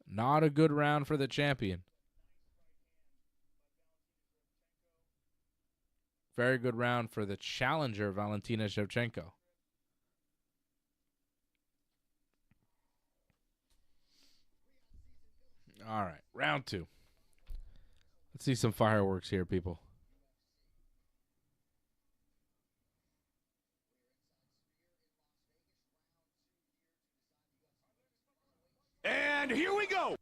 Not a good round for the champion. Very good round for the challenger, Valentina Shevchenko. All right, round 2. Let's see some fireworks here, people. And here we go.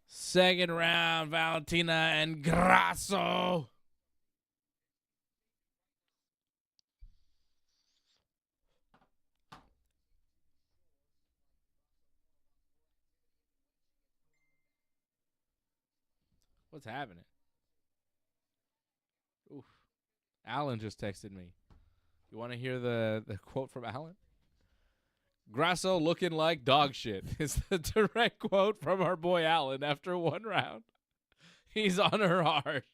Second round, Valentina and Grasso. What's happening? Oof. Alan just texted me. You want to hear the quote from Alan? Grasso looking like dog shit is the direct quote from our boy Alan after 1 round. He's on her hard.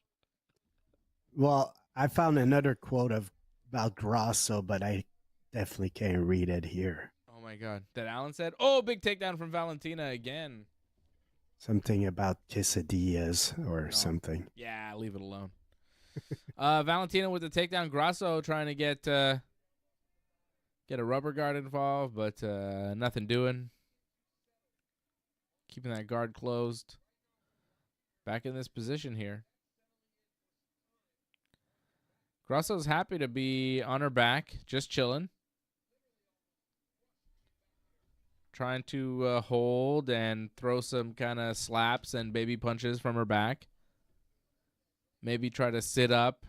Well, I found another quote about Grasso, but I definitely can't read it here. Oh, my God. That Alan said, oh, big takedown from Valentina again. Something about quesadillas or something. Yeah, leave it alone. Valentina with the takedown. Grasso trying to get a rubber guard involved, but nothing doing. Keeping that guard closed. Back in this position here. Grasso's happy to be on her back, just chilling. Trying to hold and throw some kind of slaps and baby punches from her back. Maybe try to sit up.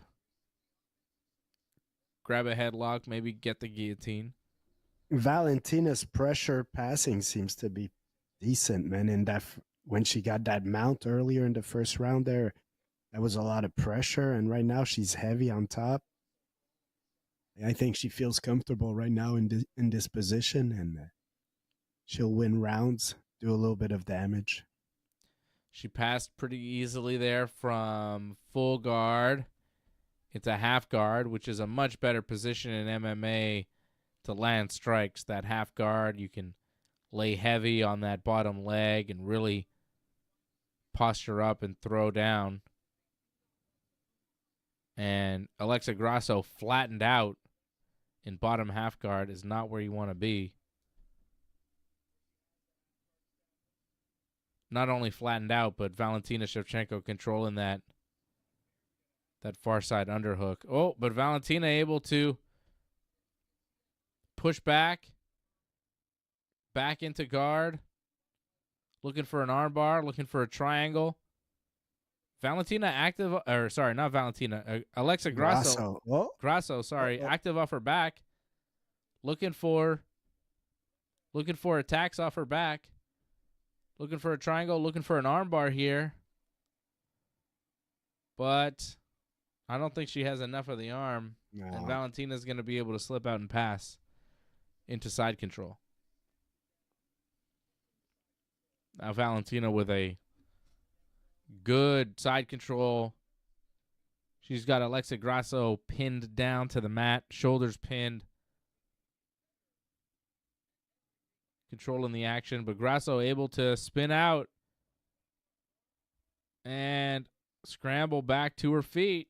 Grab a headlock, maybe get the guillotine. Valentina's pressure passing seems to be decent, man. And that when she got that mount earlier in the first round there, that was a lot of pressure. And right now she's heavy on top. I think she feels comfortable right now in this position, and she'll win rounds, do a little bit of damage. She passed pretty easily there from full guard. It's a half guard, which is a much better position in MMA to land strikes. That half guard, you can lay heavy on that bottom leg and really posture up and throw down. And Alexa Grasso flattened out in bottom half guard is not where you want to be. Not only flattened out, but Valentina Shevchenko controlling that far side underhook. Oh, but Valentina able to push back into guard, looking for an armbar, looking for a triangle. Valentina active, or sorry, not Valentina. Alexa Grasso. Grasso, sorry, active off her back, looking for attacks off her back. Looking for a triangle, looking for an armbar here. But I don't think she has enough of the arm. No. And Valentina's going to be able to slip out and pass into side control. Now Valentina with a good side control. She's got Alexa Grasso pinned down to the mat, shoulders pinned. Controlling the action, but Grasso able to spin out and scramble back to her feet.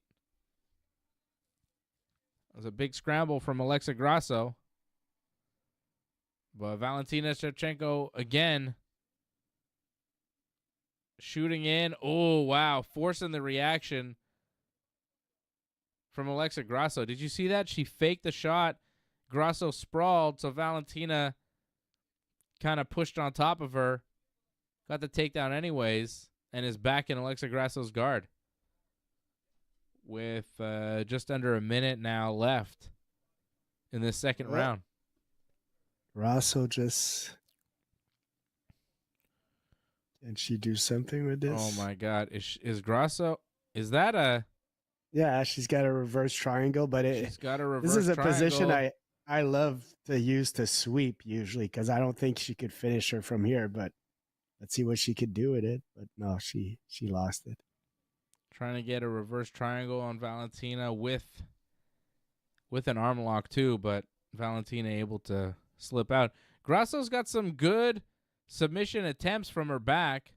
It was a big scramble from Alexa Grasso. But Valentina Shevchenko again shooting in. Oh, wow. Forcing the reaction from Alexa Grasso. Did you see that? She faked the shot. Grasso sprawled, so Valentina kind of pushed on top of her, got the takedown anyways, and is back in Alexa Grasso's guard with just under a minute now left in this second round. Grasso just... Can she do something with this? Oh, my God. Is Grasso... Is that a... Yeah, she's got a reverse triangle, but she's got a reverse this is a triangle. position I love to use to sweep usually because I don't think she could finish her from here, but let's see what she could do with it. But no, she lost it. Trying to get a reverse triangle on Valentina with an arm lock too, but Valentina able to slip out. Grasso's got some good submission attempts from her back,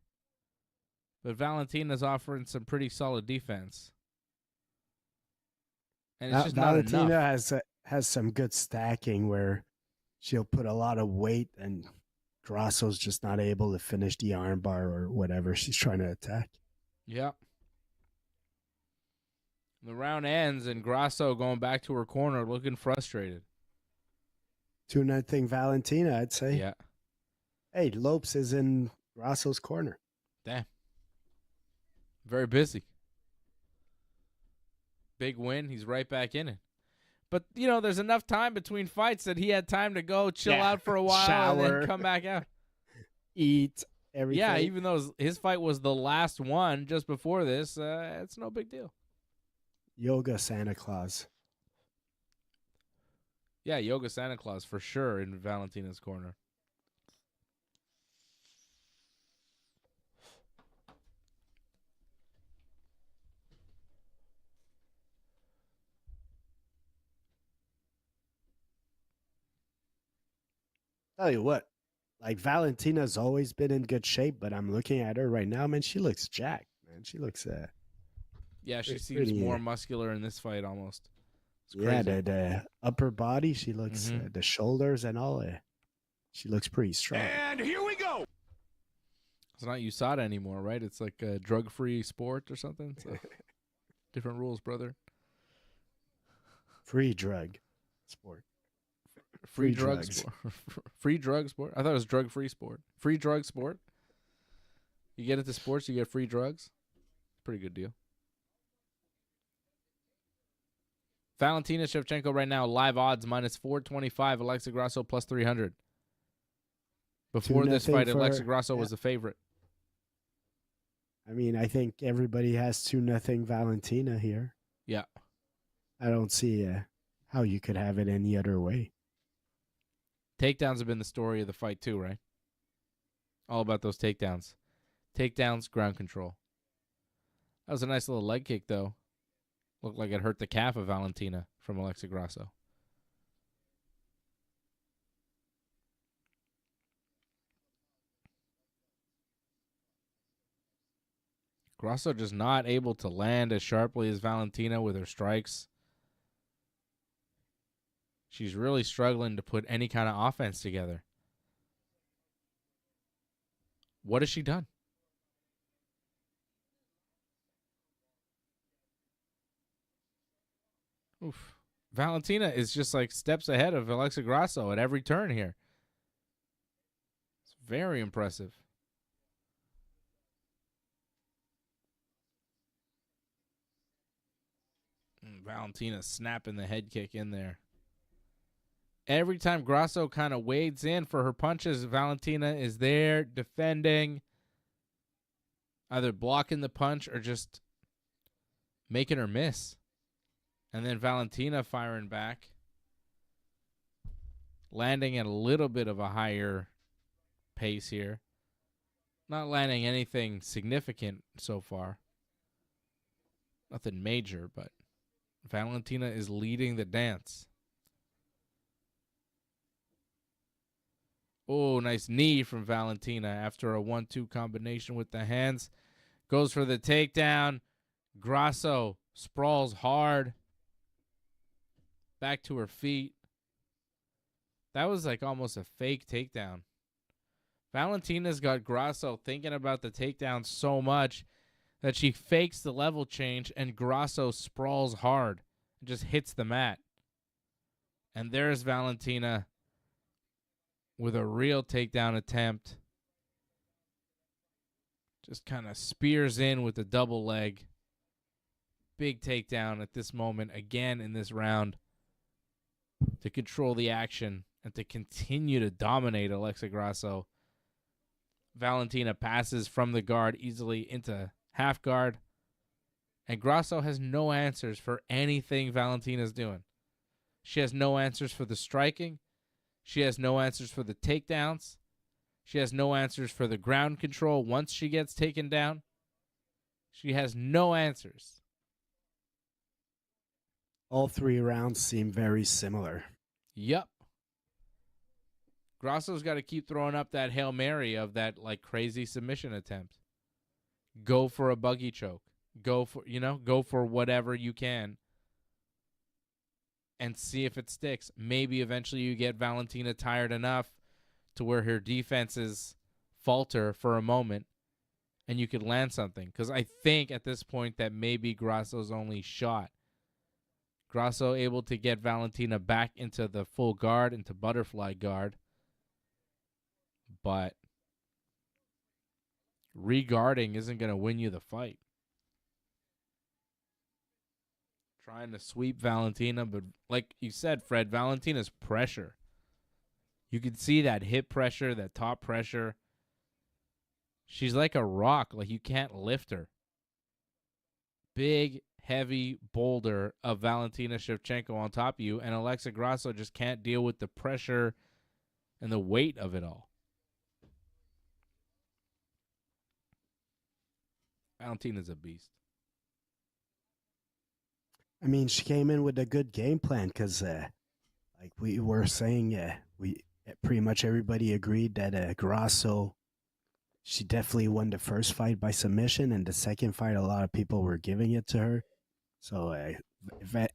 but Valentina's offering some pretty solid defense. And it's just Valentina not enough. has some good stacking where she'll put a lot of weight and Grasso's just not able to finish the armbar or whatever she's trying to attack. Yep. The round ends and Grasso going back to her corner looking frustrated. 2-0 Valentina, I'd say. Yeah. Hey, Lopes is in Grasso's corner. Damn. Very busy. Big win. He's right back in it. But, there's enough time between fights that he had time to go chill out for a while shower, and then come back out. Eat, everything. Yeah, even though his fight was the last one just before this, it's no big deal. Yoga Santa Claus. Yeah, Yoga Santa Claus for sure in Valentina's corner. Tell you what, like Valentina's always been in good shape, but I'm looking at her right now, man. She looks jacked, man. She looks yeah, she seems pretty, more muscular in this fight almost. Yeah, the upper body, she looks the shoulders and all. She looks pretty strong. And here we go. It's not USADA anymore, right? It's like a drug-free sport or something. So different rules, brother. Free drug sport. Free drugs. Free drug sport. I thought it was drug-free sport. Free drug sport. You get into sports, you get free drugs. Pretty good deal. Valentina Shevchenko right now, live odds minus 425. Alexa Grasso plus 300. Before this fight, Alexa Grasso was the favorite. I mean, I think everybody has 2-0 Valentina here. Yeah. I don't see how you could have it any other way. Takedowns have been the story of the fight too, right? All about those takedowns. Takedowns, ground control. That was a nice little leg kick, though. Looked like it hurt the calf of Valentina from Alexa Grasso. Grasso just not able to land as sharply as Valentina with her strikes. She's really struggling to put any kind of offense together. What has she done? Oof. Valentina is just like steps ahead of Alexa Grasso at every turn here. It's very impressive. Valentina snapping the head kick in there. Every time Grasso kind of wades in for her punches, Valentina is there defending, either blocking the punch or just making her miss. And then Valentina firing back, landing at a little bit of a higher pace here. Not landing anything significant so far. Nothing major, but Valentina is leading the dance. Oh, nice knee from Valentina after a 1-2 combination with the hands. Goes for the takedown. Grasso sprawls hard. Back to her feet. That was like almost a fake takedown. Valentina's got Grasso thinking about the takedown so much that she fakes the level change and Grasso sprawls hard and just hits the mat. And there's Valentina with a real takedown attempt. Just kind of spears in with the double leg. Big takedown at this moment again in this round to control the action and to continue to dominate Alexa Grasso. Valentina passes from the guard easily into half guard. And Grasso has no answers for anything Valentina's doing. She has no answers for the striking. She has no answers for the takedowns. She has no answers for the ground control once she gets taken down. She has no answers. All 3 rounds seem very similar. Yep. Grasso's got to keep throwing up that Hail Mary of that like crazy submission attempt. Go for a buggy choke. Go for whatever you can and see if it sticks. Maybe eventually you get Valentina tired enough to where her defenses falter for a moment and you could land something. Because I think at this point that maybe Grasso's only shot. Grasso able to get Valentina back into the full guard, into butterfly guard. But regarding isn't going to win you the fight. Trying to sweep Valentina, but like you said, Fred, Valentina's pressure. You can see that hip pressure, that top pressure. She's like a rock, like you can't lift her. Big, heavy boulder of Valentina Shevchenko on top of you, and Alexa Grasso just can't deal with the pressure and the weight of it all. Valentina's a beast. I mean, she came in with a good game plan because, like we were saying, we pretty much everybody agreed that Grasso, she definitely won the first fight by submission, and the second fight, a lot of people were giving it to her. So,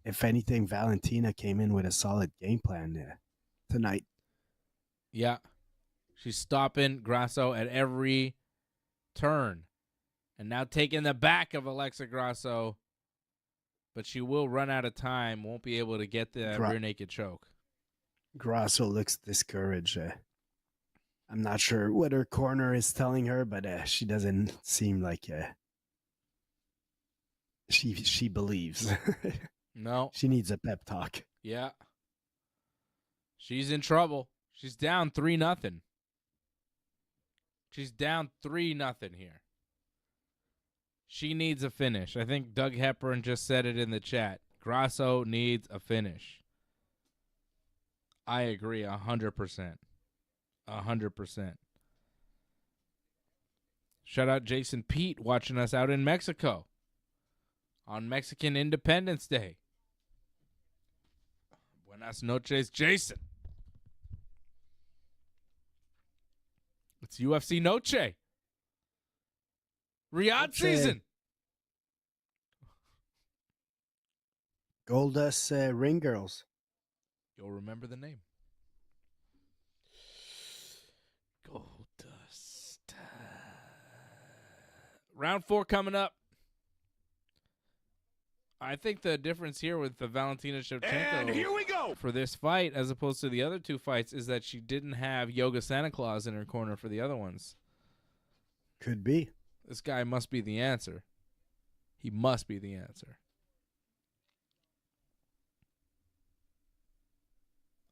if anything, Valentina came in with a solid game plan tonight. Yeah, she's stopping Grasso at every turn, and now taking the back of Alexa Grasso. But she will run out of time, won't be able to get the rear naked choke. Grasso looks discouraged. I'm not sure what her corner is telling her, but she doesn't seem like she believes. No. She needs a pep talk. Yeah. She's in trouble. She's down 3-0. She's down 3-0 here. She needs a finish. I think Doug Hepburn just said it in the chat. Grasso needs a finish. I agree 100%. 100%. Shout out Jason Pete watching us out in Mexico on Mexican Independence Day. Buenas noches, Jason. It's UFC Noche. Riyadh season. Goldust Ring Girls. You'll remember the name. Goldust. Round 4 coming up. I think the difference here with the Valentina Shevchenko And here we go. for this fight, as opposed to the other 2 fights, is that she didn't have Yoga Santa Claus in her corner for the other ones. Could be. This guy must be the answer. He must be the answer.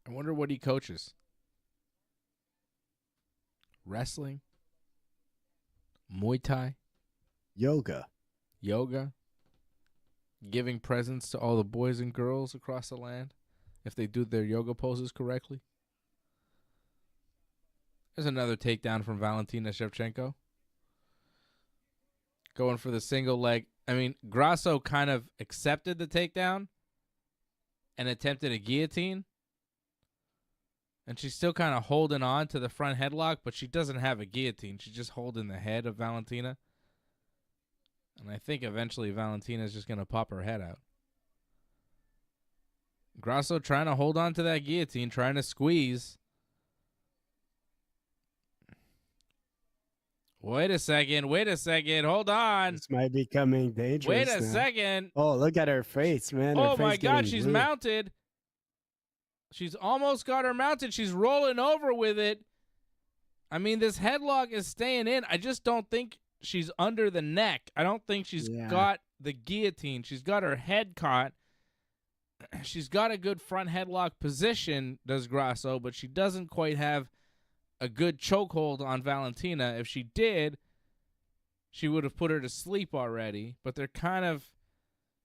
I wonder what he coaches. Wrestling? Muay Thai? Yoga. Yoga? Giving presents to all the boys and girls across the land if they do their yoga poses correctly? There's another takedown from Valentina Shevchenko. Going for the single leg. I mean, Grasso kind of accepted the takedown and attempted a guillotine. And she's still kind of holding on to the front headlock, but she doesn't have a guillotine. She's just holding the head of Valentina. And I think eventually Valentina is just going to pop her head out. Grasso trying to hold on to that guillotine, trying to squeeze. Wait a second. Hold on. This might be becoming dangerous. Wait a now. second. Oh, look at her face, man. Oh, my God. She's mounted. She's almost got her mounted. She's rolling over with it. I mean, this headlock is staying in. I just don't think she's under the neck. I don't think she's got the guillotine. She's got her head caught. She's got a good front headlock position, does Grasso, but she doesn't quite have a good chokehold on Valentina. If she did, she would have put her to sleep already. But they're kind of...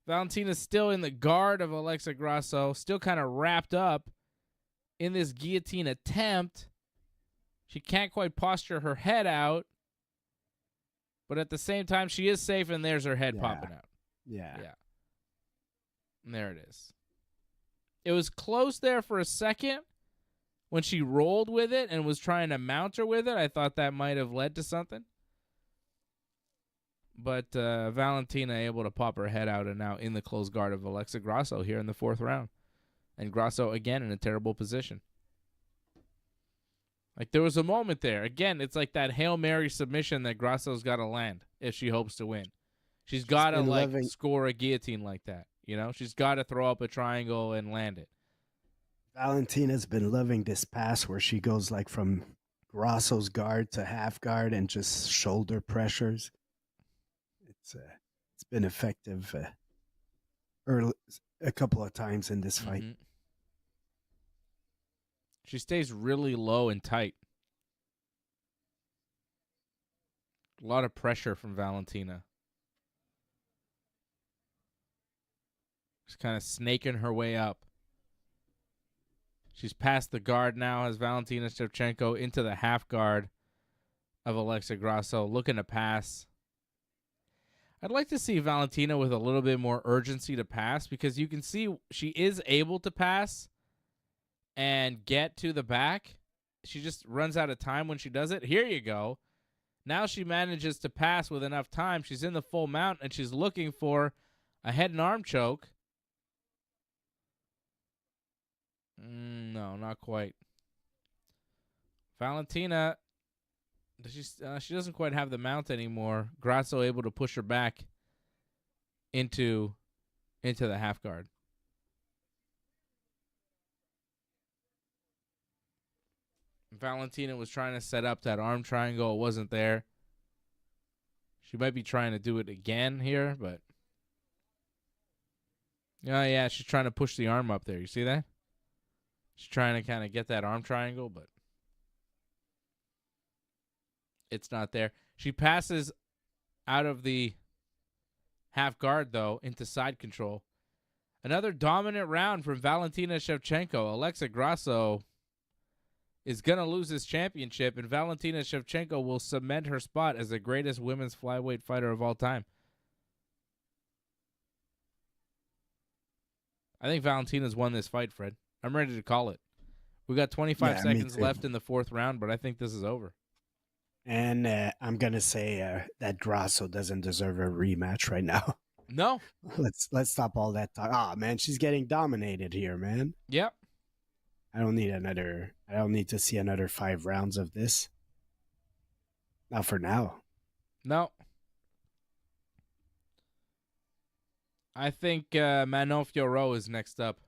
Valentina's still in the guard of Alexa Grasso, still kind of wrapped up in this guillotine attempt. She can't quite posture her head out, but at the same time, she is safe, and there's her head popping out. Yeah. And there it is. It was close there for a second when she rolled with it and was trying to mount her with it. I thought that might have led to something. But Valentina able to pop her head out and now in the close guard of Alexa Grasso here in the 4th round. And Grasso, again, in a terrible position. Like, there was a moment there. Again, it's like that Hail Mary submission that Grasso's got to land if she hopes to win. She's got to, score a guillotine like that. You know? She's got to throw up a triangle and land it. Valentina's been loving this pass where she goes, like, from Grasso's guard to half guard and just shoulder pressures. It's been effective a couple of times in this fight. Mm-hmm. She stays really low and tight. A lot of pressure from Valentina. She's kind of snaking her way up. She's past the guard now as Valentina Shevchenko into the half guard of Alexa Grasso, looking to pass. I'd like to see Valentina with a little bit more urgency to pass because you can see she is able to pass and get to the back. She just runs out of time when she does it. Here you go. Now she manages to pass with enough time. She's in the full mount, and she's looking for a head and arm choke. No, not quite. Valentina, she doesn't quite have the mount anymore. Grasso able to push her back into the half guard. Valentina was trying to set up that arm triangle. It wasn't there. She might be trying to do it again here, but yeah, she's trying to push the arm up there. You see that? She's trying to kind of get that arm triangle, but it's not there. She passes out of the half guard, though, into side control. Another dominant round from Valentina Shevchenko. Alexa Grasso is going to lose his championship, and Valentina Shevchenko will cement her spot as the greatest women's flyweight fighter of all time. I think Valentina's won this fight, Fred. I'm ready to call it. We got 25 seconds left in the 4th round, but I think this is over. And I'm going to say that Grasso doesn't deserve a rematch right now. No. Let's stop all that talk. Oh, man, she's getting dominated here, man. Yep. I don't need to see another 5 rounds of this. Not for now. No. I think Manon Fiorot is next up.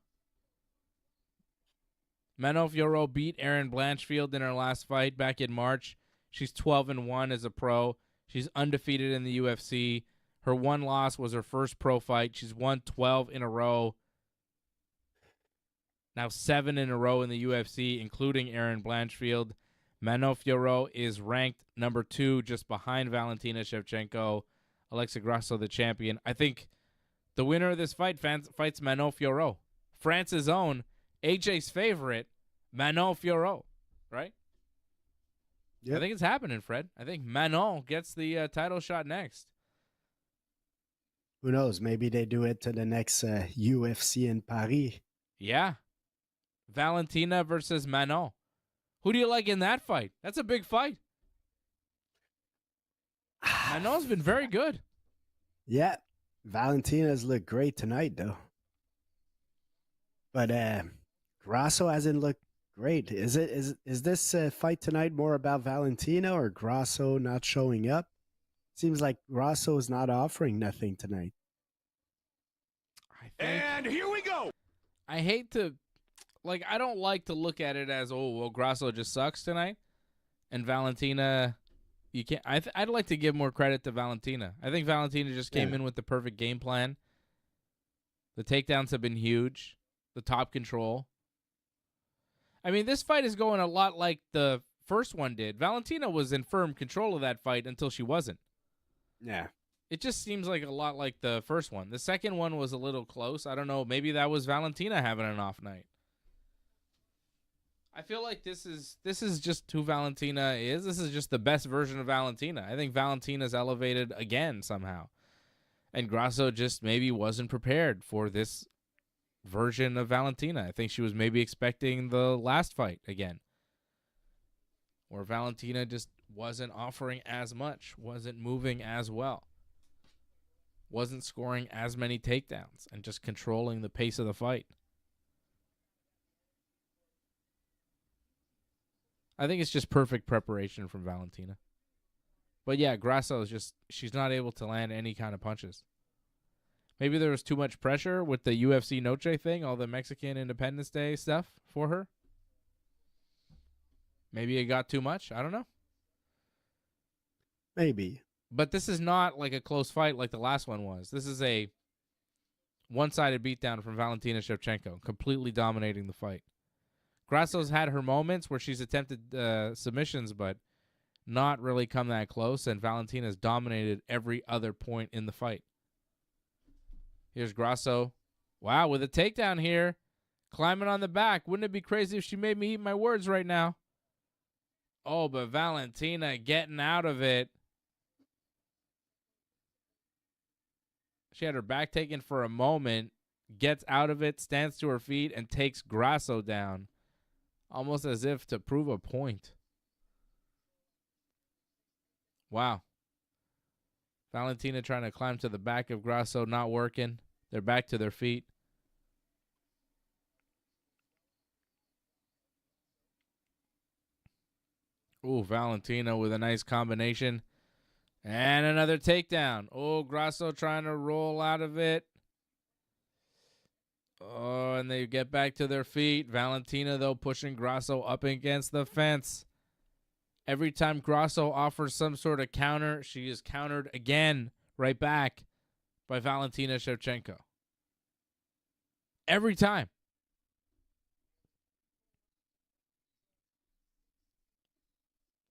Manon Fiorot beat Erin Blanchfield in her last fight back in March. She's 12-1 as a pro. She's undefeated in the UFC. Her one loss was her first pro fight. She's won 12 in a row. Now 7 in a row in the UFC, including Erin Blanchfield. Manon Fiorot is ranked number 2, just behind Valentina Shevchenko. Alexa Grasso, the champion. I think the winner of this fight fights Manon Fiorot. France's own, AJ's favorite, Manon Fiorot, right? Yep. I think it's happening, Fred. I think Manon gets the title shot next. Who knows? Maybe they do it to the next UFC in Paris. Yeah. Valentina versus Manon. Who do you like in that fight? That's a big fight. Manon's been very good. Yeah. Valentina's looked great tonight, though. But Grasso hasn't looked great. Is this fight tonight more about Valentina or Grasso not showing up? Seems like Grasso is not offering nothing tonight. And here we go. I hate to, I don't like to look at it as, Grasso just sucks tonight, and Valentina, you can't. I'd like to give more credit to Valentina. I think Valentina just came in with the perfect game plan. The takedowns have been huge. The top control. I mean, this fight is going a lot like the first one did. Valentina was in firm control of that fight until she wasn't. Yeah. It just seems like a lot like the first one. The second one was a little close. I don't know. Maybe that was Valentina having an off night. I feel like this is just who Valentina is. This is just the best version of Valentina. I think Valentina's elevated again somehow. And Grasso just maybe wasn't prepared for this version of Valentina. I think she was maybe expecting the last fight again, where Valentina just wasn't offering as much, wasn't moving as well, wasn't scoring as many takedowns, and just controlling the pace of the fight. I think it's just perfect preparation from Valentina. But yeah, Grasso is just, she's not able to land any kind of punches. Maybe there was too much pressure with the UFC Noche thing, all the Mexican Independence Day stuff for her. Maybe it got too much. I don't know. Maybe. But this is not like a close fight like the last one was. This is a one-sided beatdown from Valentina Shevchenko, completely dominating the fight. Grasso's had her moments where she's attempted submissions, but not really come that close, and Valentina's dominated every other point in the fight. Here's Grasso. Wow, with a takedown here. Climbing on the back. Wouldn't it be crazy if she made me eat my words right now? Oh, but Valentina getting out of it. She had her back taken for a moment, gets out of it, stands to her feet, and takes Grasso down. Almost as if to prove a point. Wow. Valentina trying to climb to the back of Grasso, not working. They're back to their feet. Ooh, Valentina with a nice combination. And another takedown. Oh, Grasso trying to roll out of it. Oh, and they get back to their feet. Valentina, though, pushing Grasso up against the fence. Every time Grasso offers some sort of counter, she is countered again right back by Valentina Shevchenko. Every time.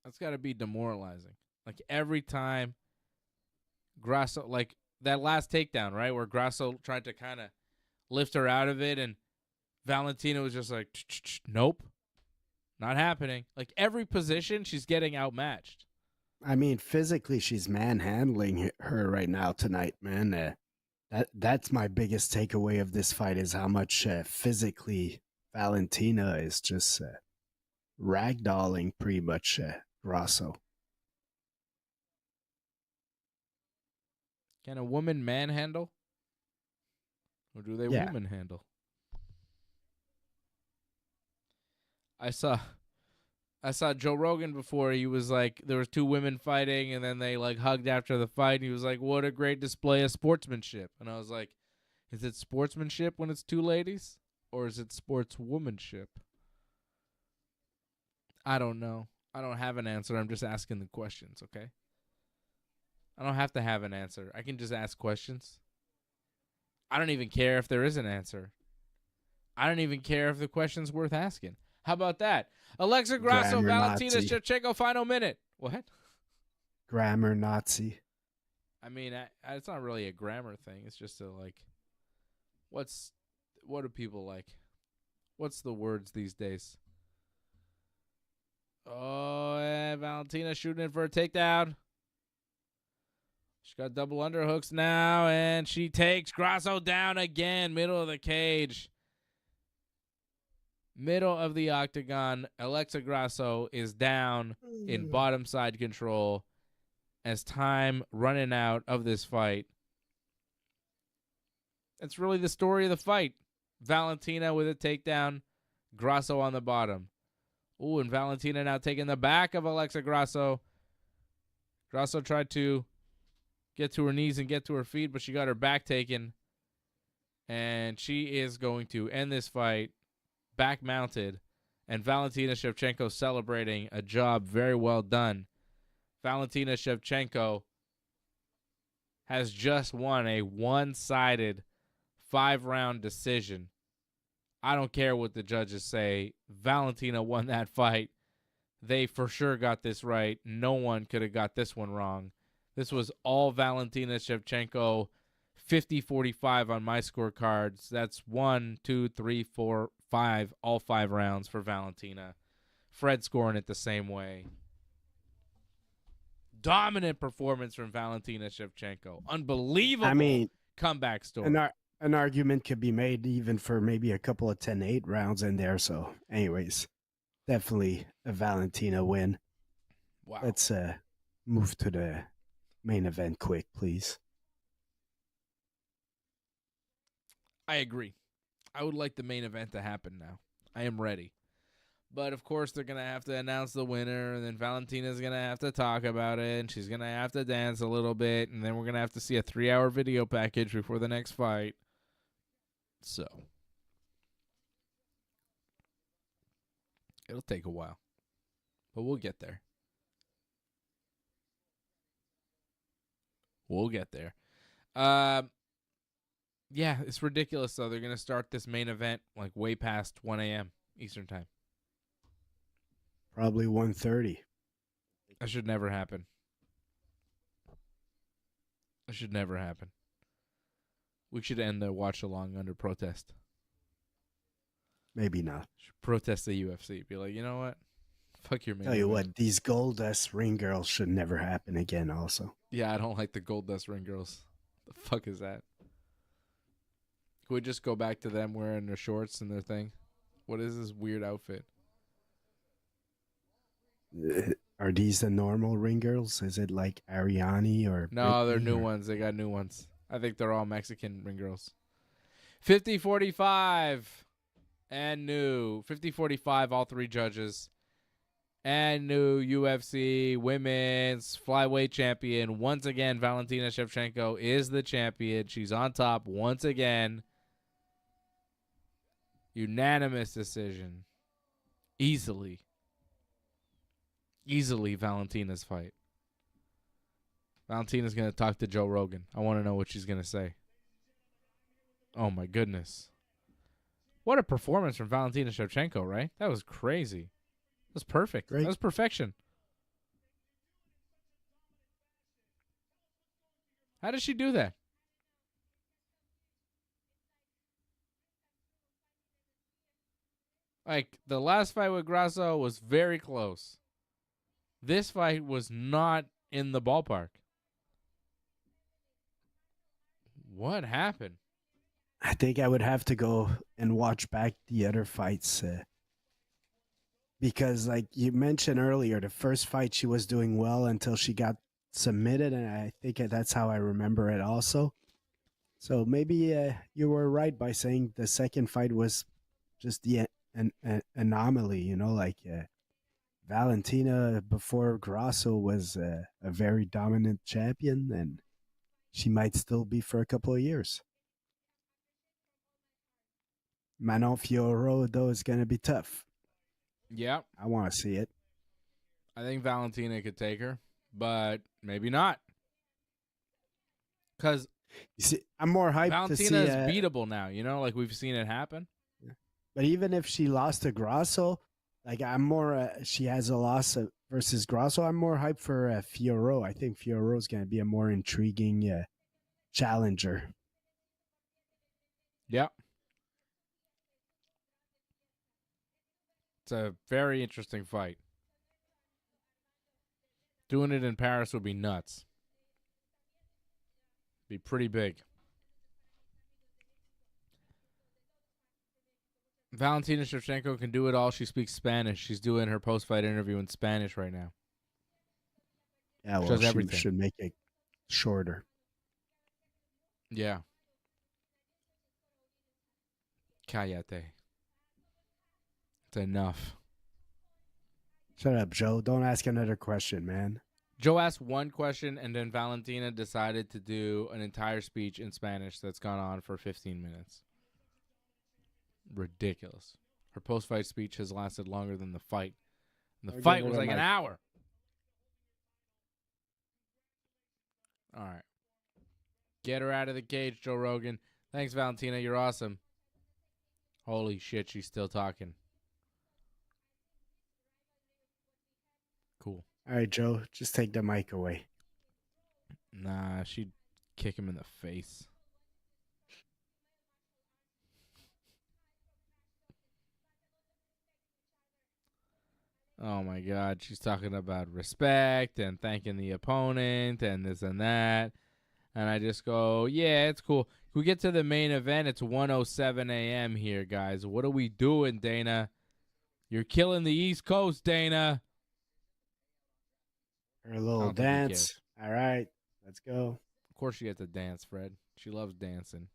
That's got to be demoralizing. Like every time Grasso, like that last takedown, right, where Grasso tried to kind of lift her out of it, and Valentina was just like, nope, not happening. Like every position, she's getting outmatched. I mean, physically, she's manhandling her right now tonight, man. That's my biggest takeaway of this fight is how much physically Valentina is just ragdolling pretty much Grasso. Can a woman manhandle? Or do they woman handle? I saw Joe Rogan before. He was like, there was two women fighting, and then they like hugged after the fight. And he was like, what a great display of sportsmanship. And I was like, is it sportsmanship when it's two ladies? Or is it sportswomanship? I don't know. I don't have an answer. I'm just asking the questions, okay? I don't have to have an answer. I can just ask questions. I don't even care if there is an answer. I don't even care if the question's worth asking. How about that? Alexa Grasso, Valentina Shevchenko, final minute. What? Grammar Nazi. I mean, it's not really a grammar thing. It's just a like, what do people like? What's the words these days? Oh, and Valentina shooting in for a takedown. She got double underhooks now, and she takes Grasso down again, middle of the cage. Middle of the octagon. Alexa Grasso is down in bottom side control as time running out of this fight. That's really the story of the fight. Valentina with a takedown, Grasso on the bottom. Ooh, and Valentina now taking the back of Alexa Grasso. Grasso tried to get to her knees and get to her feet, but she got her back taken. And she is going to end this fight back mounted. And Valentina Shevchenko celebrating a job very well done. Valentina Shevchenko has just won a one-sided 5-round decision. I don't care what the judges say. Valentina won that fight. They for sure got this right. No one could have got this one wrong. This was all Valentina Shevchenko, 50-45 on my scorecards. That's 1, 2, 3, 4, 5, all 5 rounds for Valentina. Fred scoring it the same way. Dominant performance from Valentina Shevchenko. Unbelievable comeback story. An argument could be made even for maybe a couple of 10-8 rounds in there. So, anyways, definitely a Valentina win. Wow. Let's move to the main event quick, please. I agree. I would like the main event to happen now. I am ready. But, of course, they're going to have to announce the winner, and then Valentina's going to have to talk about it, and she's going to have to dance a little bit, and then we're going to have to see a 3-hour video package before the next fight. So, it'll take a while. But we'll get there. We'll get there. Yeah, it's ridiculous, though. They're going to start this main event like way past 1 a.m. Eastern time. Probably 1:30. That should never happen. That should never happen. We should end the watch-along under protest. Maybe not. Should protest the UFC. Be like, you know what? Fuck your main Tell you event. what, these Goldust ring girls should never happen again also. Yeah, I don't like the Goldust ring girls. The fuck is that? Can we just go back to them wearing their shorts and their thing? What is this weird outfit? Are these the normal ring girls? Is it like Ariane or... No, they're Britney new or... ones. They got new ones. I think they're all Mexican ring girls. 50-45 and new. 50-45, all 3 judges. And new UFC women's flyweight champion. Once again, Valentina Shevchenko is the champion. She's on top once again. Unanimous decision. Easily Valentina's fight. Valentina's going to talk to Joe Rogan. I want to know what she's going to say. Oh, my goodness. What a performance from Valentina Shevchenko, right? That was crazy. That was perfect. Great. That was perfection. How did she do that? Like, the last fight with Grasso was very close. This fight was not in the ballpark. What happened? I think I would have to go and watch back the other fights. Because, like you mentioned earlier, the first fight she was doing well until she got submitted, and I think that's how I remember it also. So maybe you were right by saying the second fight was just an anomaly, you know, like Valentina before Grasso was a very dominant champion, and she might still be for a couple of years. Manon Fiorot, though, is going to be tough. Yeah. I want to see it. I think Valentina could take her, but maybe not. Because you see, I'm more hyped Valentina to see... is beatable now, you know, like we've seen it happen. Yeah. But even if she lost to Grasso, like I'm more... she has a loss versus Grasso, I'm more hyped for Fiorot. I think Fiorot is going to be a more intriguing challenger. Yeah. It's a very interesting fight. Doing it in Paris would be nuts. Be pretty big. Valentina Shevchenko can do it all. She speaks Spanish. She's doing her post-fight interview in Spanish right now. Yeah, well, she should make it shorter. Yeah. Cállate. It's enough. Shut up, Joe. Don't ask another question, man. Joe asked one question, and then Valentina decided to do an entire speech in Spanish that's gone on for 15 minutes. Ridiculous. Her post-fight speech has lasted longer than the fight. And the fight was like an hour. All right. Get her out of the cage, Joe Rogan. Thanks, Valentina. You're awesome. Holy shit, she's still talking. Cool. All right, Joe. Just take the mic away. Nah, she'd kick him in the face. Oh my God, she's talking about respect and thanking the opponent and this and that. And I just go, yeah, it's cool. We get to the main event. It's 1:07 a.m. here, guys. What are we doing, Dana? You're killing the East Coast, Dana. Her little dance. All right, let's go. Of course she gets to dance, Fred. She loves dancing.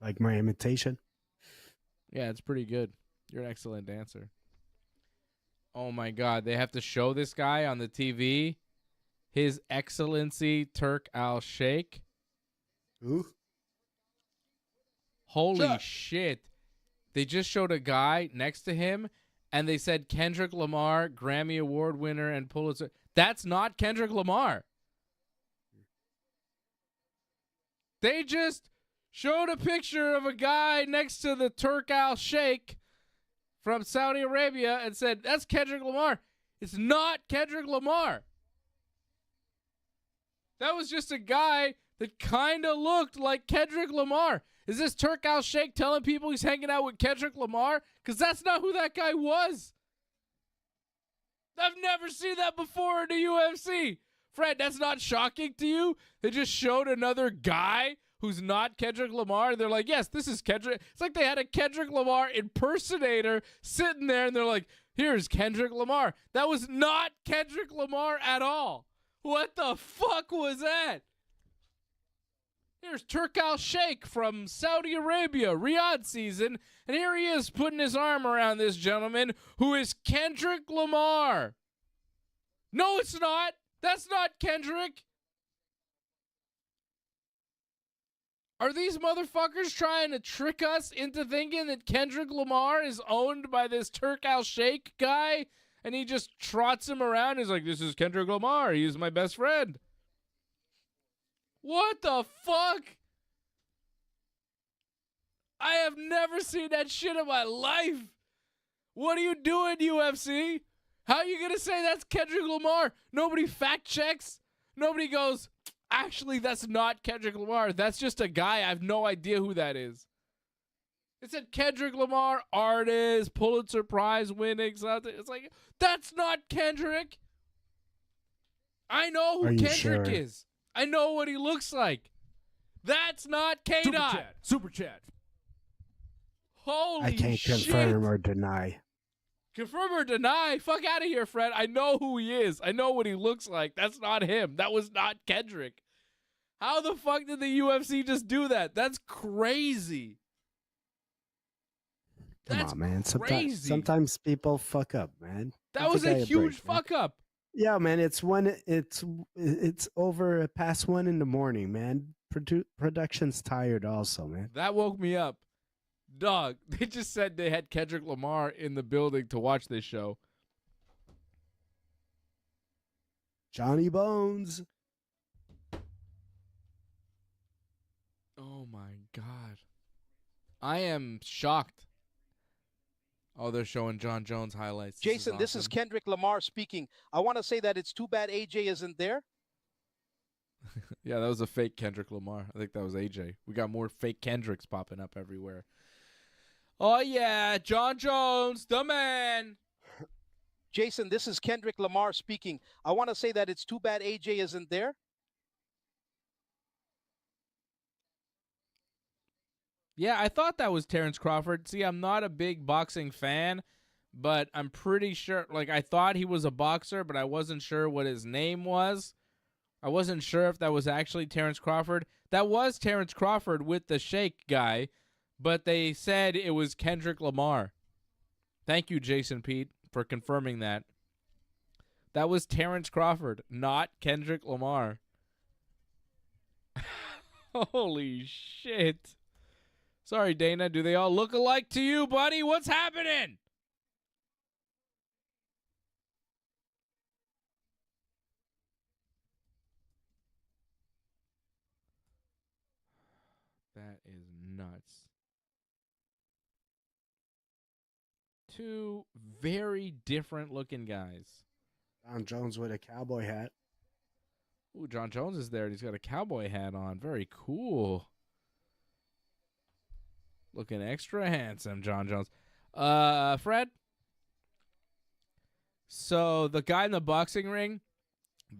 Like my imitation? Yeah, it's pretty good. You're an excellent dancer. Oh, my God. They have to show this guy on the TV. His Excellency Turk Al-Sheikh. Who? Holy shit. They just showed a guy next to him, and they said Kendrick Lamar, Grammy Award winner, and Pulitzer. That's not Kendrick Lamar. They just showed a picture of a guy next to the Turk Al-Sheikh from Saudi Arabia and said, that's Kendrick Lamar. It's not Kendrick Lamar. That was just a guy that kind of looked like Kendrick Lamar. Is this Turk Al-Sheikh telling people he's hanging out with Kendrick Lamar? Because that's not who that guy was. I've never seen that before in the UFC. Fred, that's not shocking to you? They just showed another guy who's not Kendrick Lamar. They're like, yes, this is Kendrick. It's like they had a Kendrick Lamar impersonator sitting there, and they're like, here's Kendrick Lamar. That was not Kendrick Lamar at all. What the fuck was that? Here's Turk Al-Sheikh from Saudi Arabia, Riyadh season, and here he is putting his arm around this gentleman who is Kendrick Lamar. No, it's not. That's not Kendrick. Are these motherfuckers trying to trick us into thinking that Kendrick Lamar is owned by this Turk Al-Sheikh guy? And he just trots him around. He's like, this is Kendrick Lamar. He's my best friend. What the fuck? I have never seen that shit in my life. What are you doing, UFC? How are you going to say that's Kendrick Lamar? Nobody fact checks. Nobody goes, actually, that's not Kendrick Lamar. That's just a guy. I have no idea who that is. It said Kendrick Lamar, artist, Pulitzer Prize winning something. It's like, that's not Kendrick. I know who Kendrick is. I know what he looks like. That's not K-Dot. Super chat. Holy shit. I can't confirm or deny. Confirm or deny? Fuck out of here, Fred. I know who he is. I know what he looks like. That's not him. That was not Kendrick. How the fuck did the UFC just do that? That's crazy. Come on, man. Sometimes people fuck up, man. That was a huge fuck up. Yeah, man. It's over past 1 a.m, man. Production's tired, also, man. That woke me up, dog. They just said they had Kendrick Lamar in the building to watch this show. Johnny Bones. Oh my God, I am shocked. Oh, they're showing John Jones highlights. Jason, this is Kendrick Lamar speaking. I want to say that it's too bad AJ isn't there. Yeah, that was a fake Kendrick Lamar. I think that was AJ. We got more fake Kendricks popping up everywhere. Oh, yeah, John Jones, the man. Jason, this is Kendrick Lamar speaking. I want to say that it's too bad AJ isn't there. Yeah, I thought that was Terrence Crawford. See, I'm not a big boxing fan, but I'm pretty sure, like, I thought he was a boxer, but I wasn't sure what his name was. I wasn't sure if that was actually Terrence Crawford. That was Terrence Crawford with the Sheikh guy, but they said it was Kendrick Lamar. Thank you, Jason Pete, for confirming that. That was Terrence Crawford, not Kendrick Lamar. Holy shit. Sorry, Dana. Do they all look alike to you, buddy? What's happening? That is nuts. Two very different looking guys. John Jones with a cowboy hat. Ooh, John Jones is there, and he's got a cowboy hat on. Very cool. Looking extra handsome, John Jones. Fred? So the guy in the boxing ring,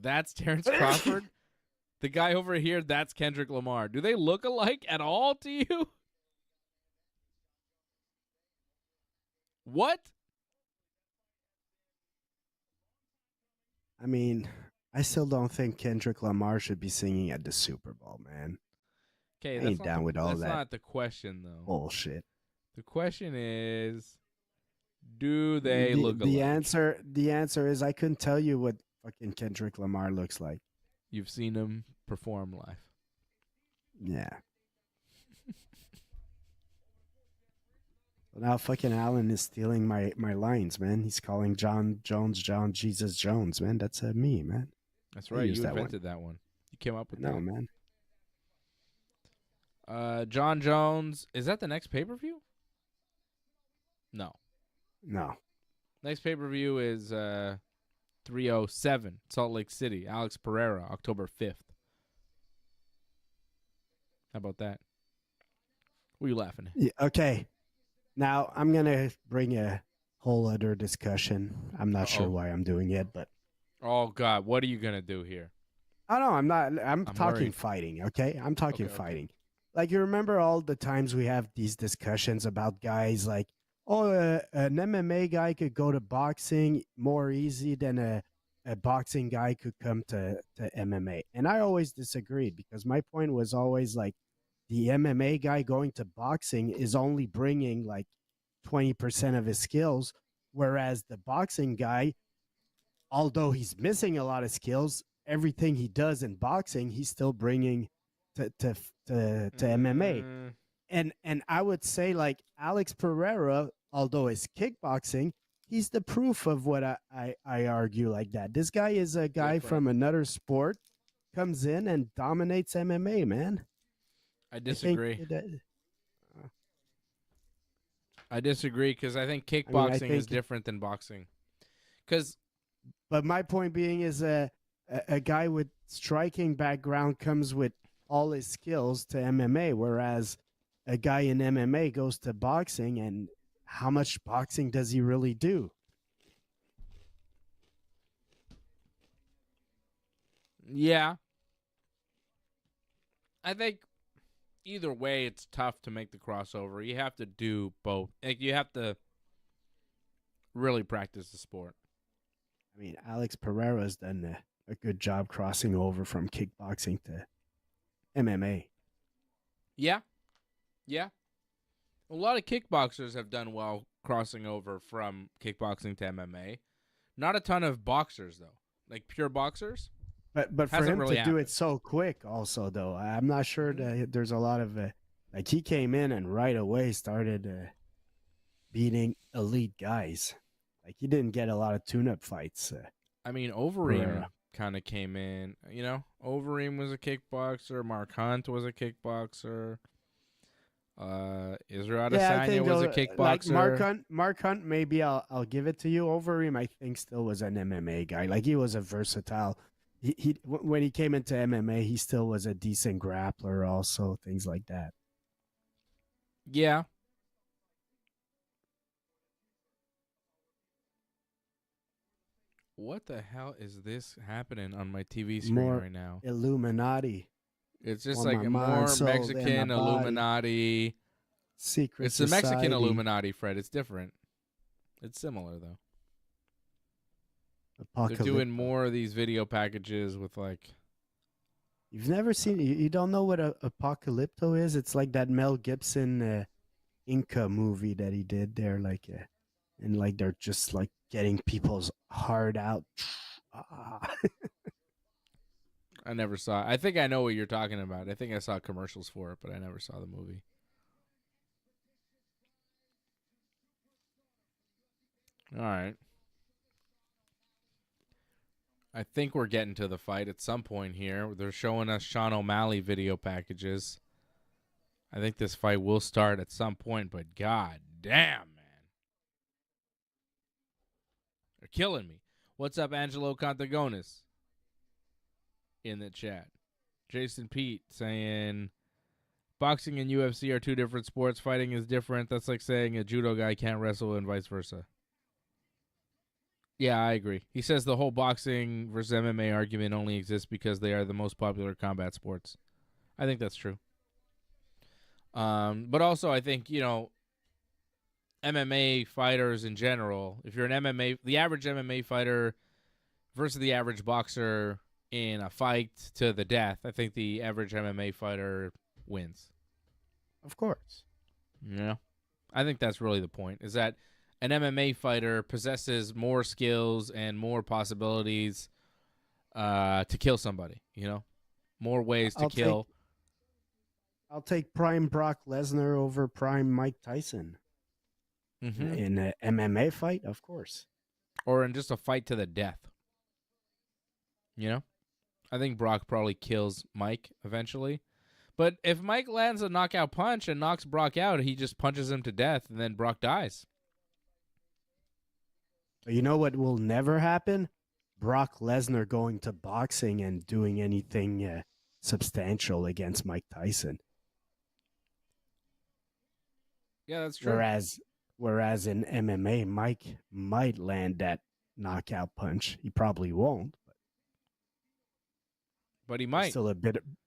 that's Terrence Crawford. The guy over here, that's Kendrick Lamar. Do they look alike at all to you? What? I mean, I still don't think Kendrick Lamar should be singing at the Super Bowl, man. Okay, I that's ain't not down with all that's that not the question, though. bullshit. The question is, do they the, look the alike? the answer is I couldn't tell you what fucking Kendrick Lamar looks like. You've seen him perform live. Yeah. Well, now fucking Allen is stealing my lines, man. He's calling John Jones John Jesus Jones, man. That's me, man. That's I right. used You that invented that one. You came up with No, that. man. John Jones. Is that the next pay-per-view? No. No. Next pay-per-view is 307, Salt Lake City. Alex Pereira, October 5th. How about that? What are you laughing at? Yeah, okay. Now I'm gonna bring a whole other discussion. I'm not sure why I'm doing it, but Oh God, what are you gonna do here? oh no, I'm not. I'm talking worried. fighting. Okay, I'm talking Okay. fighting. Like you remember all the times we have these discussions about guys like, oh, an MMA guy could go to boxing more easy than a boxing guy could come to MMA, and I always disagreed because my point was always like the MMA guy going to boxing is only bringing like 20% of his skills, whereas the boxing guy, although he's missing a lot of skills, everything he does in boxing, he's still bringing to MMA. And I would say like Alex Pereira, although it's kickboxing, he's the proof of what I argue like that. This guy is a guy from another sport, comes in and dominates MMA, man. I disagree. I disagree because I think kickboxing is different than boxing. But my point being is a guy with striking background comes with all his skills to MMA, whereas a guy in MMA goes to boxing, and how much boxing does he really do? Yeah. I think either way, it's tough to make the crossover. You have to do both. Like, you have to really practice the sport. I mean, Alex Pereira's done a good job crossing over from kickboxing to MMA. Yeah. Yeah. A lot of kickboxers have done well crossing over from kickboxing to MMA. Not a ton of boxers, though. Like pure boxers. But for him to do it so quick also, though, I'm not sure that there's a lot of like he came in and right away started beating elite guys. Like he didn't get a lot of tune-up fights. I mean, Overeem kind of came in. You know, Overeem was a kickboxer. Mark Hunt was a kickboxer. Israel Adesanya was a kickboxer. Like Mark Hunt, maybe I'll give it to you. Overeem, I think, still was an MMA guy. Like he was a versatile. He when he came into MMA, he still was a decent grappler. Also, things like that. Yeah. What the hell is this happening on my TV screen right now? Illuminati. It's just like more Mexican Illuminati. Secret It's the Mexican Illuminati, Fred. It's different. It's similar, though. They're doing more of these video packages with like... You've never seen... You don't know what Apocalypto is? It's like that Mel Gibson Inca movie that he did there. Like, and like they're just like getting people's heart out. I never saw it. I think I know what you're talking about. I think I saw commercials for it, but I never saw the movie. All right. I think we're getting to the fight at some point here. They're showing us Sean O'Malley video packages. I think this fight will start at some point, but god damn, man. They're killing me. What's up, Angelo Contagonis? in the chat. Jason Pete saying, boxing and UFC are two different sports. Fighting is different. That's like saying a judo guy can't wrestle and vice versa. Yeah, I agree. He says the whole boxing versus MMA argument only exists because they are the most popular combat sports. I think that's true. But also, I think, MMA fighters in general, if you're the average MMA fighter versus the average boxer in a fight to the death, I think the average MMA fighter wins. Of course. Yeah. I think that's really the point, is that an MMA fighter possesses more skills and more possibilities to kill somebody, more ways to kill. I'll take prime Brock Lesnar over prime Mike Tyson. Mm-hmm. In an MMA fight, of course. Or in just a fight to the death. I think Brock probably kills Mike eventually. But if Mike lands a knockout punch and knocks Brock out, he just punches him to death, and then Brock dies. You know what will never happen? Brock Lesnar going to boxing and doing anything substantial against Mike Tyson. Yeah, that's true. Whereas in MMA, Mike might land that knockout punch. He probably won't. But he might.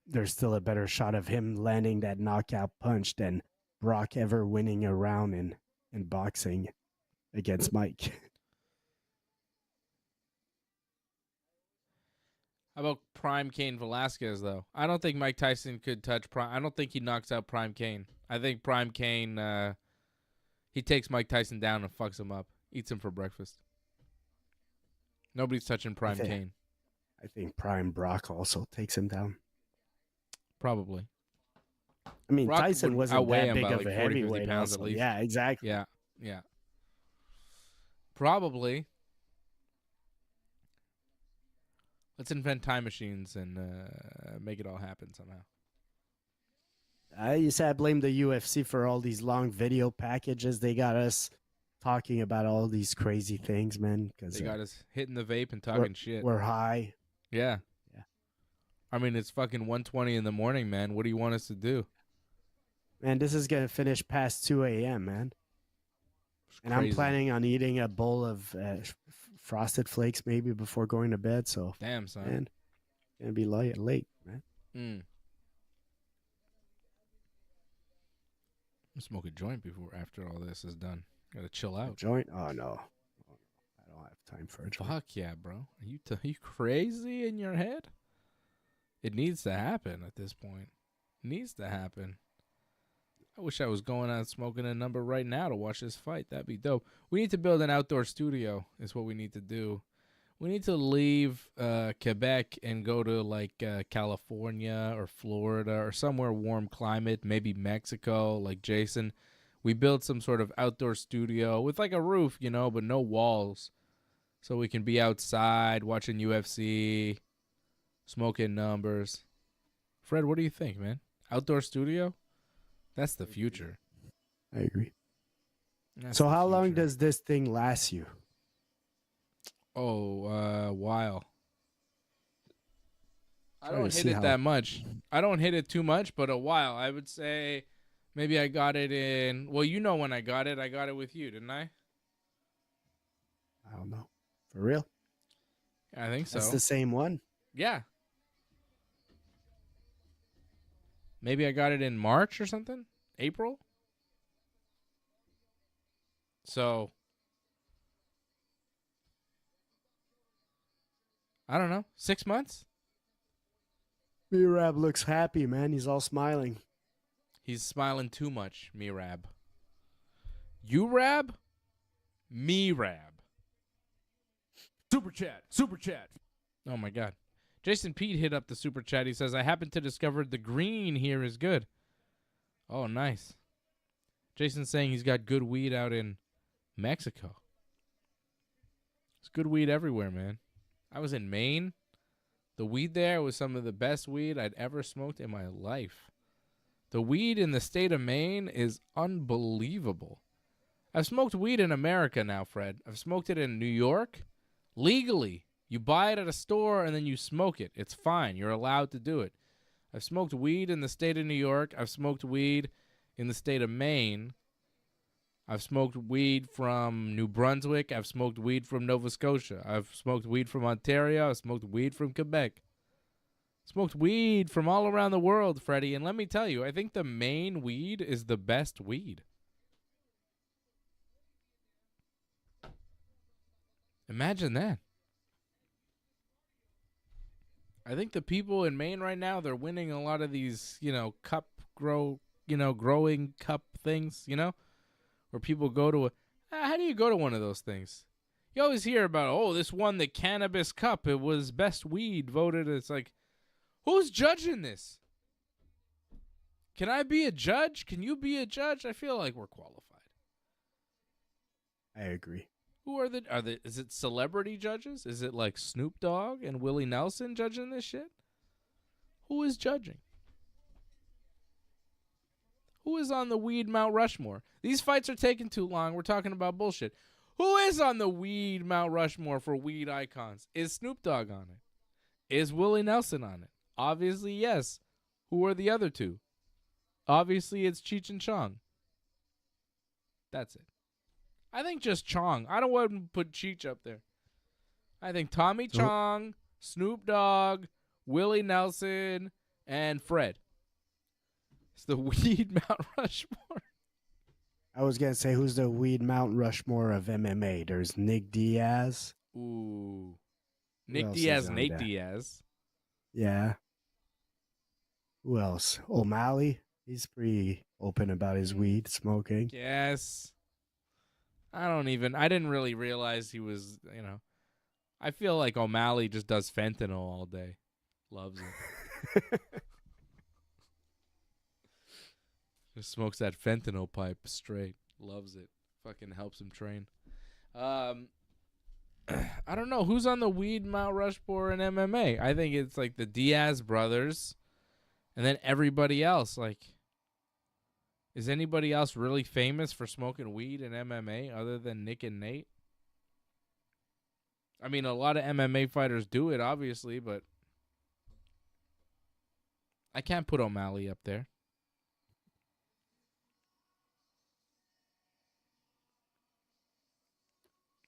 There's still a better shot of him landing that knockout punch than Brock ever winning a round in boxing against Mike. How about Prime Cain Velasquez, though? I don't think Mike Tyson could touch Prime. I don't think he knocks out Prime Cain. I think Prime Cain, he takes Mike Tyson down and fucks him up. Eats him for breakfast. Nobody's touching Prime Cain. I think Prime Brock also takes him down. Probably. I mean, Brock Tyson wasn't that big of like a 40, heavyweight. pounds at least. Yeah, exactly. Yeah. Probably. Let's invent time machines and make it all happen somehow. You said I blame the UFC for all these long video packages. They got us talking about all these crazy things, man. They got us hitting the vape and talking shit. We're high. Yeah. I mean, it's fucking 1:20 in the morning, man. What do you want us to do? Man, this is going to finish past 2 a.m., man. And I'm planning on eating a bowl of Frosted Flakes maybe before going to bed. So, damn, son. Man, it's going to be late, man. I'm smoke a joint after all this is done. Gotta chill out. A joint? Oh, no. I don't have time for a joint. Fuck yeah, bro. Are you crazy in your head? It needs to happen at this point. It needs to happen. I wish I was going out smoking a number right now to watch this fight. That'd be dope. We need to build an outdoor studio is what we need to do. We need to leave Quebec and go to California or Florida or somewhere warm climate, maybe Mexico, like Jason. We build some sort of outdoor studio with a roof, but no walls. So we can be outside watching UFC, smoking numbers. Fred, what do you think, man? Outdoor studio? That's the future. I agree. So how long does this thing last you? A while. I don't hit it that much. I don't hit it too much, but a while. I would say maybe I got it in... Well, when I got it. I got it with you, didn't I? I don't know. For real? I think so. That's the same one? Yeah. Maybe I got it in March or something? April? So, I don't know. 6 months? Merab looks happy, man. He's all smiling. He's smiling too much, Merab. You Rab? Merab. Super chat. Oh, my God. Jason Pete hit up the super chat. He says, I happen to discover the green here is good. Oh, nice. Jason's saying he's got good weed out in Mexico. There's good weed everywhere, man. I was in Maine. The weed there was some of the best weed I'd ever smoked in my life. The weed in the state of Maine is unbelievable. I've smoked weed in America now, Fred. I've smoked it in New York legally You buy it at a store and then you smoke it. It's fine. You're allowed to do it. I've smoked weed in the state of New York. I've smoked weed in the state of Maine. I've smoked weed from New Brunswick. I've smoked weed from Nova Scotia. I've smoked weed from Ontario. I've smoked weed from Quebec. Smoked weed from all around the world, Freddie. And let me tell you, I think the Maine weed is the best weed. Imagine that. I think the people in Maine right now, they're winning a lot of these, growing cup things, where people go to how do you go to one of those things? You always hear about, this won the Cannabis Cup. It was best weed voted. It's like, who's judging this? Can I be a judge? Can you be a judge? I feel like we're qualified. I agree. Who are is it celebrity judges? Is it like Snoop Dogg and Willie Nelson judging this shit? Who is judging? Who is on the weed Mount Rushmore? These fights are taking too long. We're talking about bullshit. Who is on the weed Mount Rushmore for weed icons? Is Snoop Dogg on it? Is Willie Nelson on it? Obviously, yes. Who are the other two? Obviously, it's Cheech and Chong. That's it. I think just Chong. I don't want to put Cheech up there. I think Tommy Chong, Snoop Dogg, Willie Nelson, and Fred. It's the weed Mount Rushmore. I was going to say, who's the weed Mount Rushmore of MMA? There's Nick Diaz. Ooh. Nick Diaz, Nate that? Diaz. Yeah. Who else? O'Malley. He's pretty open about his weed smoking. Yes. I didn't really realize he was, I feel like O'Malley just does fentanyl all day. Loves it. Just smokes that fentanyl pipe straight. Loves it. Fucking helps him train. I don't know. Who's on the weed Mount Rushmore in MMA? I think it's like the Diaz brothers and then everybody else. Like, is anybody else really famous for smoking weed in MMA other than Nick and Nate? I mean, a lot of MMA fighters do it, obviously, but I can't put O'Malley up there.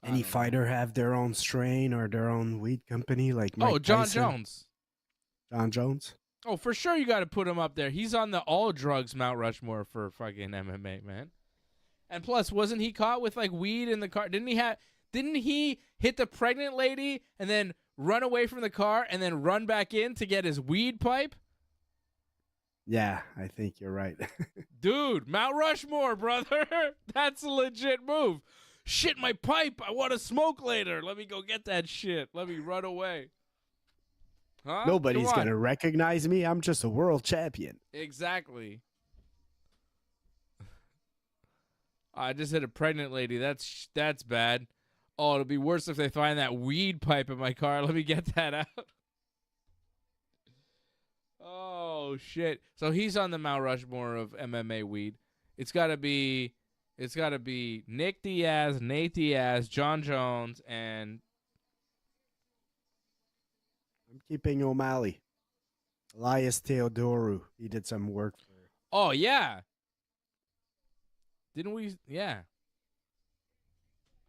Any fighter have their own strain or their own weed company? Like Mike John Tyson? Jones. John Jones? Oh, for sure you got to put him up there. He's on the all drugs Mount Rushmore for fucking MMA, man. And plus, wasn't he caught with like weed in the car? Didn't he hit the pregnant lady and then run away from the car and then run back in to get his weed pipe? Yeah, I think you're right. Dude, Mount Rushmore, brother. That's a legit move. Shit, my pipe. I want to smoke later. Let me go get that shit. Let me run away. Huh? Nobody's going to recognize me. I'm just a world champion. Exactly. I just hit a pregnant lady. That's bad. Oh, it'll be worse if they find that weed pipe in my car. Let me get that out. Oh, shit. So he's on the Mount Rushmore of MMA weed. It's got to be Nick Diaz, Nate Diaz, John Jones, and I'm keeping O'Malley. Elias Theodorou. He did some work for. Oh, yeah. Didn't we? Yeah.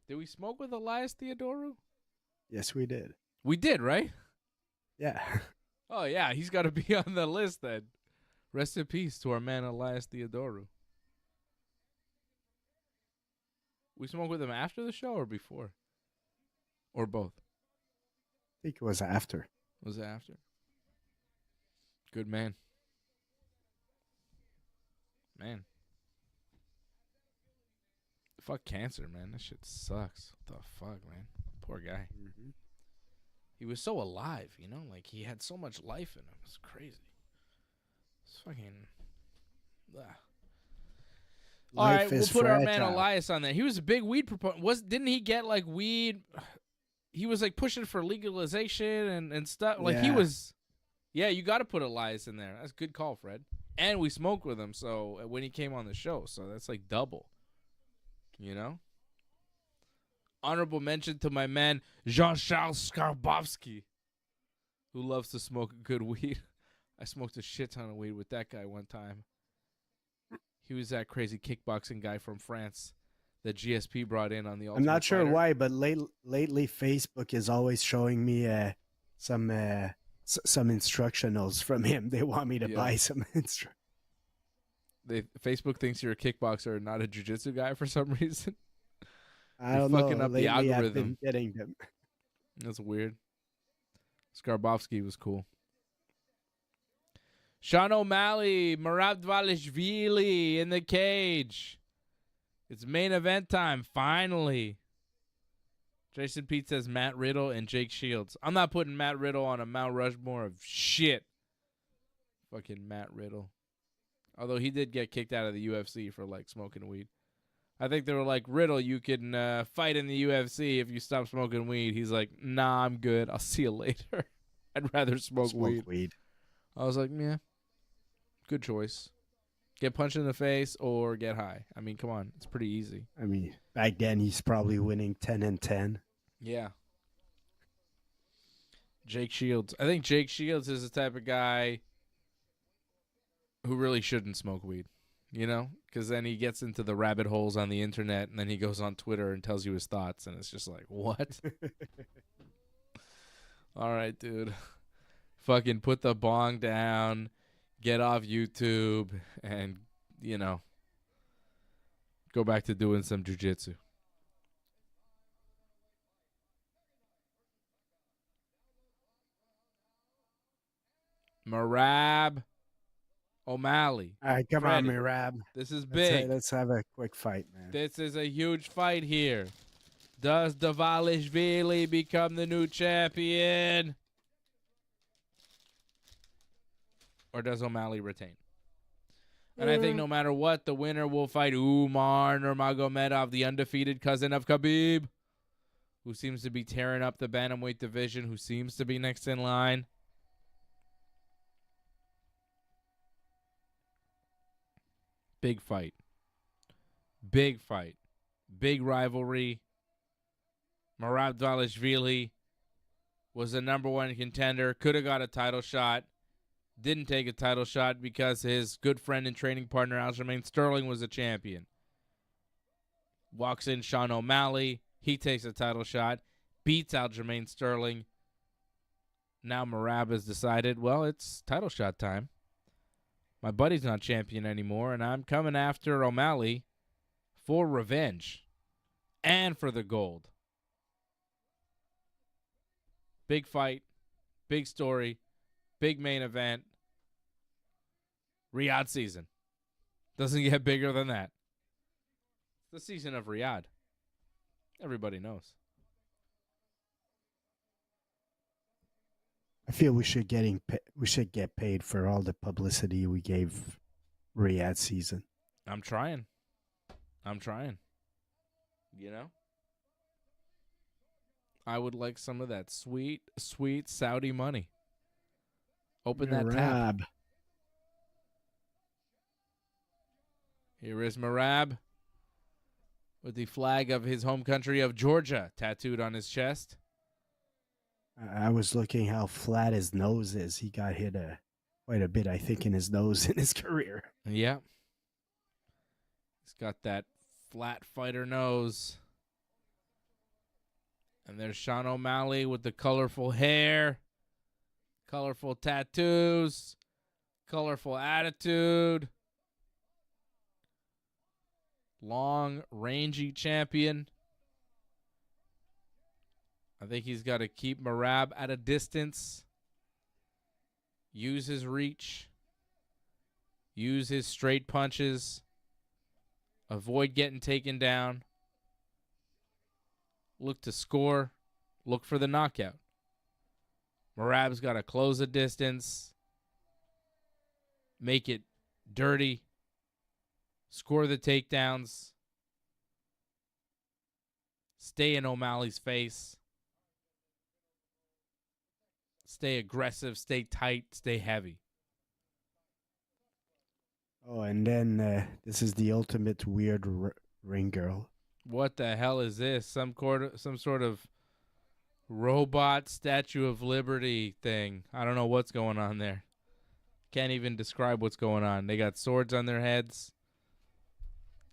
Did we smoke with Elias Theodorou? Yes, we did. We did, right? Yeah. Oh, yeah. He's got to be on the list then. Rest in peace to our man Elias Theodorou. We smoked with him after the show or before? Or both? I think it was after. Was it after? Good man. Man. Fuck cancer, man. That shit sucks. What the fuck, man? Poor guy. Mm-hmm. He was so alive, Like, he had so much life in him. It's crazy. It's fucking... Ugh. All right, we'll put our man Elias on there. He was a big weed proponent. Didn't he get, like, weed... He was, like, pushing for legalization and stuff. Like, yeah. He was... Yeah, you got to put Elias in there. That's a good call, Fred. And we smoked with him, so when he came on the show. So that's, like, double. Honorable mention to my man Jean-Charles Skarbowski, who loves to smoke good weed. I smoked a shit ton of weed with that guy one time. He was that crazy kickboxing guy from France that GSP brought in on the Ultimate I'm not sure Fighter. why, but lately Facebook is always showing me some instructionals from him. They want me to buy some Facebook thinks you're a kickboxer, not a jiu-jitsu guy for some reason. I don't know. Fucking up the Lately, algorithm. I've been getting them. That's weird. Skarbowski was cool. Sean O'Malley, Merab Dvalishvili in the cage. It's main event time, finally. Jason Pete says Matt Riddle and Jake Shields. I'm not putting Matt Riddle on a Mount Rushmore of shit. Fucking Matt Riddle. Although he did get kicked out of the UFC for, like, smoking weed. I think they were like, Riddle, you can fight in the UFC if you stop smoking weed. He's like, nah, I'm good. I'll see you later. I'd rather smoke weed. I was like, yeah, good choice. Get punched in the face or get high. I mean, come on. It's pretty easy. I mean, back then he's probably winning 10-10. Yeah. Jake Shields. I think Jake Shields is the type of guy who really shouldn't smoke weed, you know? Because then he gets into the rabbit holes on the internet, and then he goes on Twitter and tells you his thoughts, and it's just like, what? All right, dude. Fucking put the bong down, get off YouTube, and, you know, go back to doing some jiu-jitsu. Merab O'Malley. All right, come Freddie. on, Merab. This is big. Let's have a quick fight, man. This is a huge fight here. Does Dvalishvili become the new champion? Or does O'Malley retain? And I think no matter what, the winner will fight Umar Nurmagomedov, the undefeated cousin of Khabib, who seems to be tearing up the bantamweight division, who seems to be next in line. Big fight. Big fight. Big rivalry. Merab Dvalishvili was the number one contender. Could have got a title shot. Didn't take a title shot because his good friend and training partner, Aljamain Sterling, was a champion. Walks in Sean O'Malley. He takes a title shot. Beats Aljamain Sterling. Now Merab has decided, well, it's title shot time. My buddy's not champion anymore, and I'm coming after O'Malley for revenge and for the gold. Big fight, big story, big main event. Riyadh season. Doesn't get bigger than that. It's the season of Riyadh. Everybody knows. I feel we should get paid for all the publicity we gave Riyadh season. I'm trying. You know? I would like some of that sweet, sweet Saudi money. Open that tab. Here is Merab with the flag of his home country of Georgia tattooed on his chest. I was looking how flat his nose is. He got hit quite a bit, I think, in his nose in his career. Yeah. He's got that flat fighter nose. And there's Sean O'Malley with the colorful hair, colorful tattoos, colorful attitude. Long, rangy champion. I think he's got to keep Merab at a distance. Use his reach. Use his straight punches. Avoid getting taken down. Look to score. Look for the knockout. Merab's got to close the distance. Make it dirty. Score the takedowns. Stay in O'Malley's face. Stay aggressive. Stay tight. Stay heavy. Oh, and then this is the ultimate weird ring girl. What the hell is this? Some sort of robot Statue of Liberty thing. I don't know what's going on there. Can't even describe what's going on. They got swords on their heads.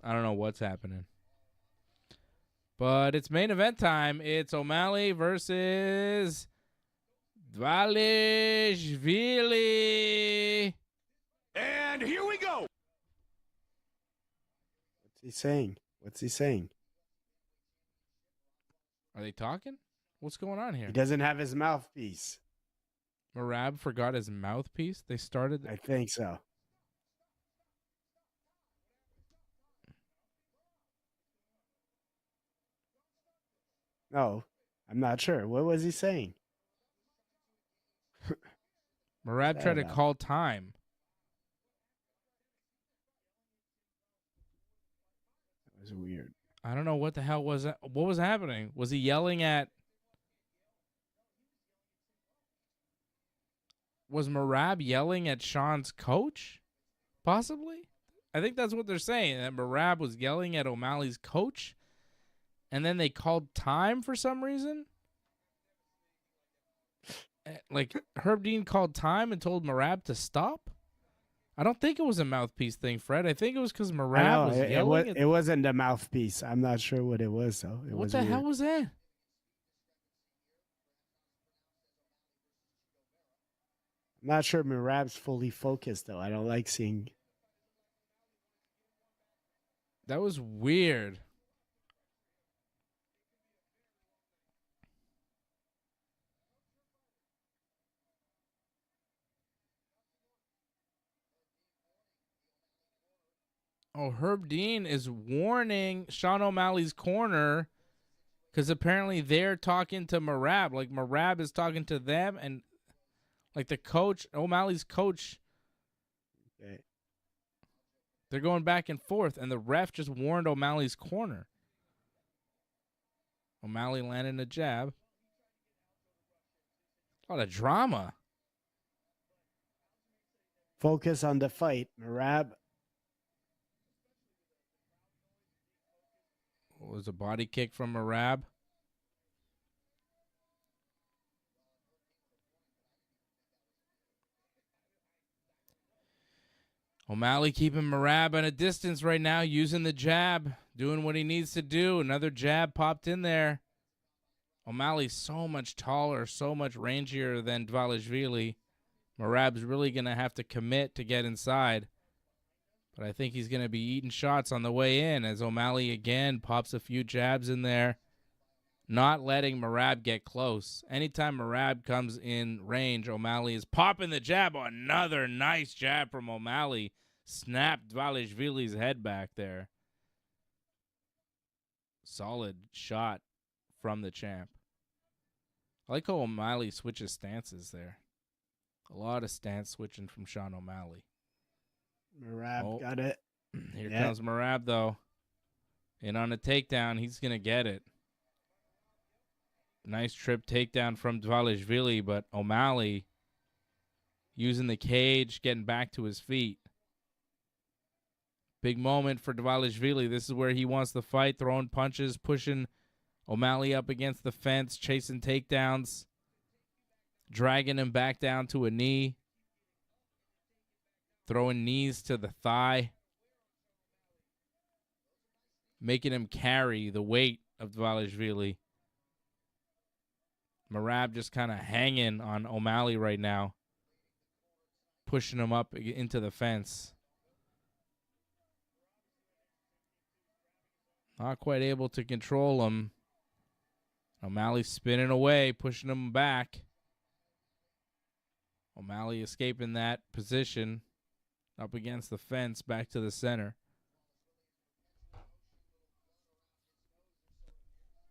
I don't know what's happening. But it's main event time. It's O'Malley versus Dvalishvili. And here we go. What's he saying? What's he saying? Are they talking? What's going on here? He doesn't have his mouthpiece. Merab forgot his mouthpiece. They started. I think so. No, I'm not sure. What was he saying? Merab tried to call time. That was weird. I don't know what the hell was that. What was happening? Was he yelling at? Was Merab yelling at Sean's coach? Possibly. I think that's what they're saying. That Merab was yelling at O'Malley's coach, and then they called time for some reason. Like Herb Dean called time and told Merab to stop. I don't think it was a mouthpiece thing, Fred. I think it was because Merab was yelling. It wasn't a mouthpiece. I'm not sure what it was, though. What the hell was that? I'm not sure Merab's fully focused, though. I don't like seeing. That was weird. Oh, Herb Dean is warning Sean O'Malley's corner because apparently they're talking to Merab. Like Merab is talking to them, and like the coach, O'Malley's coach, Okay. they're going back and forth, and the ref just warned O'Malley's corner. O'Malley landed a jab. A lot of drama. Focus on the fight, Merab. Was a body kick from Merab. O'Malley keeping Merab at a distance right now, using the jab, doing what he needs to do. Another jab popped in there. O'Malley's so much taller, so much rangier than Dvalishvili. Merab's really going to have to commit to get inside. But I think he's going to be eating shots on the way in as O'Malley again pops a few jabs in there, not letting Merab get close. Anytime Merab comes in range, O'Malley is popping the jab. Another nice jab from O'Malley. Snapped Dvalishvili's head back there. Solid shot from the champ. I like how O'Malley switches stances there. A lot of stance switching from Sean O'Malley. Merab got it. Here comes Merab, though. In on a takedown. He's going to get it. Nice trip takedown from Dvalishvili, but O'Malley using the cage, getting back to his feet. Big moment for Dvalishvili. This is where he wants to fight, throwing punches, pushing O'Malley up against the fence, chasing takedowns, dragging him back down to a knee. Throwing knees to the thigh. Making him carry the weight of Dvalishvili. Merab just kind of hanging on O'Malley right now. Pushing him up into the fence. Not quite able to control him. O'Malley spinning away, pushing him back. O'Malley escaping that position. Up against the fence, back to the center.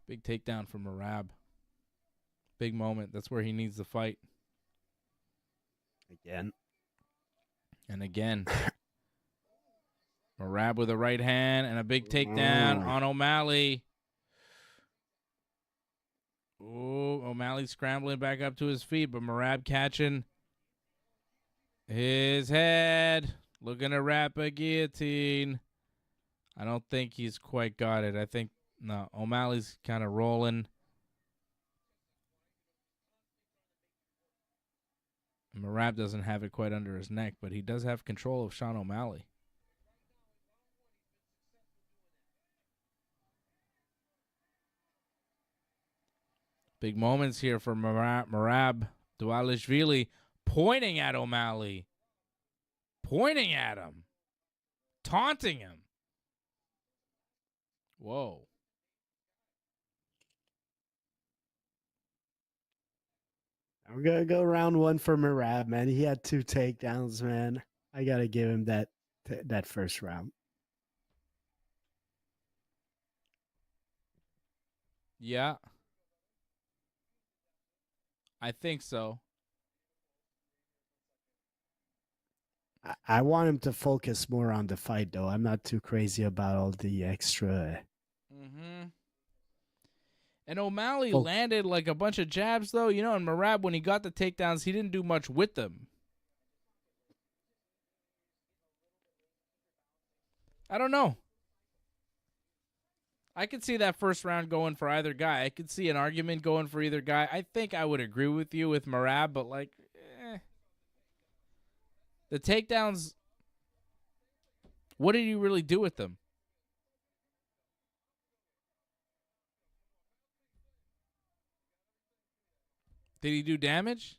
Big takedown from Merab. Big moment. That's where he needs to fight. Again. And again. Merab with a right hand and a big takedown on O'Malley. Ooh, O'Malley scrambling back up to his feet, but Merab catching his head, looking to wrap a guillotine. I don't think he's quite got it. I think No, O'Malley's kind of rolling. Merab doesn't have it quite under his neck, but he does have control of Sean O'Malley. Big moments here for Merab Dvalishvili, pointing at O'Malley. Pointing at him. Taunting him. Whoa. I'm going to go round one for Merab, man. He had 2 takedowns, man. I got to give him that first round. Yeah. I think so. I want him to focus more on the fight, though. I'm not too crazy about all the extra. Mm-hmm. And O'Malley landed like a bunch of jabs, though. You know, and Merab, when he got the takedowns, he didn't do much with them. I don't know. I could see that first round going for either guy. I could see an argument going for either guy. I think I would agree with you with Merab, but like, the takedowns, what did he really do with them? Did he do damage?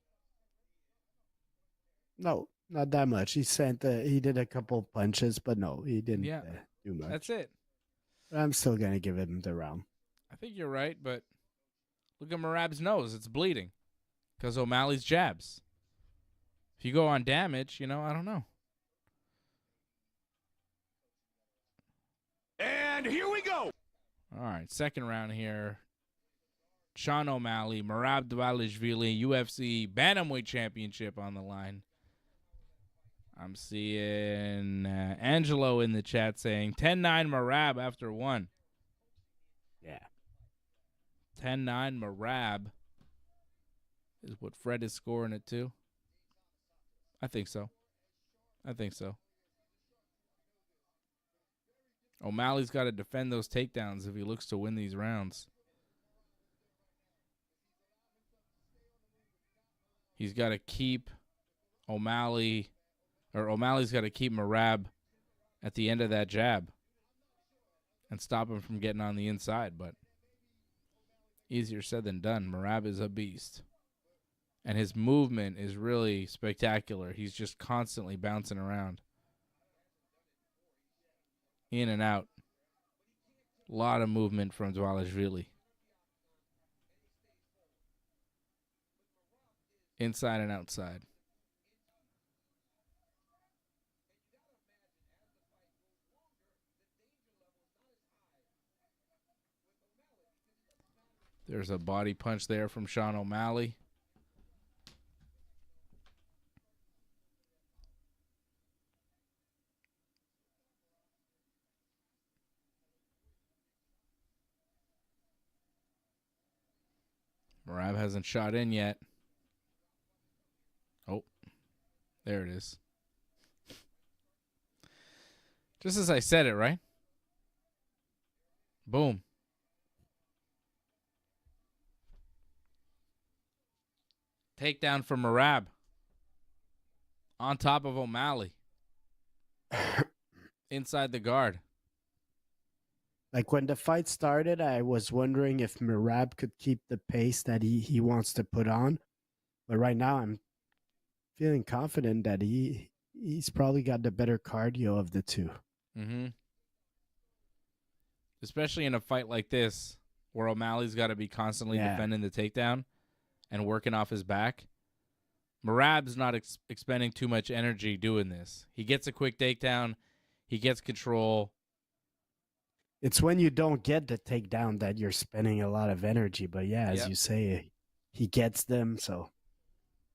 No, not that much. He did a couple punches, but no, he didn't do much. That's it. But I'm still going to give him the round. I think you're right, but look at Merab's nose. It's bleeding because O'Malley's jabs. If you go on damage, you know, I don't know. And here we go. All right, second round here. Sean O'Malley, Merab Dvalishvili, UFC Bantamweight Championship on the line. I'm seeing Angelo in the chat saying 10-9 Merab after 1. Yeah. 10-9 Merab is what Fred is scoring it to. I think so. O'Malley's got to defend those takedowns if he looks to win these rounds. He's got to keep O'Malley's got to keep Merab at the end of that jab and stop him from getting on the inside, but easier said than done. Merab is a beast. And his movement is really spectacular. He's just constantly bouncing around. In and out. A lot of movement from Dvalishvili. Inside and outside. There's a body punch there from Sean O'Malley. Merab hasn't shot in yet. Oh, there it is. Just as I said it, right? Boom. Takedown from Merab. On top of O'Malley. Inside the guard. Like when the fight started, I was wondering if Merab could keep the pace that he wants to put on. But right now, I'm feeling confident that he's probably got the better cardio of the two. Mm-hmm. Especially in a fight like this, where O'Malley's got to be constantly defending the takedown and working off his back. Merab's not expending too much energy doing this. He gets a quick takedown. He gets control. It's when you don't get the takedown that you're spending a lot of energy. But yeah, as you say, he gets them. So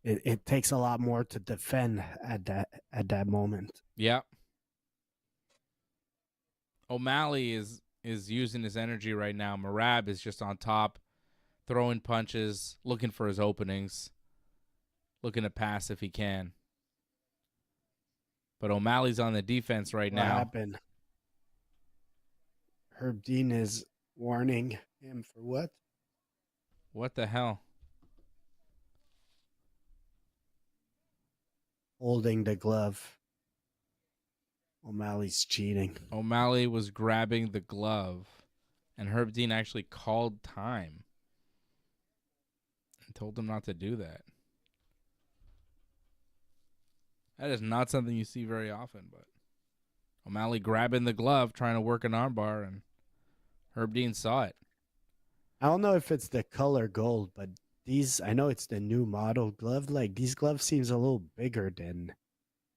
it takes a lot more to defend at that moment. Yeah. O'Malley is using his energy right now. Merab is just on top, throwing punches, looking for his openings, looking to pass if he can. But O'Malley's on the defense right now. What happened? Herb Dean is Warning him for what? What the hell? Holding the glove. O'Malley's cheating. O'Malley was grabbing the glove, and Herb Dean actually called time and told him not to do that. That is not something you see very often, but O'Malley grabbing the glove, trying to work an armbar, and Herb Dean saw it. I don't know if it's the color gold, but I know it's the new model glove. Like, these gloves seems a little bigger than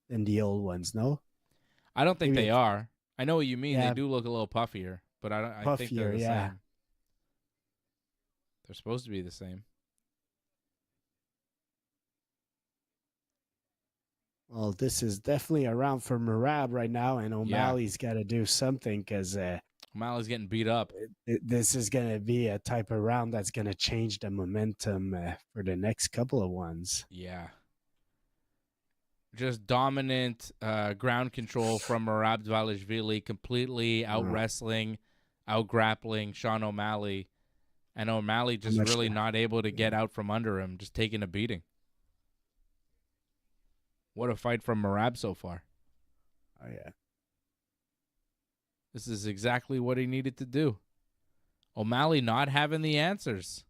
the old ones, no? I don't think Maybe they are. I know what you mean. Yeah. They do look a little puffier, but I think they're Puffier, the yeah. same. They're supposed to be the same. Well, this is definitely a round for Merab right now, and O'Malley's got to do something because O'Malley's getting beat up. This is going to be a type of round that's going to change the momentum for the next couple of ones. Yeah. Just dominant ground control from Merab Dvalishvili, completely out-wrestling, out-grappling Sean O'Malley. And O'Malley just really not able to get out from under him, just taking a beating. What a fight from Merab so far. Oh, yeah. This is exactly what he needed to do. O'Malley not having the answers.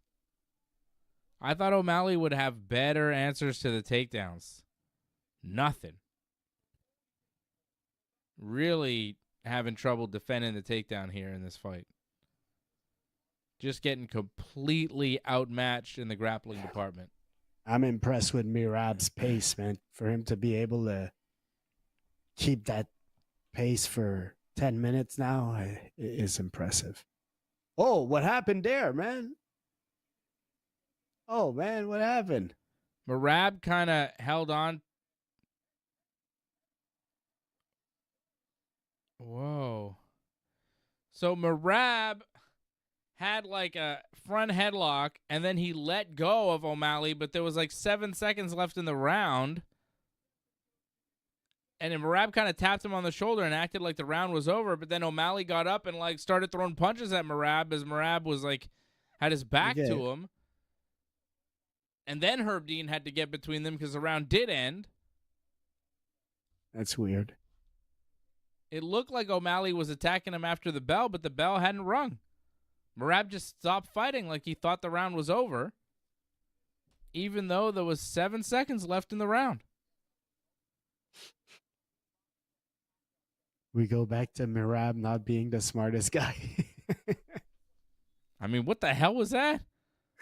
I thought O'Malley would have better answers to the takedowns. Nothing. Really having trouble defending the takedown here in this fight. Just getting completely outmatched in the grappling department. I'm impressed with Merab's pace, man. For him to be able to keep that pace for 10 minutes now is impressive. Oh, what happened there, man? Oh, man, what happened? Merab kind of held on. Whoa. So Merab had like a front headlock, and then he let go of O'Malley, but there was like 7 seconds left in the round. And then Merab kind of tapped him on the shoulder and acted like the round was over, but then O'Malley got up and like started throwing punches at Merab as Merab was like had his back to him. And then Herb Dean had to get between them because the round did end. That's weird. It looked like O'Malley was attacking him after the bell, but the bell hadn't rung. Merab just stopped fighting like he thought the round was over, even though there was 7 seconds left in the round. We go back to Merab not being the smartest guy. I mean, what the hell was that?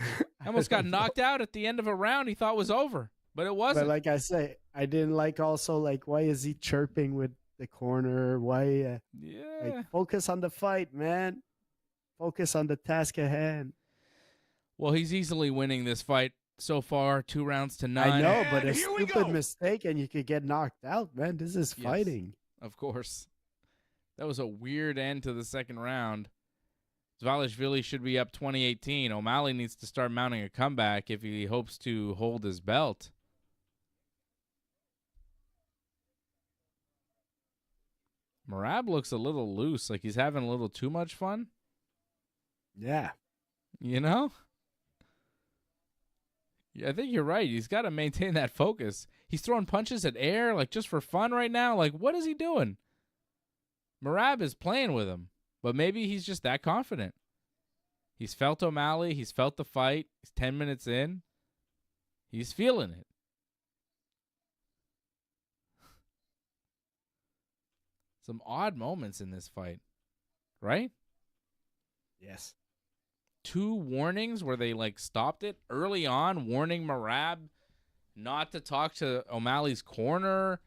I almost got knocked out at the end of a round he thought was over, but it wasn't. But like I say, I didn't like also, like, why is he chirping with the corner? Why? Like, focus on the fight, man. Focus on the task at hand. Well, he's easily winning this fight so far, 2 rounds to 9. I know, but a stupid mistake and you could get knocked out, man. This is fighting. Of course. That was a weird end to the second round. Dvalishvili should be up 20-18. O'Malley needs to start mounting a comeback if he hopes to hold his belt. Merab looks a little loose, like he's having a little too much fun. Yeah. You know? Yeah, I think you're right. He's got to maintain that focus. He's throwing punches at air, like, just for fun right now. Like, what is he doing? Merab is playing with him, but maybe he's just that confident. He's felt O'Malley. He's felt the fight. He's 10 minutes in. He's feeling it. Some odd moments in this fight, right? Yes. 2 warnings where they like stopped it early on, warning Merab not to talk to O'Malley's corner,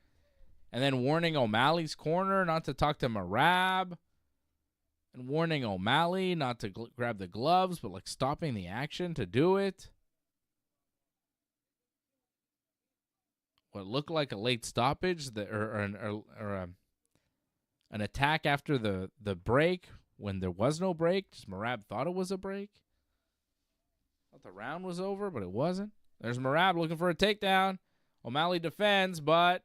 and then warning O'Malley's corner not to talk to Merab, and warning O'Malley not to grab the gloves, but like stopping the action to do it. What looked like a late stoppage, an attack after the break when there was no break. Just Merab thought it was a break. Thought the round was over, but it wasn't. There's Merab looking for a takedown. O'Malley defends, but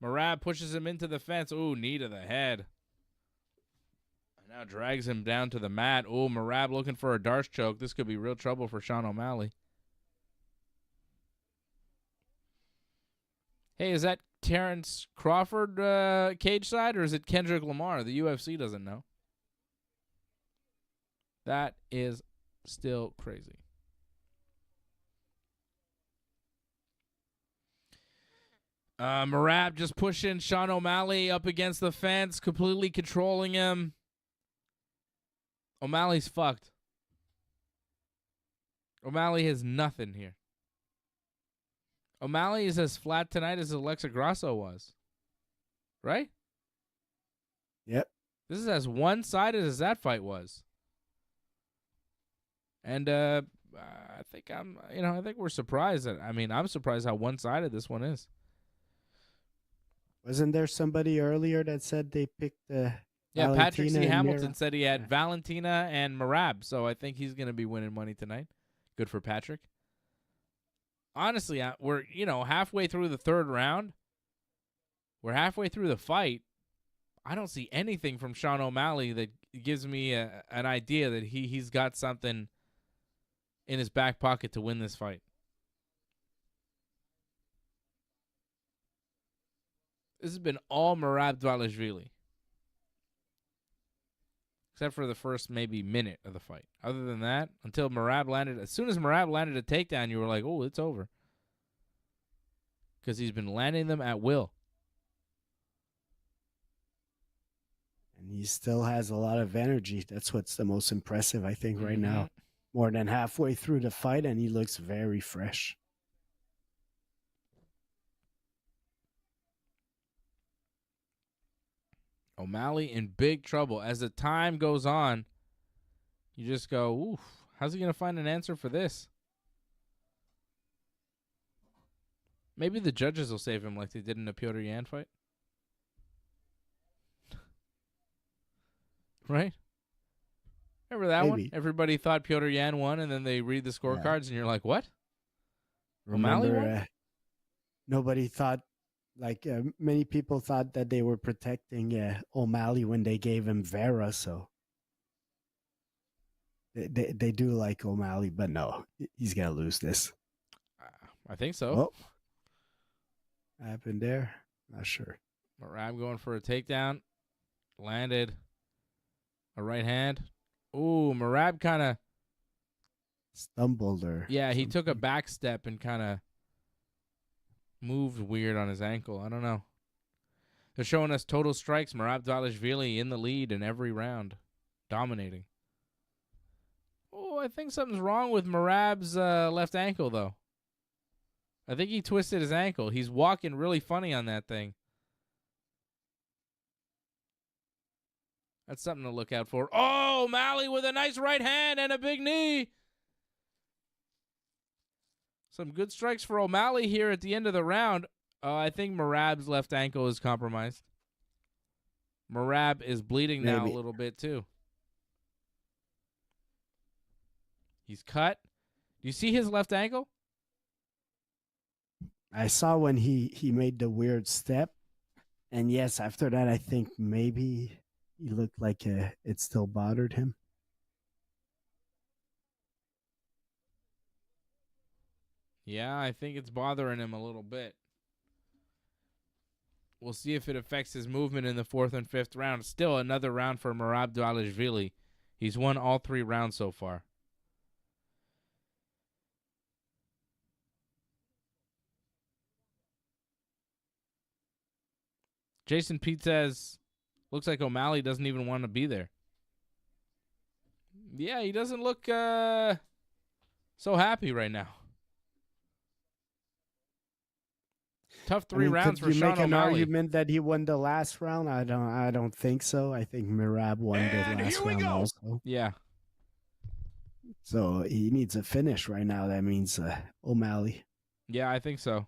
Merab pushes him into the fence. Ooh, knee to the head. And Now drags him down to the mat. Oh, Merab looking for a Darce choke. This could be real trouble for Sean O'Malley. Hey, is that Terrence Crawford cage side, or is it Kendrick Lamar? The UFC doesn't know. That is still crazy. Merab just pushing Sean O'Malley up against the fence, completely controlling him. O'Malley's fucked. O'Malley has nothing here. O'Malley is as flat tonight as Alexa Grasso was. Right? Yep. This is as one-sided as that fight was. And I think I think we're surprised I'm surprised how one-sided this one is. Wasn't there somebody earlier that said they picked Yeah, Patrick C. Valentina and Hamilton Merab? said he had Valentina and Merab, so I think he's going to be winning money tonight. Good for Patrick. Honestly, we're halfway through the third round. We're halfway through the fight. I don't see anything from Sean O'Malley that gives me an idea that he's got something in his back pocket to win this fight. This has been all Merab Dvalishvili. Except for the first maybe minute of the fight. Other than that, until Merab landed, as soon as Merab landed a takedown, you were like, oh, it's over. Because he's been landing them at will. And he still has a lot of energy. That's what's the most impressive, I think, right now. More than halfway through the fight, and he looks very fresh. O'Malley in big trouble. As the time goes on, you just go, oof, how's he going to find an answer for this? Maybe the judges will save him like they did in the Petr Yan fight. Right? Remember that one? Everybody thought Petr Yan won, and then they read the scorecards, and you're like, what? O'Malley won? Nobody thought, many people thought that they were protecting O'Malley when they gave him Vera, so they do like O'Malley, but no, he's going to lose this. I think so. Oh, happened there? Not sure. Merab going for a takedown. Landed a right hand. Ooh, Merab kind of stumbled or yeah, he something. took a back step and kind of moved weird on his ankle. I don't know. They're showing us total strikes. Merab Dvalishvili in the lead in every round, dominating. Oh, I think something's wrong with Merab's left ankle, though. I think he twisted his ankle. He's walking really funny on that thing. That's something to look out for. Oh, O'Malley with a nice right hand and a big knee. Some good strikes for O'Malley here at the end of the round. I think Merab's left ankle is compromised. Merab is bleeding now a little bit, too. He's cut. Do you see his left ankle? I saw when he made the weird step. And yes, after that, I think maybe he looked like it still bothered him. Yeah, I think it's bothering him a little bit. We'll see if it affects his movement in the fourth and fifth round. Still another round for Merab Dvalishvili. He's won all 3 rounds so far. Jason Pete says, looks like O'Malley doesn't even want to be there. Yeah, he doesn't look so happy right now. Tough 3 rounds for Sean O'Malley. Could you make an argument that he won the last round? I don't think so. I think Merab won the last round also. Yeah. So he needs a finish right now. That means O'Malley. Yeah, I think so.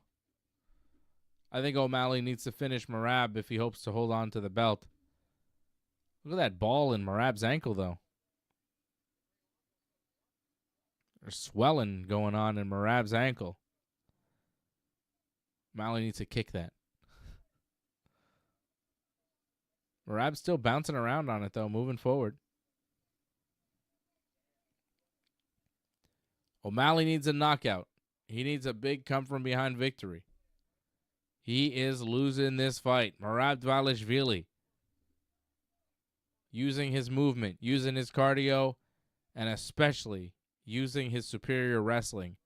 I think O'Malley needs to finish Merab if he hopes to hold on to the belt. Look at that ball in Merab's ankle, though. There's swelling going on in Merab's ankle. O'Malley needs to kick that. Merab's still bouncing around on it, though, moving forward. O'Malley needs a knockout. He needs a big come-from-behind victory. He is losing this fight. Merab Dvalishvili using his movement, using his cardio, and especially using his superior wrestling.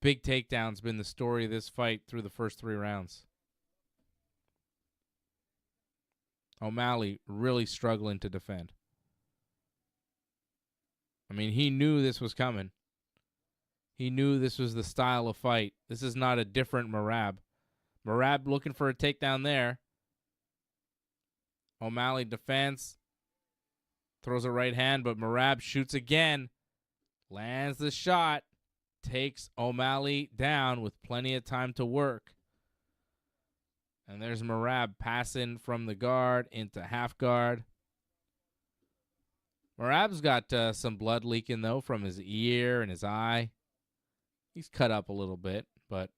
Big takedown's been the story of this fight through the first 3 rounds. O'Malley really struggling to defend. I mean, he knew this was coming. He knew this was the style of fight. This is not a different Merab. Merab looking for a takedown there. O'Malley defends. Throws a right hand, but Merab shoots again. Lands the shot. Takes O'Malley down with plenty of time to work. And there's Merab passing from the guard into half guard. Merab's got some blood leaking, though, from his ear and his eye. He's cut up a little bit, but it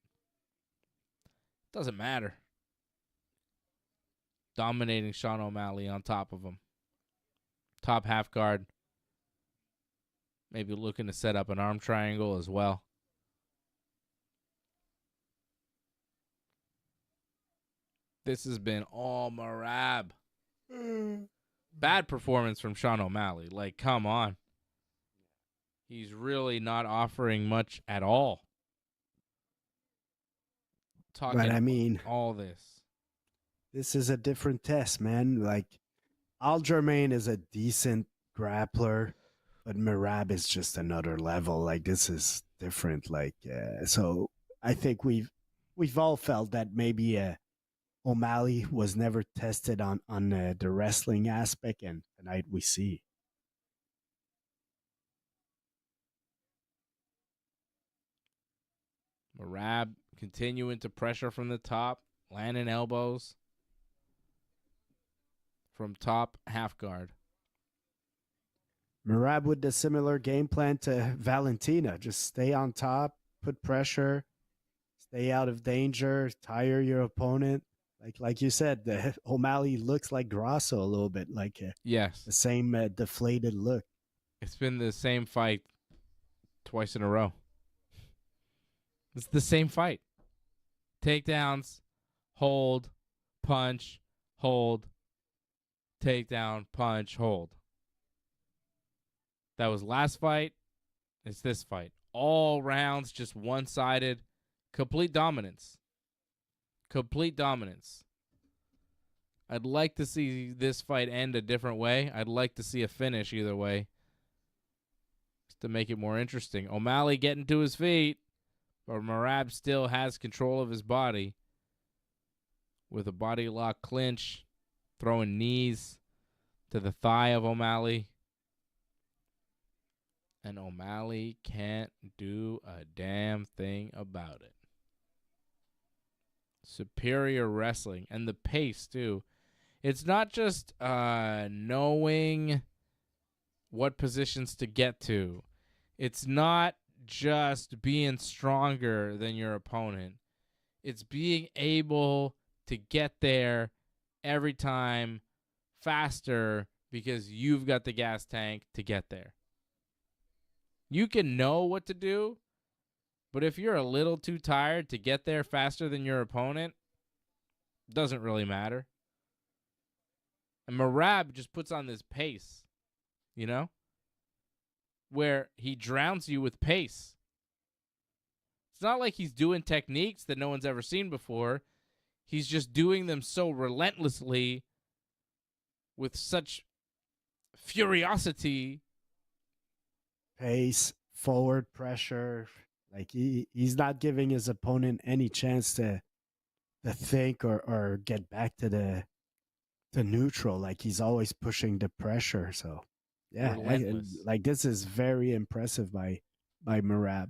doesn't matter. Dominating Sean O'Malley on top of him. Top half guard. Maybe looking to set up an arm triangle as well. This has been all Merab. Bad performance from Sean O'Malley. Like, come on. He's really not offering much at all. Talking But I mean, all this. This is a different test, man. Like, Aljamain is a decent grappler, but Merab is just another level. Like, this is different. Like, so I think we've all felt that maybe O'Malley was never tested on the wrestling aspect, and tonight we see. Merab continuing to pressure from the top, landing elbows from top half guard. Merab with the similar game plan to Valentina. Just stay on top, put pressure, stay out of danger, tire your opponent. Like you said, the O'Malley looks like Grasso a little bit, like yes, the same deflated look. It's been the same fight twice in a row. It's the same fight. Takedowns, hold, punch, hold, takedown, punch, hold. That was last fight. It's this fight. All rounds, just one-sided. Complete dominance. Complete dominance. I'd like to see this fight end a different way. I'd like to see a finish either way, just to make it more interesting. O'Malley getting to his feet, but Merab still has control of his body with a body lock clinch, throwing knees to the thigh of O'Malley. And O'Malley can't do a damn thing about it. Superior wrestling. And the pace, too. It's not just knowing what positions to get to. It's not just being stronger than your opponent. It's being able to get there every time faster because you've got the gas tank to get there. You can know what to do, but if you're a little too tired to get there faster than your opponent, it doesn't really matter. And Merab just puts on this pace, you know, where he drowns you with pace. It's not like he's doing techniques that no one's ever seen before. He's just doing them so relentlessly with such furiosity. Pace, forward pressure. Like he's not giving his opponent any chance to think or get back to the neutral. Like he's always pushing the pressure. So yeah, like this is very impressive by Merab.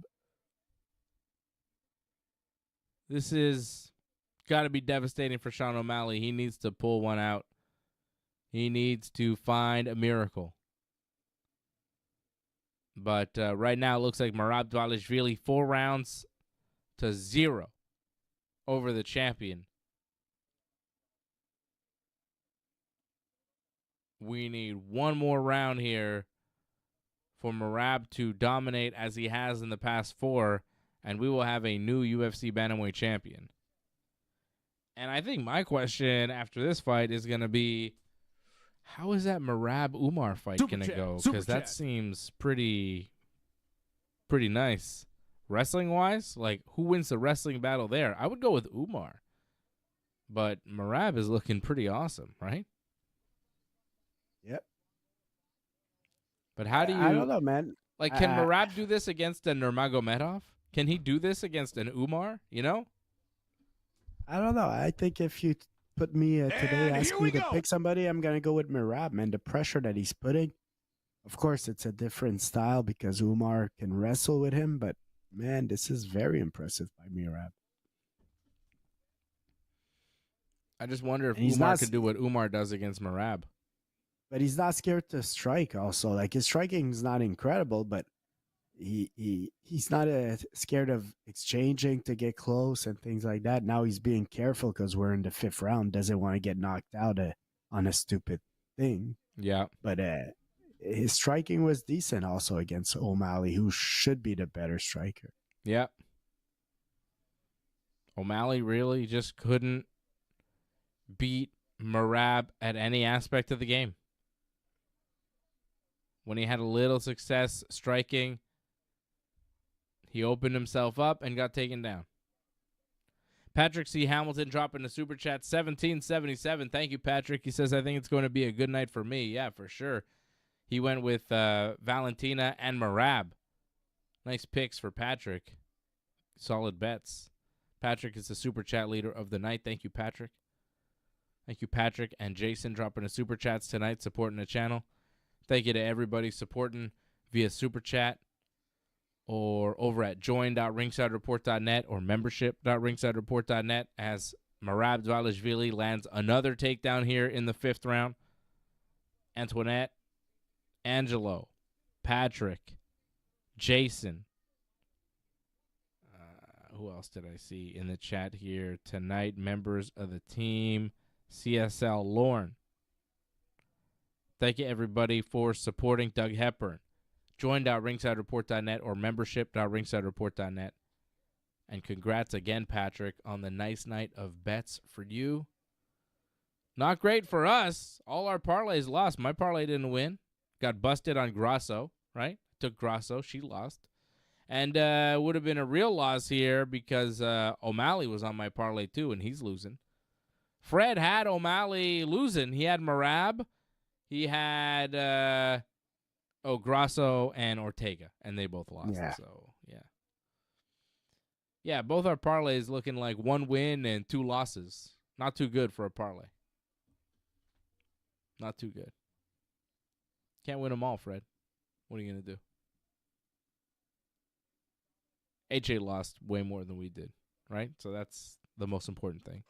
This is got to be devastating for Sean O'Malley. He needs to pull one out. He needs to find a miracle. But right now it looks like Merab Dvalishvili 4-0 over the champion. We need one more round here for Merab to dominate as he has in the past 4, and we will have a new UFC bantamweight champion. And I think my question after this fight is going to be, how is that Merab Umar fight going to go? Because that seems pretty nice. Wrestling-wise, like, who wins the wrestling battle there? I would go with Umar. But Merab is looking pretty awesome, right? Yep. But how do you... I don't know, man. Like, can Merab do this against a Nurmagomedov? Can he do this against an Umar, you know? I don't know. I think if you put me today, ask me to pick somebody, I'm going to go with Merab, man. The pressure that he's putting. Of course, it's a different style because Umar can wrestle with him, but, man, this is very impressive by Merab. I just wonder if Umar could do what Umar does against Merab. But he's not scared to strike also. Like, his striking is not incredible, but he's not scared of exchanging to get close and things like that. Now he's being careful because we're in the 5th round. Doesn't want to get knocked out on a stupid thing. Yeah. But his striking was decent also against O'Malley, who should be the better striker. Yeah. O'Malley really just couldn't beat Merab at any aspect of the game. When he had a little success striking, he opened himself up and got taken down. Patrick C. Hamilton dropping a super chat, 1777. Thank you, Patrick. He says, I think it's going to be a good night for me. Yeah, for sure. He went with Valentina and Merab. Nice picks for Patrick. Solid bets. Patrick is the super chat leader of the night. Thank you, Patrick. Thank you, Patrick and Jason, dropping the super chats tonight, supporting the channel. Thank you to everybody supporting via super chat or over at join.ringsidereport.net or membership.ringsidereport.net as Merab Dvalishvili lands another takedown here in the 5th round. Antoinette, Angelo, Patrick, Jason. Who else did I see in the chat here tonight? Members of the team. CSL Lorne. Thank you, everybody, for supporting Doug Hepburn. Join.ringsidereport.net or membership.ringsidereport.net. And congrats again, Patrick, on the nice night of bets for you. Not great for us. All our parlays lost. My parlay didn't win. Got busted on Grasso, right? Took Grasso. She lost. And would have been a real loss here because O'Malley was on my parlay too, and he's losing. Fred had O'Malley losing. He had Merab. He had Grasso and Ortega, and they both lost. Yeah. So, yeah. Yeah, both our parlays looking like 1 win and 2 losses. Not too good for a parlay. Not too good. Can't win them all, Fred. What are you going to do? AJ lost way more than we did, right? So that's the most important thing.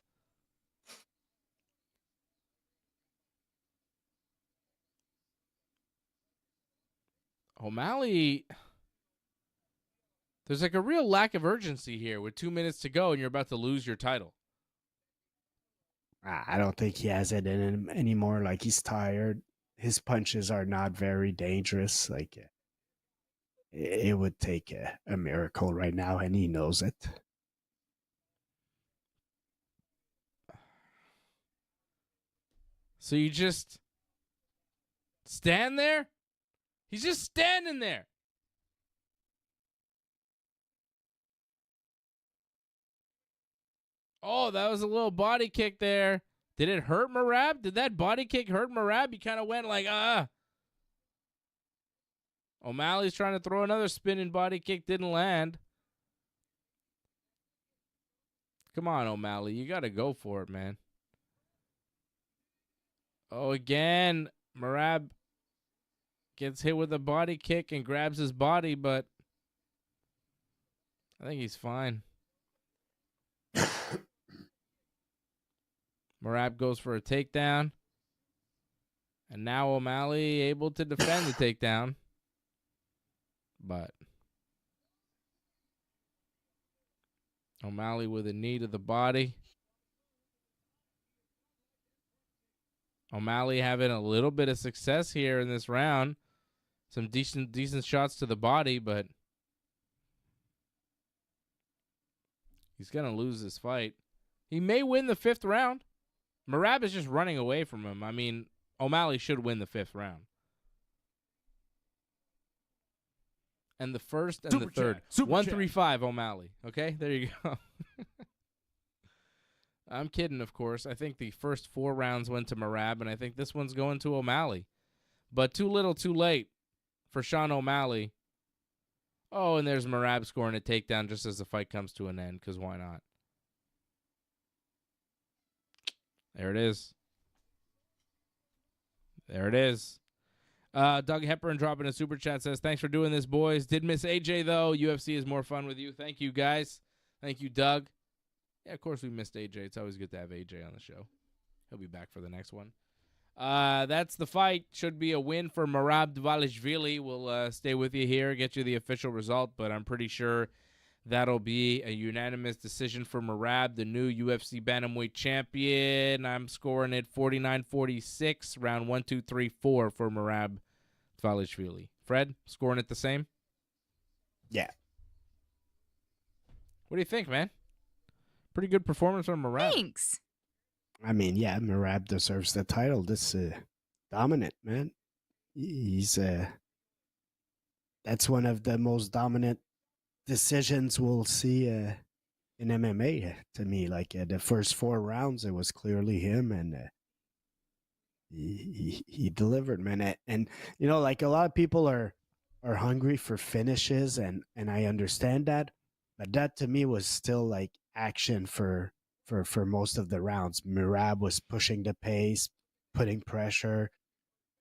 O'Malley, there's like a real lack of urgency here with 2 minutes to go and you're about to lose your title. I don't think he has it in him anymore. Like, he's tired. His punches are not very dangerous. Like, it would take a miracle right now, and he knows it. So you just stand there? He's just standing there. Oh, that was a little body kick there. Did it hurt Merab? Did that body kick hurt Merab? He kind of went like, O'Malley's trying to throw another spinning body kick. Didn't land. Come on, O'Malley. You got to go for it, man. Oh, again, Merab gets hit with a body kick and grabs his body, but I think he's fine. Merab goes for a takedown. And now O'Malley able to defend the takedown. But O'Malley with a knee to the body. O'Malley having a little bit of success here in this round. Some decent shots to the body, but he's going to lose this fight. He may win the 5th round. Merab is just running away from him. I mean, O'Malley should win the 5th round. And the 1st and the 3rd. 135 O'Malley. Okay, there you go. I'm kidding, of course. I think the first 4 rounds went to Merab, and I think this one's going to O'Malley. But too little, too late for Sean O'Malley. Oh, and there's Merab scoring a takedown just as the fight comes to an end, because why not? There it is. There it is. Doug Hepburn dropping a super chat says, thanks for doing this, boys. Did miss AJ, though. UFC is more fun with you. Thank you, guys. Thank you, Doug. Yeah, of course we missed AJ. It's always good to have AJ on the show. He'll be back for the next one. That's the fight. Should be a win for Merab Dvalishvili. We'll stay with you here, get you the official result, but I'm pretty sure that'll be a unanimous decision for Merab, the new UFC bantamweight champion. I'm scoring it 49-46, round 1, 2, 3, 4 for Merab Dvalishvili. Fred, scoring it the same? Yeah. What do you think, man? Pretty good performance from Merab. Thanks. I mean, yeah, Merab deserves the title. This dominant, man. He's that's one of the most dominant decisions we'll see in MMA to me. Like the first 4 rounds, it was clearly him, and he delivered, man. And you know, like a lot of people are hungry for finishes, and I understand that, but that to me was still like action for most of the rounds. Merab was pushing the pace, putting pressure,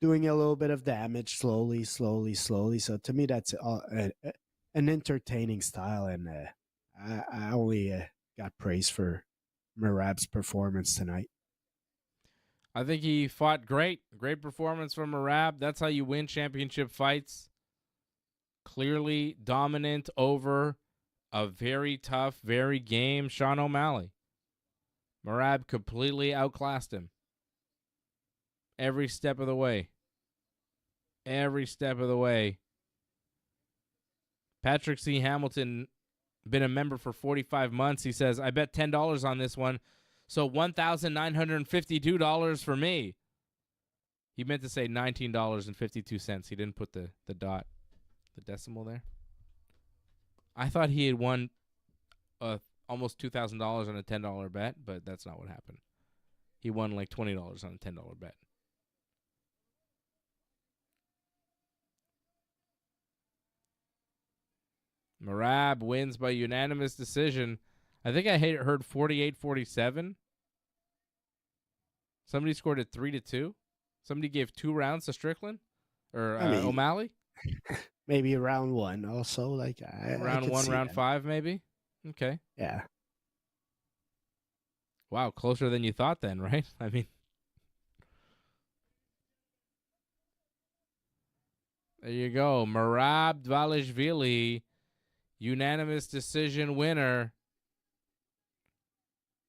doing a little bit of damage slowly. So to me, that's an entertaining style, and I only got praise for Merab's performance tonight. I think he fought great. Great performance from Merab. That's how you win championship fights. Clearly dominant over a very tough, very game Sean O'Malley. Merab completely outclassed him. Every step of the way. Every step of the way. Patrick C. Hamilton, been a member for 45 months. He says, I bet $10 on this one, so $1,952 for me. He meant to say $19.52. He didn't put the dot, the decimal there. I thought he had won almost $2,000 on a $10 bet, but that's not what happened. He won like $20 on a $10 bet. Merab wins by unanimous decision. I think I heard 48-47. Somebody scored it 3-2. Somebody gave 2 rounds to Strickland or O'Malley. Maybe round 1 also. Like round 1, round 5, maybe. Okay. Yeah. Wow, closer than you thought then, right? I mean, there you go. Merab Dvalishvili, unanimous decision winner.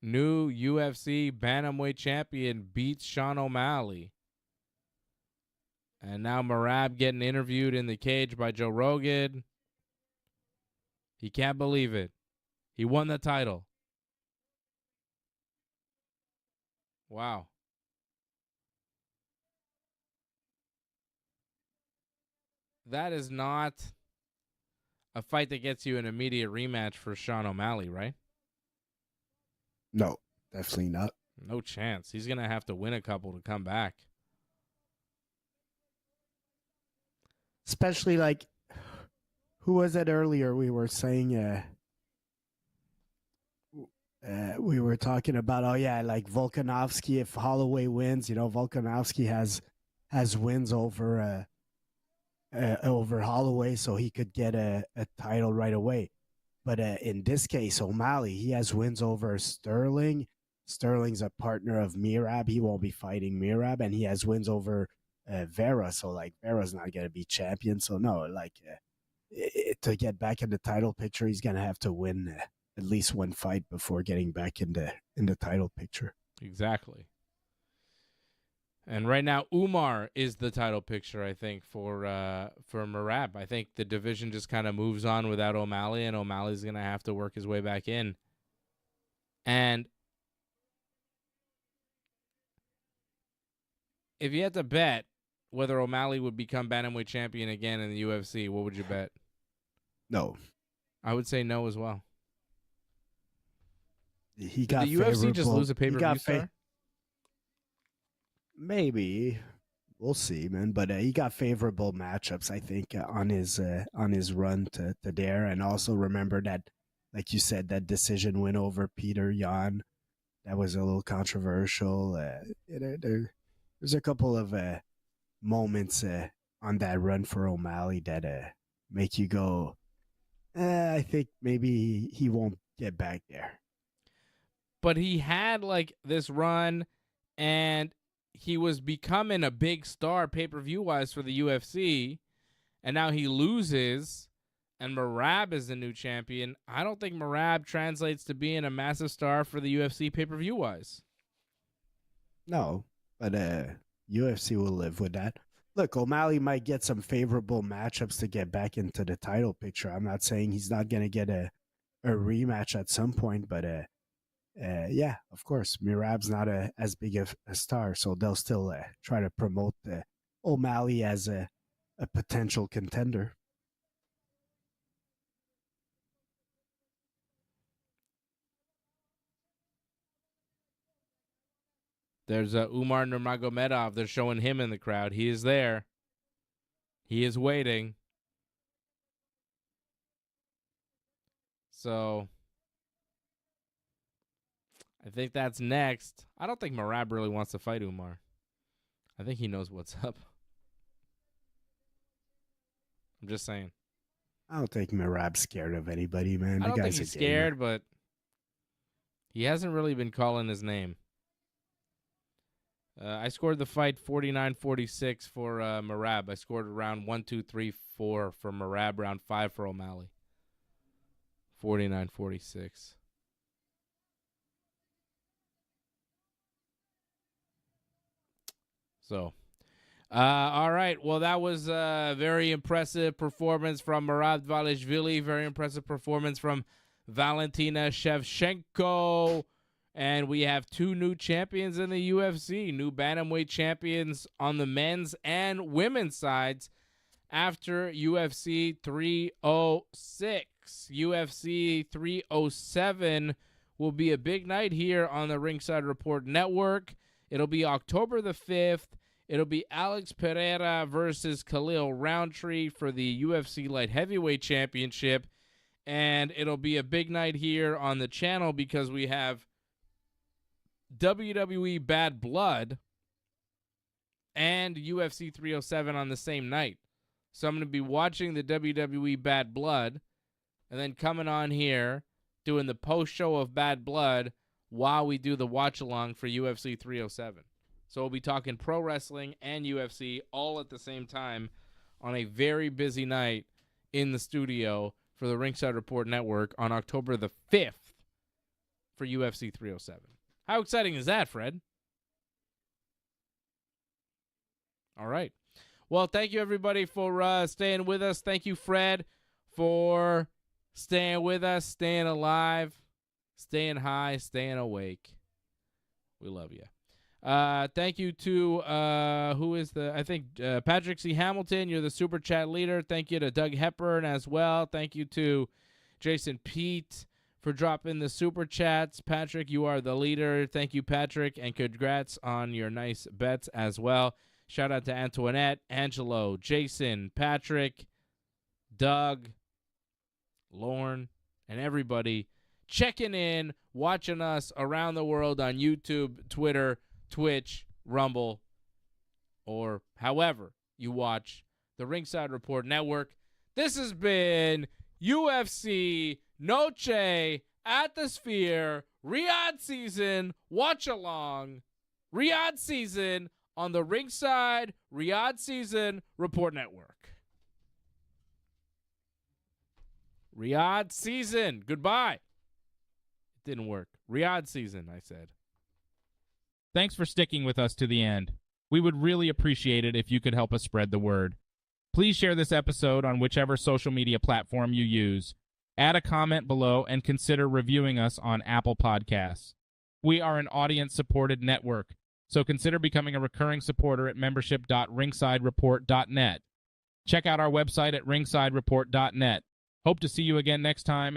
New UFC bantamweight champion beats Sean O'Malley. And now Merab getting interviewed in the cage by Joe Rogan. He can't believe it. He won the title. Wow. That is not a fight that gets you an immediate rematch for Sean O'Malley, right? No, definitely not. No chance. He's going to have to win a couple to come back. Especially like, who was it earlier? We were saying, we were talking about, oh yeah, like Volkanovski, if Holloway wins, you know, Volkanovski has wins over Holloway, so he could get a title right away. But in this case, O'Malley, he has wins over Sterling. Sterling's a partner of Merab. He won't be fighting Merab, and he has wins over Vera. So like Vera's not gonna be champion. So no, like to get back in the title picture, he's gonna have to win at least one fight before getting back in the title picture. Exactly. And right now, Umar is the title picture, I think, for Merab. I think the division just kind of moves on without O'Malley, and O'Malley's going to have to work his way back in. And if you had to bet whether O'Malley would become bantamweight champion again in the UFC, what would you bet? No. I would say no as well. He got Did the UFC just lose a pay-per-view star? Maybe. We'll see, man. But he got favorable matchups, I think, on his run to there. And also remember that, like you said, that decision win over Peter Yan. That was a little controversial. There's a couple of moments on that run for O'Malley that make you go, I think maybe he won't get back there. But he had like this run, and he was becoming a big star pay-per-view wise for the UFC, and now he loses, and Merab is the new champion. I don't think Merab translates to being a massive star for the UFC pay-per-view wise. No, but UFC will live with that. Look, O'Malley might get some favorable matchups to get back into the title picture. I'm not saying he's not going to get a rematch at some point, but yeah, of course, Merab's not as big of a star, so they'll still try to promote O'Malley as a potential contender. There's Umar Nurmagomedov. They're showing him in the crowd. He is there. He is waiting. So I think that's next. I don't think Merab really wants to fight Umar. I think he knows what's up. I'm just saying. I don't think Merab's scared of anybody, man. I don't think he's scared, but he hasn't really been calling his name. I scored the fight 49-46 for Merab. I scored round 1, 2, 3, 4 for Merab, round 5 for O'Malley. 49-46. So, all right. Well, that was a very impressive performance from Merab Dvalishvili. Very impressive performance from Valentina Shevchenko. And we have 2 new champions in the UFC, new bantamweight champions on the men's and women's sides after UFC 306. UFC 307 will be a big night here on the Ringside Report Network. It'll be October the 5th. It'll be Alex Pereira versus Khalil Roundtree for the UFC Light Heavyweight Championship. And it'll be a big night here on the channel because we have WWE Bad Blood and UFC 307 on the same night. So I'm going to be watching the WWE Bad Blood and then coming on here doing the post-show of Bad Blood while we do the watch-along for UFC 307. So we'll be talking pro wrestling and UFC all at the same time on a very busy night in the studio for the Ringside Report Network on October the 5th for UFC 307. How exciting is that, Fred? All right. Well, thank you, everybody, for staying with us. Thank you, Fred, for staying with us, staying alive, staying high, staying awake. We love you. Thank you to, Patrick C. Hamilton. You're the Super Chat leader. Thank you to Doug Hepburn as well. Thank you to Jason Pete for dropping the Super Chats. Patrick, you are the leader. Thank you, Patrick, and congrats on your nice bets as well. Shout out to Antoinette, Angelo, Jason, Patrick, Doug, Lorne, and everybody checking in, watching us around the world on YouTube, Twitter, Twitch, Rumble, or however you watch the Ringside Report Network. This has been UFC Noche at the Sphere Riyadh season watch along. Riyadh season on the Ringside Riyadh season Report Network. Riyadh season. Goodbye. It didn't work. Riyadh season, I said. Thanks for sticking with us to the end. We would really appreciate it if you could help us spread the word. Please share this episode on whichever social media platform you use. Add a comment below and consider reviewing us on Apple Podcasts. We are an audience-supported network, so consider becoming a recurring supporter at membership.ringsidereport.net. Check out our website at ringsidereport.net. Hope to see you again next time.